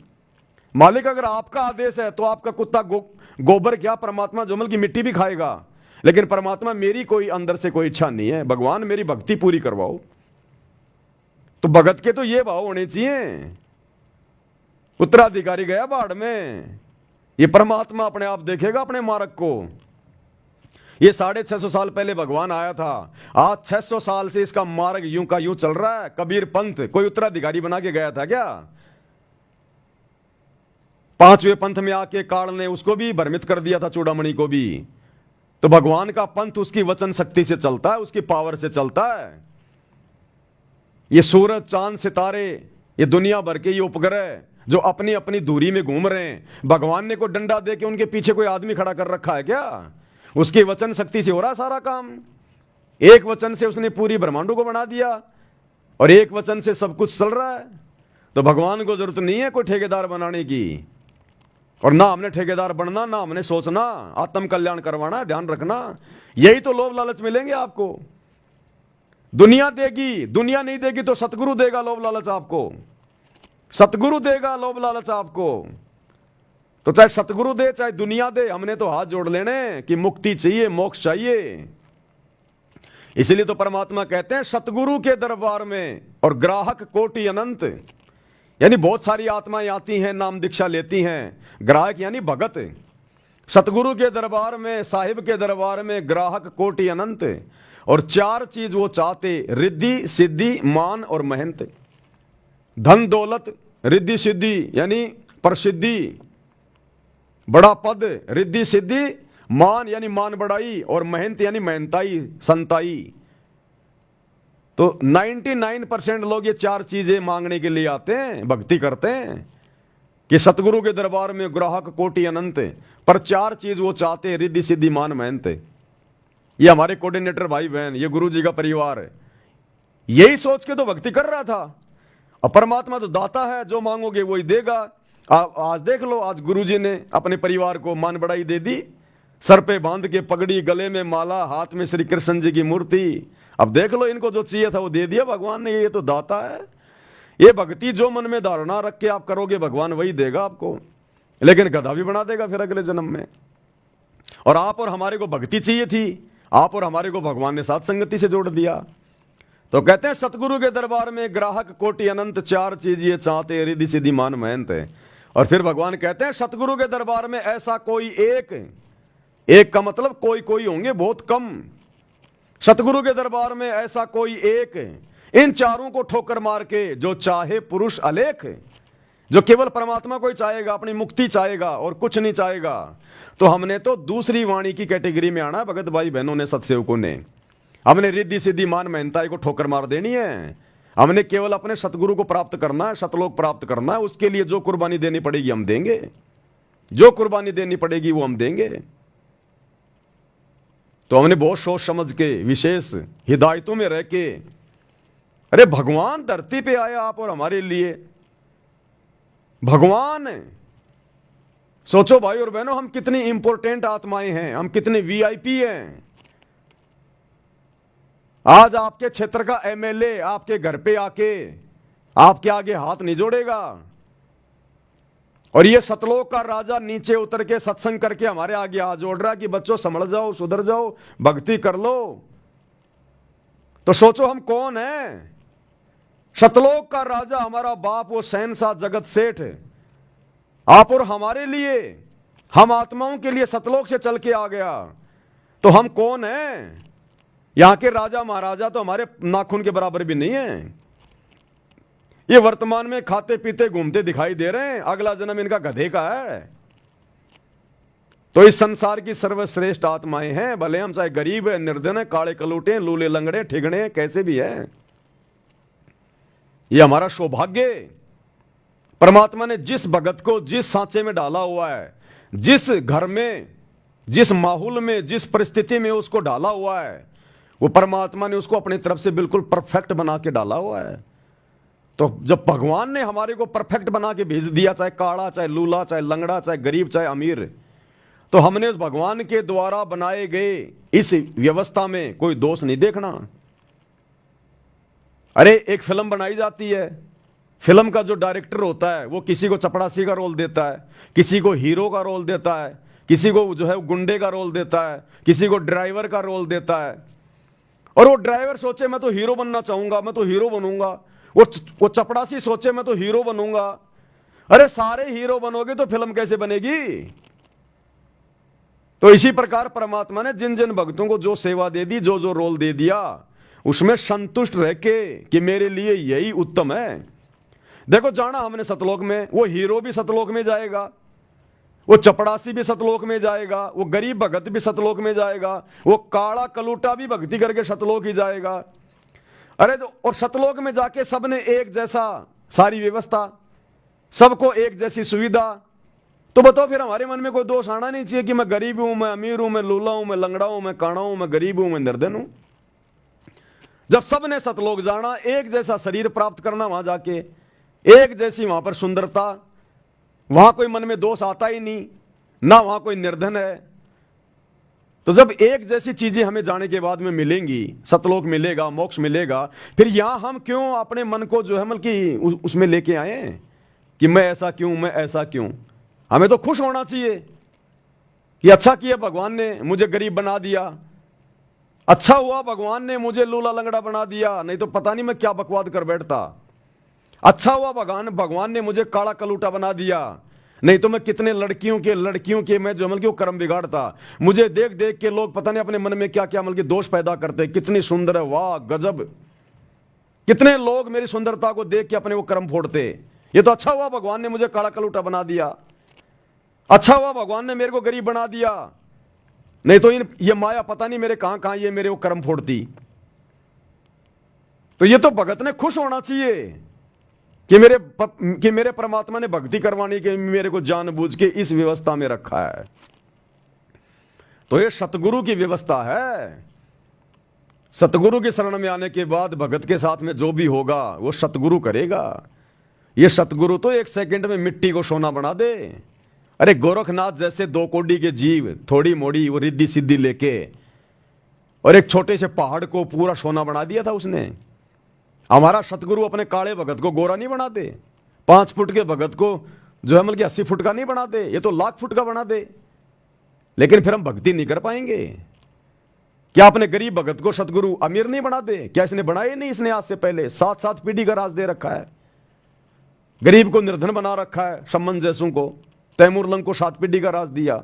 मालिक अगर आपका आदेश है तो आपका कुत्ता गोबर क्या, परमात्मा जमल की मिट्टी भी खाएगा। लेकिन परमात्मा मेरी कोई अंदर से कोई इच्छा नहीं है, भगवान मेरी भक्ति पूरी करवाओ। तो भगत के तो ये भाव होने चाहिए। उत्तराधिकारी गया बाढ़ में, ये परमात्मा अपने आप देखेगा अपने मार्ग को। ये 650 साल पहले भगवान आया था, आज 600 साल से इसका मार्ग यूं का यूं चल रहा है। कबीर पंथ कोई उत्तराधिकारी बना के गया था क्या? 5वें पंथ में आके काल ने उसको भी भ्रमित कर दिया था, चूड़ामणि को भी। तो भगवान का पंथ उसकी वचन शक्ति से चलता है, उसकी पावर से चलता है। ये सूरज चांद सितारे, ये दुनिया भर के ये उपग्रह जो अपनी अपनी दूरी में घूम रहे हैं, भगवान ने कोई डंडा दे के उनके पीछे कोई आदमी खड़ा कर रखा है क्या? उसकी वचन शक्ति से हो रहा सारा काम। एक वचन से उसने पूरी ब्रह्मांडों को बना दिया और एक वचन से सब कुछ चल रहा है। तो भगवान को जरूरत नहीं है कोई ठेकेदार बनाने की, और ना हमने ठेकेदार बनना, ना हमने सोचना आत्म कल्याण करवाना है। ध्यान रखना, यही तो लोभ लालच मिलेंगे आपको। दुनिया देगी, दुनिया नहीं देगी तो सतगुरु देगा लोभ लालच आपको, सतगुरु देगा लोभ लालच आपको। तो चाहे सतगुरु दे चाहे दुनिया दे, हमने तो हाथ जोड़ लेने कि मुक्ति चाहिए, मोक्ष चाहिए। इसलिए तो परमात्मा कहते हैं सतगुरु के दरबार में और ग्राहक कोटि अनंत, यानी बहुत सारी आत्माएं आती हैं, नाम दीक्षा लेती हैं। ग्राहक यानी भगत। सतगुरु के दरबार में, साहिब के दरबार में ग्राहक कोटि अनंत, और 4 चीज वो चाहते, रिद्धि सिद्धि मान और महंत। धन दौलत, रिद्धि सिद्धि यानी प्रसिद्धि, बड़ा पद, रिद्धि सिद्धि मान यानी मान बढ़ाई, और मेहनत यानी मेहनताई, संताई। तो 99% लोग ये चार चीजें मांगने के लिए आते हैं, भक्ति करते हैं कि सतगुरु के दरबार में ग्राहक कोटि अनंत, पर चार चीज वो चाहते हैं, रिद्धि सिद्धि मान मेहनत। ये हमारे कोऑर्डिनेटर भाई बहन, ये गुरु जी का परिवार है, यही सोच के तो भक्ति कर रहा था। और परमात्मा तो दाता है, जो मांगोगे वही देगा। आज देख लो, आज गुरु जी ने अपने परिवार को मान बढ़ाई दे दी, सर पे बांध के पगड़ी, गले में माला, हाथ में श्री कृष्ण जी की मूर्ति। अब देख लो, इनको जो चाहिए था वो दे दिया भगवान ने। ये तो दाता है। ये भक्ति जो मन में धारणा रख के आप करोगे, भगवान वही देगा आपको, लेकिन गधा भी बना देगा फिर अगले जन्म में। और आप और हमारे को भक्ति चाहिए थी, आप और हमारे को भगवान ने साथ संगति से जोड़ दिया। तो कहते हैं सतगुरु के दरबार में ग्राहक कोटि अनंत, चार चीज ये चाहते, रिद्धि सिद्धि मान मेहनत है। और फिर भगवान कहते हैं सतगुरु के दरबार में ऐसा कोई एक का मतलब कोई कोई होंगे, बहुत कम। सतगुरु के दरबार में ऐसा कोई एक, इन चारों को ठोकर मार के जो चाहे पुरुष अलेख, जो केवल परमात्मा को ही चाहेगा, अपनी मुक्ति चाहेगा और कुछ नहीं चाहेगा। तो हमने तो दूसरी वाणी की कैटेगरी में आना है भगत भाई बहनों ने, सत्सेवकों ने। हमने रिद्धि सिद्धि मान मेहनताई को ठोकर मार देनी है। हमने केवल अपने सतगुरु को प्राप्त करना है, सतलोक प्राप्त करना है। उसके लिए जो कुर्बानी देनी पड़ेगी हम देंगे, जो कुर्बानी देनी पड़ेगी वो हम देंगे। तो हमने बहुत सोच समझ के, विशेष हिदायतों में रह के, अरे भगवान धरती पे आया आप और हमारे लिए, भगवान। सोचो भाई और बहनों, हम कितनी इंपॉर्टेंट आत्माएं हैं, हम कितने वीआईपी हैं। आज आपके क्षेत्र का एमएलए आपके घर पे आके आपके आगे हाथ नहीं जोड़ेगा, और ये सतलोक का राजा नीचे उतर के सत्संग करके हमारे आगे हाथ जोड़ रहा कि बच्चों संभल जाओ, सुधर जाओ, भक्ति कर लो। तो सोचो हम कौन हैं। सतलोक का राजा हमारा बाप, वो शहंशाह जगत सेठ, आप और हमारे लिए, हम आत्माओं के लिए सतलोक से चल के आ गया। तो हम कौन हैं। यहां के राजा महाराजा तो हमारे नाखून के बराबर भी नहीं है। ये वर्तमान में खाते पीते घूमते दिखाई दे रहे हैं, अगला जन्म इनका गधे का है। तो इस संसार की सर्वश्रेष्ठ आत्माएं हैं, भले हम चाहे गरीब है, निर्धन है, काले कलूटे, लूले लंगड़े, ठिगणे, कैसे भी है। ये हमारा सौभाग्य। परमात्मा ने जिस भगत को जिस सांचे में डाला हुआ है, जिस घर में, जिस माहौल में, जिस परिस्थिति में उसको डाला हुआ है, वो परमात्मा ने उसको अपनी तरफ से बिल्कुल परफेक्ट बना के डाला हुआ है। तो जब भगवान ने हमारे को परफेक्ट बना के भेज दिया, चाहे काड़ा, चाहे लूला, चाहे लंगड़ा, चाहे गरीब, चाहे अमीर, तो हमने उस भगवान के द्वारा बनाए गए इस व्यवस्था में कोई दोष नहीं देखना। अरे एक फिल्म बनाई जाती है, फिल्म का जो डायरेक्टर होता है वो किसी को चपड़ासी का रोल देता है, किसी को हीरो का रोल देता है, किसी को जो है गुंडे का रोल देता है, किसी को ड्राइवर का रोल देता है। और वो ड्राइवर सोचे मैं तो हीरो बनना चाहूंगा, मैं तो हीरो बनूंगा। वो चपड़ासी सोचे मैं तो हीरो बनूंगा। अरे सारे हीरो बनोगे तो फिल्म कैसे बनेगी। तो इसी प्रकार परमात्मा ने जिन जिन भक्तों को जो सेवा दे दी, जो जो रोल दे दिया, उसमें संतुष्ट रह के कि मेरे लिए यही उत्तम है। देखो जाना हमने सतलोक में, वो हीरो भी सतलोक में जाएगा, वो चपड़ासी भी सतलोक में जाएगा, वो गरीब भगत भी सतलोक में जाएगा, वो काला कलूटा भी भक्ति करके सतलोक ही जाएगा। अरे तो और सतलोक में जाके सबने एक जैसा सारी व्यवस्था, सबको एक जैसी सुविधा। तो बताओ फिर हमारे मन में कोई दोष आना नहीं चाहिए कि मैं गरीब हूं, मैं अमीर हूं, मैं लूला हूं, मैं लंगड़ा हूं, मैं काणा हूं, मैं गरीब हूं, मैं निर्धन हूं। जब सबने सतलोक जाना, एक जैसा शरीर प्राप्त करना, वहां जाके एक जैसी वहां पर सुंदरता, वहां कोई मन में दोष आता ही नहीं, ना वहां कोई निर्धन है। तो जब एक जैसी चीजें हमें जाने के बाद में मिलेंगी, सतलोक मिलेगा, मोक्ष मिलेगा, फिर यहां हम क्यों अपने मन को जो है मतलब कि उसमें लेके आए कि मैं ऐसा क्यों, मैं ऐसा क्यों। हमें तो खुश होना चाहिए कि अच्छा किया भगवान ने मुझे गरीब बना दिया, अच्छा हुआ भगवान ने मुझे लूला लंगड़ा बना दिया, नहीं तो पता नहीं मैं क्या बकवाद कर बैठता। अच्छा हुआ भगवान ने मुझे काला कलूटा बना दिया, नहीं तो मैं कितने लड़कियों के मैं जो अमल की वो कर्म बिगाड़ता। मुझे देख देख के लोग पता नहीं अपने मन में क्या क्या अमल के दोष पैदा करते, कितनी सुंदर है, वाह गजब। कितने लोग मेरी सुंदरता को देख के अपने वो कर्म फोड़ते। ये तो अच्छा हुआ भगवान ने मुझे काला कलूटा बना दिया, अच्छा हुआ भगवान ने मेरे को गरीब बना दिया। नहीं तो ये माया पता नहीं मेरे कहां कहां ये मेरे को कर्म फोड़ती। तो ये तो भगत ने खुश होना चाहिए कि मेरे परमात्मा ने भक्ति करवाने के मेरे को जानबूझ के इस व्यवस्था में रखा है। तो ये सतगुरु की व्यवस्था है। सतगुरु की शरण में आने के बाद भगत के साथ में जो भी होगा वो सतगुरु करेगा। ये सतगुरु तो एक सेकंड में मिट्टी को सोना बना दे। अरे गोरखनाथ जैसे 2 कोड़ी के जीव थोड़ी मोड़ी वो रिद्धि सिद्धि लेके और एक छोटे से पहाड़ को पूरा सोना बना दिया था उसने। हमारा सतगुरु अपने काले भगत को गोरा नहीं बना दे, 5 फुट के भगत को जो है मतलब 80 फुट का नहीं बना दे, ये तो लाख फुट का बना दे। लेकिन फिर हम भक्ति नहीं कर पाएंगे। क्या अपने गरीब भगत को सतगुरु अमीर नहीं बना दे? क्या इसने बनाए नहीं? इसने आज से पहले 7-7 पीढ़ी का राज दे रखा है। गरीब को निर्धन बना रखा है। सम्मन जैसों को, तैमूर लंग को 7 पीढ़ी का राज दिया।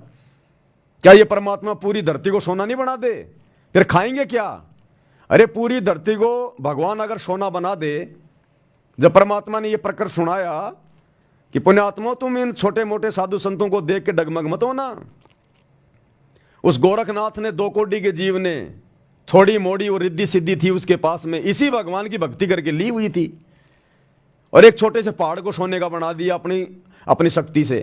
क्या ये परमात्मा पूरी धरती को सोना नहीं बना दे? फिर खाएंगे क्या? अरे पूरी धरती को भगवान अगर सोना बना दे, जब परमात्मा ने ये प्रकरण सुनाया कि पुण्यात्मा तुम इन छोटे मोटे साधु संतों को देख के डगमग मत होना। उस गोरखनाथ ने 2 कोड़ी के जीव ने थोड़ी मोड़ी और रिद्धि सिद्धि थी उसके पास में, इसी भगवान की भक्ति करके ली हुई थी और एक छोटे से पहाड़ को सोने का बना दिया अपनी शक्ति से।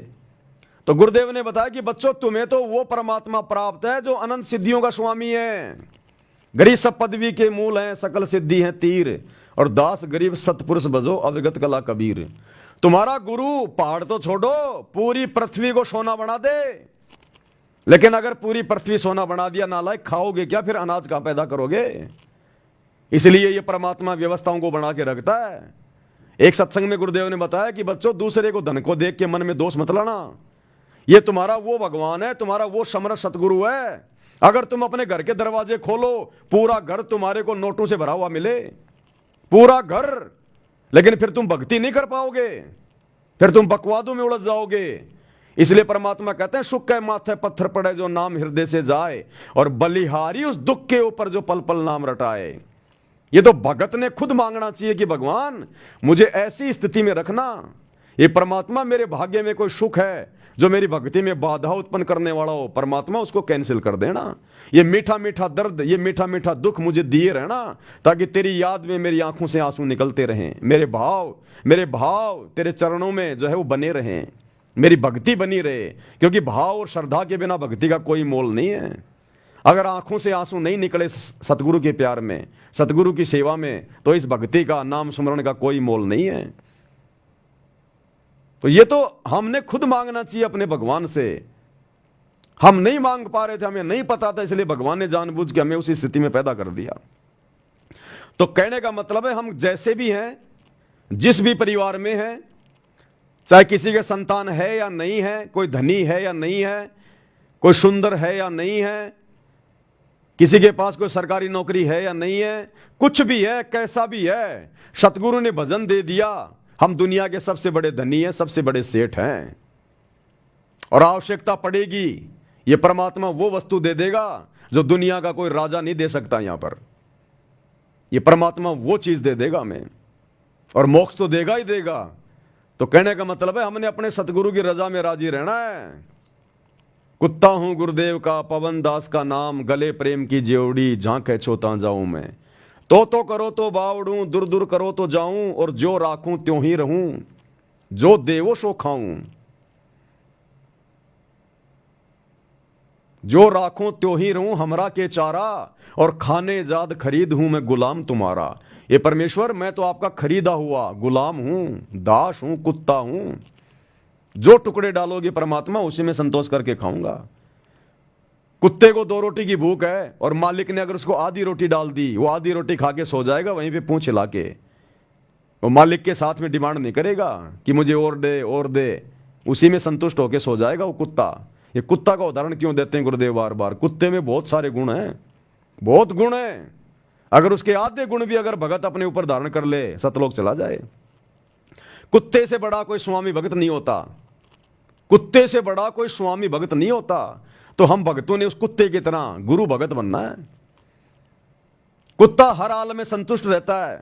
तो गुरुदेव ने बताया कि बच्चों तुम्हें तो वो परमात्मा प्राप्त है जो अनंत सिद्धियों का स्वामी है। गरीब सब पदवी के मूल हैं, सकल सिद्धि हैं तीर, और दास गरीब सतपुरुष बजो अविगत कला कबीर। तुम्हारा गुरु पहाड़ तो छोड़ो, पूरी पृथ्वी को सोना बना दे। लेकिन अगर पूरी पृथ्वी सोना बना दिया नालायक, खाओगे क्या? फिर अनाज कहां पैदा करोगे? इसलिए ये परमात्मा व्यवस्थाओं को बना के रखता है। एक सत्संग में गुरुदेव ने बताया कि बच्चों दूसरे को धन को देख के मन में दोष मत लाना। ये तुम्हारा वो भगवान है, तुम्हारा वो समर्थ सतगुरु है। अगर तुम अपने घर के दरवाजे खोलो, पूरा घर तुम्हारे को नोटों से भरा हुआ मिले, पूरा घर, लेकिन फिर तुम भक्ति नहीं कर पाओगे, फिर तुम बकवादों में उलझ जाओगे। इसलिए परमात्मा कहते हैं सुख के माथे पत्थर पड़े जो नाम हृदय से जाए, और बलिहारी उस दुख के ऊपर जो पल पल नाम रटाए। ये तो भगत ने खुद मांगना चाहिए कि भगवान मुझे ऐसी स्थिति में रखना। ये परमात्मा मेरे भाग्य में कोई सुख है जो मेरी भक्ति में बाधा उत्पन्न करने वाला हो, परमात्मा उसको कैंसिल कर देना। ये मीठा मीठा दर्द, ये मीठा मीठा दुख मुझे दिए रहना, ताकि तेरी याद में मेरी आंखों से आंसू निकलते रहें। मेरे भाव तेरे चरणों में जो है वो बने रहें, मेरी भक्ति बनी रहे। क्योंकि भाव और श्रद्धा के बिना भक्ति का कोई मोल नहीं है। अगर आंखों से आंसू नहीं निकले सतगुरु के प्यार में, सतगुरु की सेवा में, तो इस भक्ति का, नाम स्मरण का कोई मोल नहीं है। तो ये तो हमने खुद मांगना चाहिए अपने भगवान से। हम नहीं मांग पा रहे थे, हमें नहीं पता था, इसलिए भगवान ने जानबूझ के हमें उसी स्थिति में पैदा कर दिया। तो कहने का मतलब है हम जैसे भी हैं, जिस भी परिवार में हैं, चाहे किसी के संतान है या नहीं है, कोई धनी है या नहीं है, कोई सुंदर है या नहीं है, किसी के पास कोई सरकारी नौकरी है या नहीं है, कुछ भी है, कैसा भी है, सतगुरु ने भजन दे दिया, हम दुनिया के सबसे बड़े धनी हैं, सबसे बड़े सेठ हैं। और आवश्यकता पड़ेगी ये परमात्मा वो वस्तु दे देगा जो दुनिया का कोई राजा नहीं दे सकता। यहां पर ये परमात्मा वो चीज दे देगा हमें, और मोक्ष तो देगा ही देगा। तो कहने का मतलब है हमने अपने सतगुरु की रजा में राजी रहना है। कुत्ता हूं गुरुदेव का, पवन दास का नाम, गले प्रेम की जेवड़ी, झांके छोता जाऊं मैं। तो करो तो बावड़ूं, दूर दूर करो तो जाऊं, और जो राखूं त्यों ही रहूं, जो देवो सो खाऊं। जो राखूं त्यों ही रहूं, हमरा के चारा, और खाने जाद खरीद हूं मैं गुलाम तुम्हारा। ये परमेश्वर मैं तो आपका खरीदा हुआ गुलाम हूं, दास हूं, कुत्ता हूं। जो टुकड़े डालोगे परमात्मा उसी में संतोष करके खाऊंगा। कुत्ते को 2 रोटी की भूख है, और मालिक ने अगर उसको आधी रोटी डाल दी, वो आधी रोटी खा के सो जाएगा वहीं पे पूंछ हिला के। वो मालिक के साथ में डिमांड नहीं करेगा कि मुझे और दे, उसी में संतुष्ट होके सो जाएगा वो कुत्ता। ये कुत्ता का उदाहरण क्यों देते हैं गुरुदेव बार बार? कुत्ते में बहुत सारे गुण हैं, बहुत गुण हैं। अगर उसके आधे गुण भी अगर भगत अपने ऊपर धारण कर ले, सतलोक चला जाए। कुत्ते से बड़ा कोई स्वामी भगत नहीं होता, कुत्ते से बड़ा कोई स्वामी भगत नहीं होता। तो हम भक्तों ने उस कुत्ते की तरह गुरु भगत बनना है। कुत्ता हर हाल में संतुष्ट रहता है,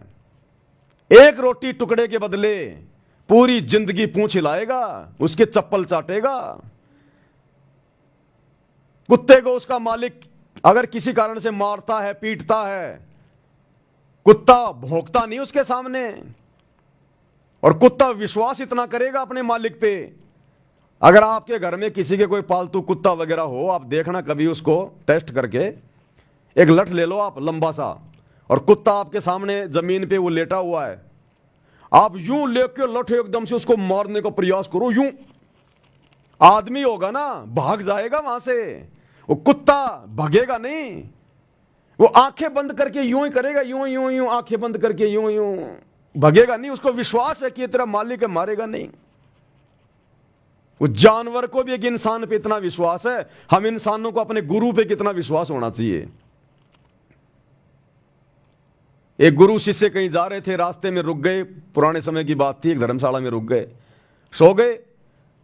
एक रोटी टुकड़े के बदले पूरी जिंदगी पूंछ हिलाएगा, उसके चप्पल चाटेगा। कुत्ते को उसका मालिक अगर किसी कारण से मारता है, पीटता है, कुत्ता भौंकता नहीं उसके सामने, और कुत्ता विश्वास इतना करेगा अपने मालिक पे। अगर आपके घर में किसी के कोई पालतू कुत्ता वगैरह हो, आप देखना कभी उसको टेस्ट करके, एक लठ ले लो आप लंबा सा, और कुत्ता आपके सामने जमीन पे वो लेटा हुआ है, आप यूं लेके लठ एकदम से उसको मारने का प्रयास करो, यूं आदमी होगा ना भाग जाएगा वहां से, वो कुत्ता भागेगा नहीं, वो आंखें बंद करके यूं ही करेगा, यूं यूं यूं आंखें बंद करके यूं यूं, भागेगा नहीं। उसको विश्वास है कि ये तेरा मालिक है, मारेगा नहीं। वो जानवर को भी एक इंसान पे इतना विश्वास है, हम इंसानों को अपने गुरु पे कितना विश्वास होना चाहिए। एक गुरु शिष्य कहीं जा रहे थे, रास्ते में रुक गए, पुराने समय की बात थी, एक धर्मशाला में रुक गए, सो गए।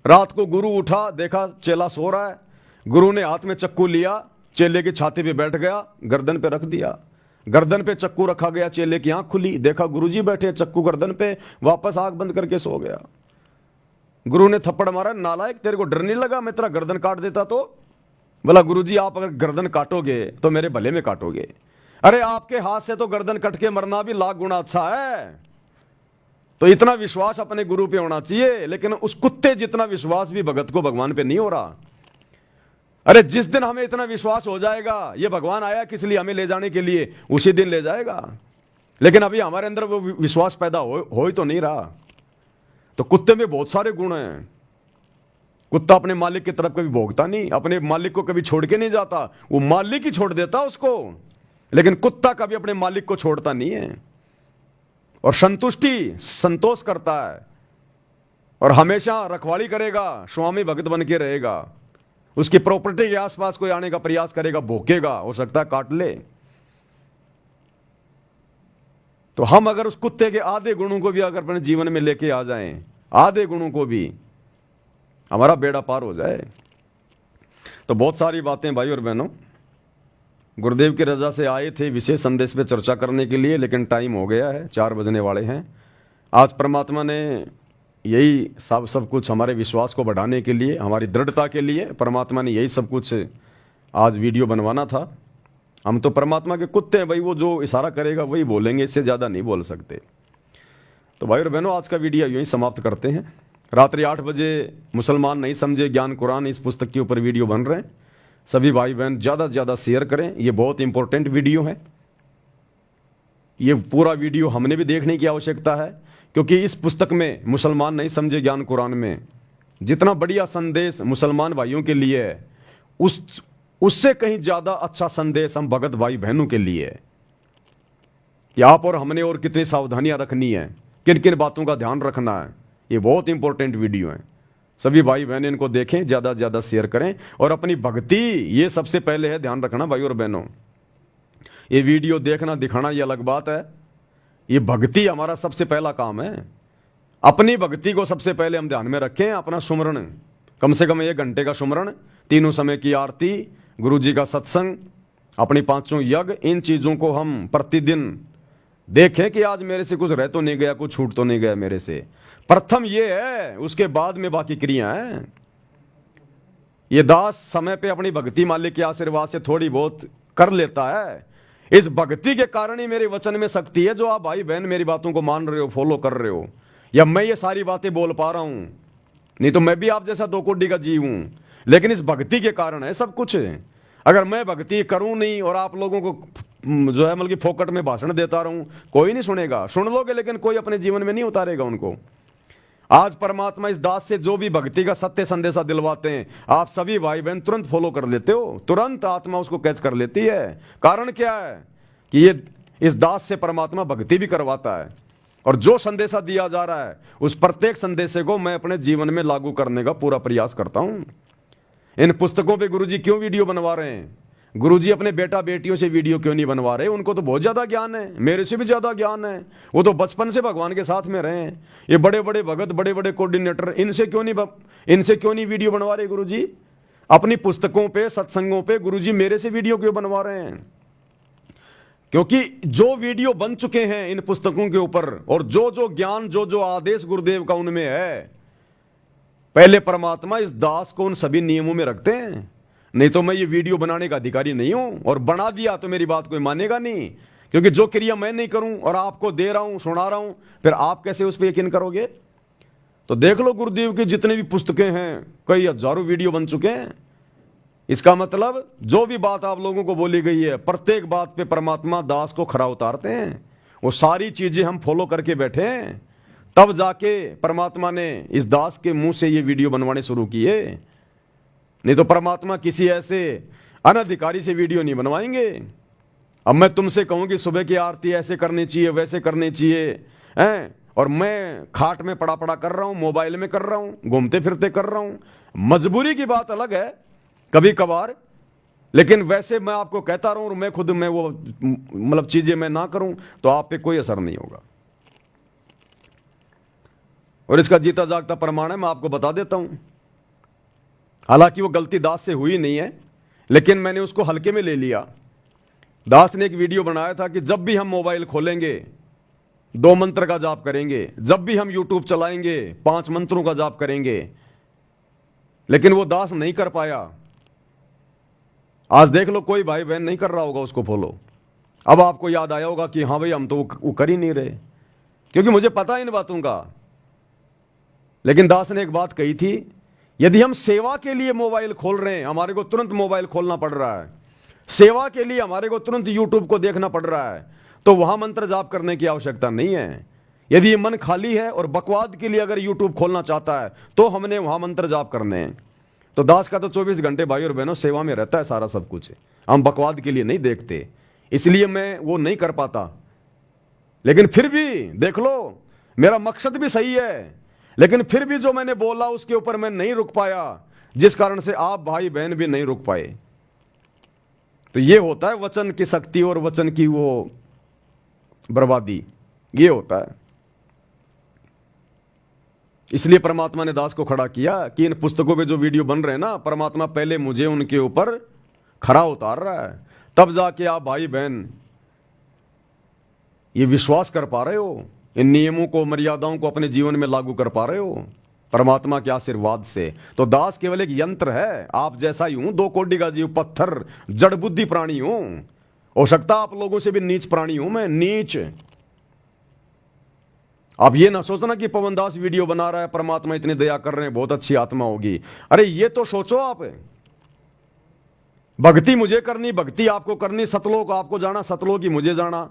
रात को गुरु उठा, देखा चेला सो रहा है, गुरु ने हाथ में चक्कू लिया, चेले की छाती पे बैठ गया, गर्दन पे रख दिया, गर्दन पे चक्कू रखा गया, चेले की आंख खुली, देखा गुरुजी बैठे, चक्कू गर्दन पे, वापस आंख बंद करके सो गया। गुरु ने थप्पड़ मारा, नालायक तेरे को डर नहीं लगा, मैं तेरा गर्दन काट देता तो? बोला गुरुजी आप अगर गर्दन काटोगे तो मेरे भले में काटोगे। अरे आपके हाथ से तो गर्दन कट के मरना भी लाख गुना अच्छा है। तो इतना विश्वास अपने गुरु पे होना चाहिए, लेकिन उस कुत्ते जितना विश्वास भी भगत को भगवान पे नहीं हो रहा। अरे जिस दिन हमें इतना विश्वास हो जाएगा ये भगवान आया किस लिए, हमें ले जाने के लिए, उसी दिन ले जाएगा। लेकिन अभी हमारे अंदर वो विश्वास पैदा हो ही तो नहीं रहा। तो कुत्ते में बहुत सारे गुण हैं। कुत्ता अपने मालिक की तरफ कभी भोगता नहीं, अपने मालिक को कभी छोड़ के नहीं जाता, वो मालिक ही छोड़ देता उसको, लेकिन कुत्ता कभी अपने मालिक को छोड़ता नहीं है, और संतोष करता है, और हमेशा रखवाली करेगा, स्वामी भक्त बन के रहेगा। उसकी प्रॉपर्टी के आसपास कोई आने का प्रयास करेगा, भोंकेगा, हो सकता है काट ले। तो हम अगर उस कुत्ते के आधे गुणों को भी अगर अपने जीवन में लेके आ जाएं, आधे गुणों को भी, हमारा बेड़ा पार हो जाए। तो बहुत सारी बातें भाई और बहनों, गुरुदेव की रजा से आए थे विशेष संदेश पे चर्चा करने के लिए, लेकिन टाइम हो गया है, 4 बजने वाले हैं। आज परमात्मा ने यही सब कुछ हमारे विश्वास को बढ़ाने के लिए, हमारी दृढ़ता के लिए परमात्मा ने यही सब कुछ आज वीडियो बनवाना था। हम तो परमात्मा के कुत्ते हैं भाई, वो जो इशारा करेगा वही बोलेंगे, इससे ज़्यादा नहीं बोल सकते। तो भाई और बहनों आज का वीडियो यूँ ही समाप्त करते हैं। रात्रि 8 बजे मुसलमान नहीं समझे ज्ञान कुरान इस पुस्तक के ऊपर वीडियो बन रहे हैं। सभी भाई बहन ज़्यादा से ज़्यादा शेयर करें, ये बहुत इंपॉर्टेंट वीडियो है। ये पूरा वीडियो हमने भी देखने की आवश्यकता है, क्योंकि इस पुस्तक में मुसलमान नहीं समझे ज्ञान कुरान में जितना बढ़िया संदेश मुसलमान भाइयों के लिए है, उससे कहीं ज़्यादा अच्छा संदेश हम भगत भाई बहनों के लिए है कि आप और हमने और कितनी सावधानियां रखनी है, किन किन बातों का ध्यान रखना है। ये बहुत इंपॉर्टेंट वीडियो है। सभी भाई बहन इनको देखें, ज़्यादा से ज़्यादा शेयर करें, और अपनी भक्ति ये सबसे पहले है, ध्यान रखना भाई और बहनों। ये वीडियो देखना दिखाना ये अलग बात है, ये भक्ति हमारा सबसे पहला काम है। अपनी भक्ति को सबसे पहले हम ध्यान में रखें। अपना सुमरण, कम से कम 1 घंटे का सुमरण, 3 समय की आरती, गुरु जी का सत्संग, अपनी 5 यज्ञ, इन चीज़ों को हम प्रतिदिन देखें कि आज मेरे से कुछ रह तो नहीं गया, कुछ छूट तो नहीं गया मेरे से। प्रथम ये है, उसके बाद में बाकी क्रिया है। ये दास समय पे अपनी भक्ति मालिक के आशीर्वाद से थोड़ी बहुत कर लेता है। इस भक्ति के कारण ही मेरे वचन में शक्ति है, जो आप भाई बहन मेरी बातों को मान रहे हो, फॉलो कर रहे हो, या मैं ये सारी बातें बोल पा रहा हूं। नहीं तो मैं भी आप जैसा 2 कोड़ी का जीव हूं, लेकिन इस भक्ति के कारण है सब कुछ। अगर मैं भक्ति करूं नहीं और आप लोगों को जो है मतलब फोकट में भाषण देता रहूं, कोई नहीं सुनेगा। सुन लोगे लेकिन कोई अपने जीवन में नहीं उतारेगा उनको। आज परमात्मा इस दास से जो भी भक्ति का सत्य संदेशा दिलवाते हैं, आप सभी भाई बहन तुरंत फॉलो कर लेते हो, तुरंत आत्मा उसको कैच कर लेती है। कारण क्या है कि ये इस दास से परमात्मा भक्ति भी करवाता है, और जो संदेशा दिया जा रहा है उस प्रत्येक संदेशे को मैं अपने जीवन में लागू करने का पूरा प्रयास करता हूं। इन पुस्तकों पे गुरुजी क्यों वीडियो बनवा रहे हैं? गुरुजी अपने बेटा बेटियों से वीडियो क्यों नहीं बनवा रहे? उनको तो बहुत ज्यादा ज्ञान है, मेरे से भी ज्यादा ज्ञान है। वो तो बचपन से भगवान के साथ में रहे हैं। ये बड़े बड़े भगत, बड़े बड़े कोऑर्डिनेटर, इनसे क्यों नहीं वीडियो बनवा रहे गुरुजी? अपनी पुस्तकों पे, सत्संगों पे गुरुजी मेरे से वीडियो क्यों बनवा रहे हैं? क्योंकि जो वीडियो बन चुके हैं इन पुस्तकों के ऊपर, और जो ज्ञान, जो आदेश गुरुदेव का उनमें है, पहले परमात्मा इस दास को उन सभी नियमों में रखते हैं। नहीं तो मैं ये वीडियो बनाने का अधिकारी नहीं हूं, और बना दिया तो मेरी बात कोई मानेगा नहीं, क्योंकि जो क्रिया मैं नहीं करूं और आपको दे रहा हूं, सुना रहा हूं, फिर आप कैसे उस पर यकीन करोगे? तो देख लो गुरुदेव की जितनी भी पुस्तकें हैं, कई हजारों वीडियो बन चुके हैं। इसका मतलब जो भी बात आप लोगों को बोली गई है, प्रत्येक बात पे परमात्मा दास को खरा उतारते हैं। वो सारी चीजें हम फॉलो करके बैठे हैं, तब जाके परमात्मा ने इस दास के मुंह से ये वीडियो बनवाने शुरू किए। नहीं तो परमात्मा किसी ऐसे अनधिकारी से वीडियो नहीं बनवाएंगे। अब मैं तुमसे कहूं कि सुबह की आरती ऐसे करनी चाहिए, वैसे करनी चाहिए, हैं, और मैं खाट में पड़ा पड़ा कर रहा हूं, मोबाइल में कर रहा हूं, घूमते फिरते कर रहा हूं। मजबूरी की बात अलग है कभी कभार, लेकिन वैसे मैं आपको कहता रहूं और मैं खुद में वो मतलब चीजें मैं ना करूं तो आप पे कोई असर नहीं होगा। और इसका जीता जागता प्रमाण है, मैं आपको बता देता हूं। हालांकि वो गलती दास से हुई नहीं है, लेकिन मैंने उसको हल्के में ले लिया। दास ने एक वीडियो बनाया था कि जब भी हम मोबाइल खोलेंगे 2 मंत्र का जाप करेंगे, जब भी हम यूट्यूब चलाएंगे 5 मंत्रों का जाप करेंगे, लेकिन वो दास नहीं कर पाया। आज देख लो कोई भाई बहन नहीं कर रहा होगा उसको फॉलो। अब आपको याद आया होगा कि हाँ भाई हम तो वो कर ही नहीं रहे, क्योंकि मुझे पता है इन बातों का। लेकिन दास ने एक बात कही थी, यदि हम सेवा के लिए मोबाइल खोल रहे हैं, हमारे को तुरंत मोबाइल खोलना पड़ रहा है, सेवा के लिए हमारे को तुरंत यूट्यूब को देखना पड़ रहा है, तो वहां मंत्र जाप करने की आवश्यकता नहीं है। यदि ये मन खाली है और बकवाद के लिए अगर यूट्यूब खोलना चाहता है तो हमने वहां मंत्र जाप करने हैं। तो दास का तो 24 घंटे भाई और बहनों सेवा में रहता है सारा सब कुछ, हम बकवाद के लिए नहीं देखते, इसलिए मैं वो नहीं कर पाता। लेकिन फिर भी देख लो, मेरा मकसद भी सही है, लेकिन फिर भी जो मैंने बोला उसके ऊपर मैं नहीं रुक पाया, जिस कारण से आप भाई बहन भी नहीं रुक पाए। तो ये होता है वचन की शक्ति और वचन की वो बर्बादी, ये होता है। इसलिए परमात्मा ने दास को खड़ा किया कि इन पुस्तकों पे जो वीडियो बन रहे हैं ना, परमात्मा पहले मुझे उनके ऊपर खरा उतार रहा है, तब जाके आप भाई बहन ये विश्वास कर पा रहे हो, इन नियमों को मर्यादाओं को अपने जीवन में लागू कर पा रहे हो परमात्मा के आशीर्वाद से। तो दास केवल एक यंत्र है, आप जैसा ही हूं, 2 कोड़ी का जीव, पत्थर, जड़ बुद्धि प्राणी हूं। हो सकता आप लोगों से भी नीच प्राणी हूं मैं, नीच। आप ये ना सोचना कि पवन दास वीडियो बना रहा है, परमात्मा इतनी दया कर रहे हैं, बहुत अच्छी आत्मा होगी। अरे ये तो सोचो आप, भक्ति मुझे करनी, भक्ति आपको करनी, सतलोक आपको जाना, सतलोक ही मुझे जाना,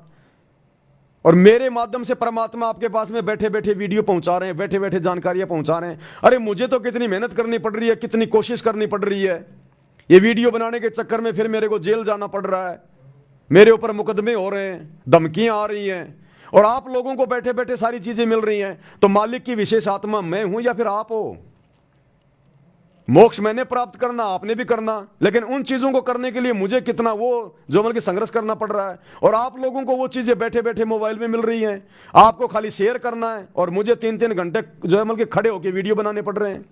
और मेरे माध्यम से परमात्मा आपके पास में बैठे बैठे वीडियो पहुंचा रहे हैं, बैठे बैठे जानकारियां पहुंचा रहे हैं। अरे मुझे तो कितनी मेहनत करनी पड़ रही है, कितनी कोशिश करनी पड़ रही है। ये वीडियो बनाने के चक्कर में फिर मेरे को जेल जाना पड़ रहा है, मेरे ऊपर मुकदमे हो रहे हैं, धमकियां आ रही हैं, और आप लोगों को बैठे बैठे सारी चीजें मिल रही हैं। तो मालिक की विशेष आत्मा मैं हूं या फिर आप हो? मोक्ष मैंने प्राप्त करना, आपने भी करना, लेकिन उन चीजों को करने के लिए मुझे कितना वो जो बल्कि संघर्ष करना पड़ रहा है, और आप लोगों को वो चीजें बैठे बैठे मोबाइल में मिल रही हैं। आपको खाली शेयर करना है और मुझे 3-3 घंटे जो है बल्कि खड़े होकर वीडियो बनाने पड़ रहे हैं,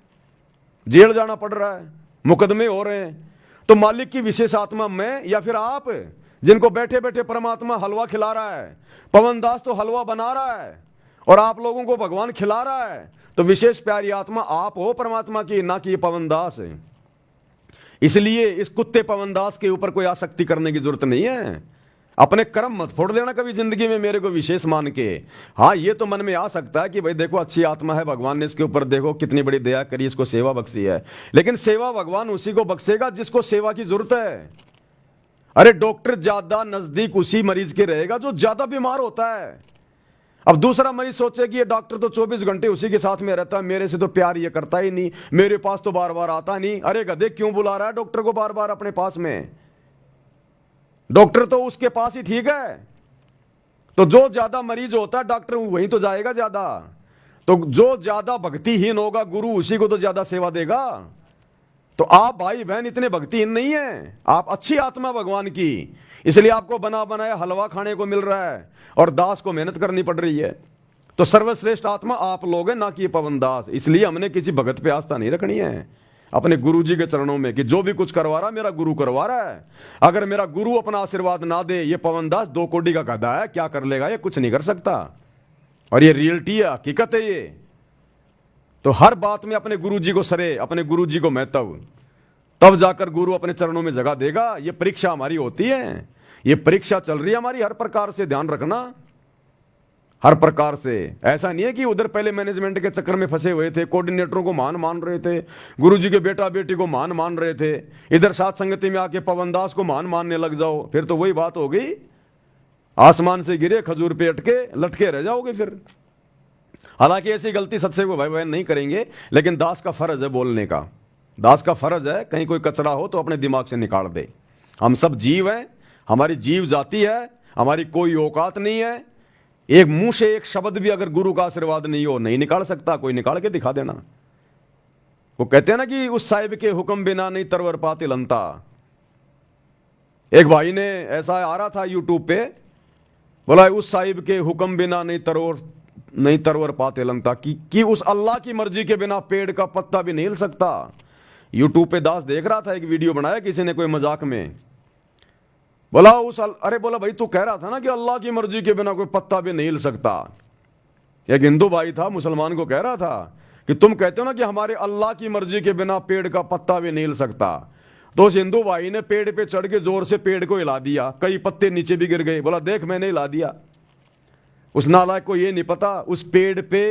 जेल जाना पड़ रहा है, मुकदमे हो रहे हैं। तो मालिक की विशेष आत्मा मैं या फिर आप, जिनको बैठे बैठे परमात्मा हलवा खिला रहा है? पवन दास तो हलवा बना रहा है और आप लोगों को भगवान खिला रहा है। तो विशेष प्यारी आत्मा आप हो परमात्मा की, ना कि पवन दास है। इसलिए इस कुत्ते पवन दास के ऊपर कोई आसक्ति करने की जरूरत नहीं है। अपने कर्म मत फोड़ देना कभी जिंदगी में मेरे को विशेष मान के। हाँ, ये तो मन में आ सकता है कि भाई देखो अच्छी आत्मा है, भगवान ने इसके ऊपर देखो कितनी बड़ी दया करी, इसको सेवा बख्शी है। लेकिन सेवा भगवान उसी को बख्शेगा जिसको सेवा की जरूरत है। अरे डॉक्टर ज्यादा नजदीक उसी मरीज के रहेगा जो ज्यादा बीमार होता है। अब दूसरा मरीज सोचे कि ये डॉक्टर तो 24 घंटे उसी के साथ में रहता है, मेरे से तो प्यार ये करता ही नहीं, मेरे पास तो बार बार आता नहीं। अरे गधे, क्यों बुला रहा है डॉक्टर को बार बार अपने पास में? डॉक्टर तो उसके पास ही ठीक है। तो जो ज्यादा मरीज होता है डॉक्टर वहीं तो जाएगा ज्यादा। तो जो ज्यादा भक्तिहीन होगा गुरु उसी को तो ज्यादा सेवा देगा। तो आप भाई बहन इतने भक्तिहीन नहीं है, आप अच्छी आत्मा भगवान की, इसलिए आपको बना बनाया हलवा खाने को मिल रहा है और दास को मेहनत करनी पड़ रही है। तो सर्वश्रेष्ठ आत्मा आप लोग हैं, ना कि पवन दास। इसलिए हमने किसी भगत पे आस्था नहीं रखनी है, अपने गुरु जी के चरणों में, कि जो भी कुछ करवा रहा मेरा गुरु करवा रहा है। अगर मेरा गुरु अपना आशीर्वाद ना दे, ये पवन दास 2 कोड़ी का गधा है, क्या कर लेगा? ये कुछ नहीं कर सकता। और ये रियलिटी है, हकीकत है ये। तो हर बात में अपने गुरु जी को सरे, अपने गुरु जी को महत्व। तब जाकर गुरु अपने चरणों में जगह देगा। ये परीक्षा हमारी होती है, ये परीक्षा चल रही है हमारी, हर प्रकार से ध्यान रखना, हर प्रकार से। ऐसा नहीं है कि उधर पहले मैनेजमेंट के चक्कर में फंसे हुए थे, कोऑर्डिनेटरों को महान मान रहे थे, गुरुजी के बेटा बेटी को महान मान रहे थे, इधर साथ संगति में आके पवन दास को महान मानने लग जाओ, फिर तो वही बात हो गई, आसमान से गिरे खजूर पे अटके लटके रह जाओगे फिर। हालांकि ऐसी गलती सत्संग को भाई बहन नहीं करेंगे, लेकिन दास का फर्ज है बोलने का, दास का फर्ज है कहीं कोई कचरा हो तो अपने दिमाग से निकाल दे। हम सब जीव हैं, हमारी जीव जाती है, हमारी कोई औकात नहीं है। एक मुंह से एक शब्द भी अगर गुरु का आशीर्वाद नहीं हो नहीं निकाल सकता, कोई निकाल के दिखा देना। वो कहते हैं ना कि उस साहिब के हुक्म बिना नहीं तरवर पाते लंता। एक भाई ने ऐसा आ रहा था यूट्यूब पे, बोला उस साहिब के हुक्म बिना नहीं तरवर पाते लंता, कि उस अल्लाह की मर्जी के बिना पेड़ का पत्ता भी नहीं हिल सकता। यूट्यूब पे दास देख रहा था, एक वीडियो बनाया किसी ने कोई मजाक में, बोला अरे बोला भाई तू कह रहा था ना कि अल्लाह की मर्जी के बिना कोई पत्ता भी नहीं हिल सकता। एक हिंदू भाई था, मुसलमान को कह रहा था कि तुम कहते हो ना कि हमारे अल्लाह की मर्जी के बिना पेड़ का पत्ता भी नहीं हिल सकता। तो उस हिंदू भाई ने पेड़ पे चढ़ के जोर से पेड़ को हिला दिया, कई पत्ते नीचे भी गिर गए। बोला देख मैंने हिला दिया। उस नालायक को ये नहीं पता उस पेड़ पे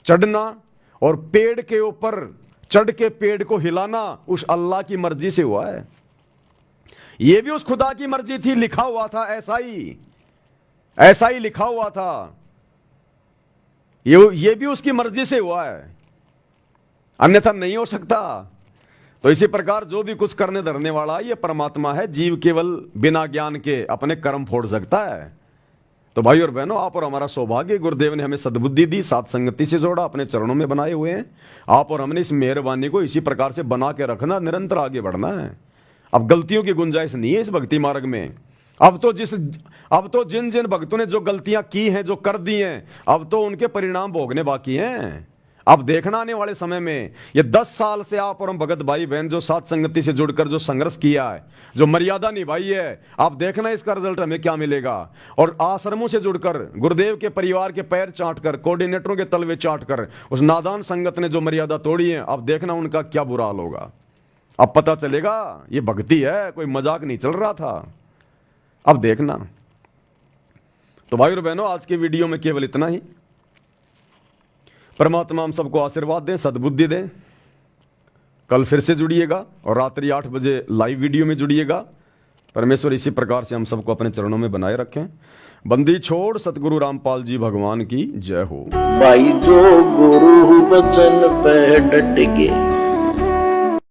चढ़ना और पेड़ के ऊपर चढ़ के पेड़ को हिलाना उस अल्लाह की मर्जी से हुआ है। ये भी उस खुदा की मर्जी थी, लिखा हुआ था ऐसा ही लिखा हुआ था। ये भी उसकी मर्जी से हुआ है, अन्यथा नहीं हो सकता। तो इसी प्रकार जो भी कुछ करने धरने वाला ये परमात्मा है, जीव केवल बिना ज्ञान के अपने कर्म फोड़ सकता है। तो भाई और बहनों, आप और हमारा सौभाग्य, गुरुदेव ने हमें सद्बुद्धि दी, साथ संगति से जोड़ा, अपने चरणों में बनाए हुए हैं। आप और हमने इस मेहरबानी को इसी प्रकार से बना के रखना, निरंतर आगे बढ़ना है। अब गलतियों की गुंजाइश नहीं है इस भक्ति मार्ग में। अब तो जिन जिन भक्तों ने जो गलतियां की हैं, जो कर दी हैं, अब तो उनके परिणाम भोगने बाकी हैं। अब देखना आने वाले समय में, ये 10 साल से आप और हम भगत भाई बहन जो साथ संगति से जुड़कर जो संघर्ष किया है, जो मर्यादा निभाई है, आप देखना इसका रिजल्ट हमें क्या मिलेगा। और आश्रमों से जुड़कर गुरुदेव के परिवार के पैर चाटकर, कोऑर्डिनेटरों के तलवे चाटकर उस नादान संगत ने जो मर्यादा तोड़ी है, अब देखना उनका क्या बुरा हाल होगा। अब पता चलेगा ये भक्ति है, कोई मजाक नहीं चल रहा था। अब देखना। तो भाई और बहनों, आज के वीडियो में केवल इतना ही। परमात्मा हम सबको आशीर्वाद दें, सद्बुद्धि दें। कल फिर से जुड़िएगा और रात्रि 8 बजे लाइव वीडियो में जुड़िएगा। परमेश्वर इसी प्रकार से हम सबको अपने चरणों में बनाए रखें। बंदी छोड़ सतगुरु रामपाल जी भगवान की जय हो। भाई जो गुरु बचन पे डट के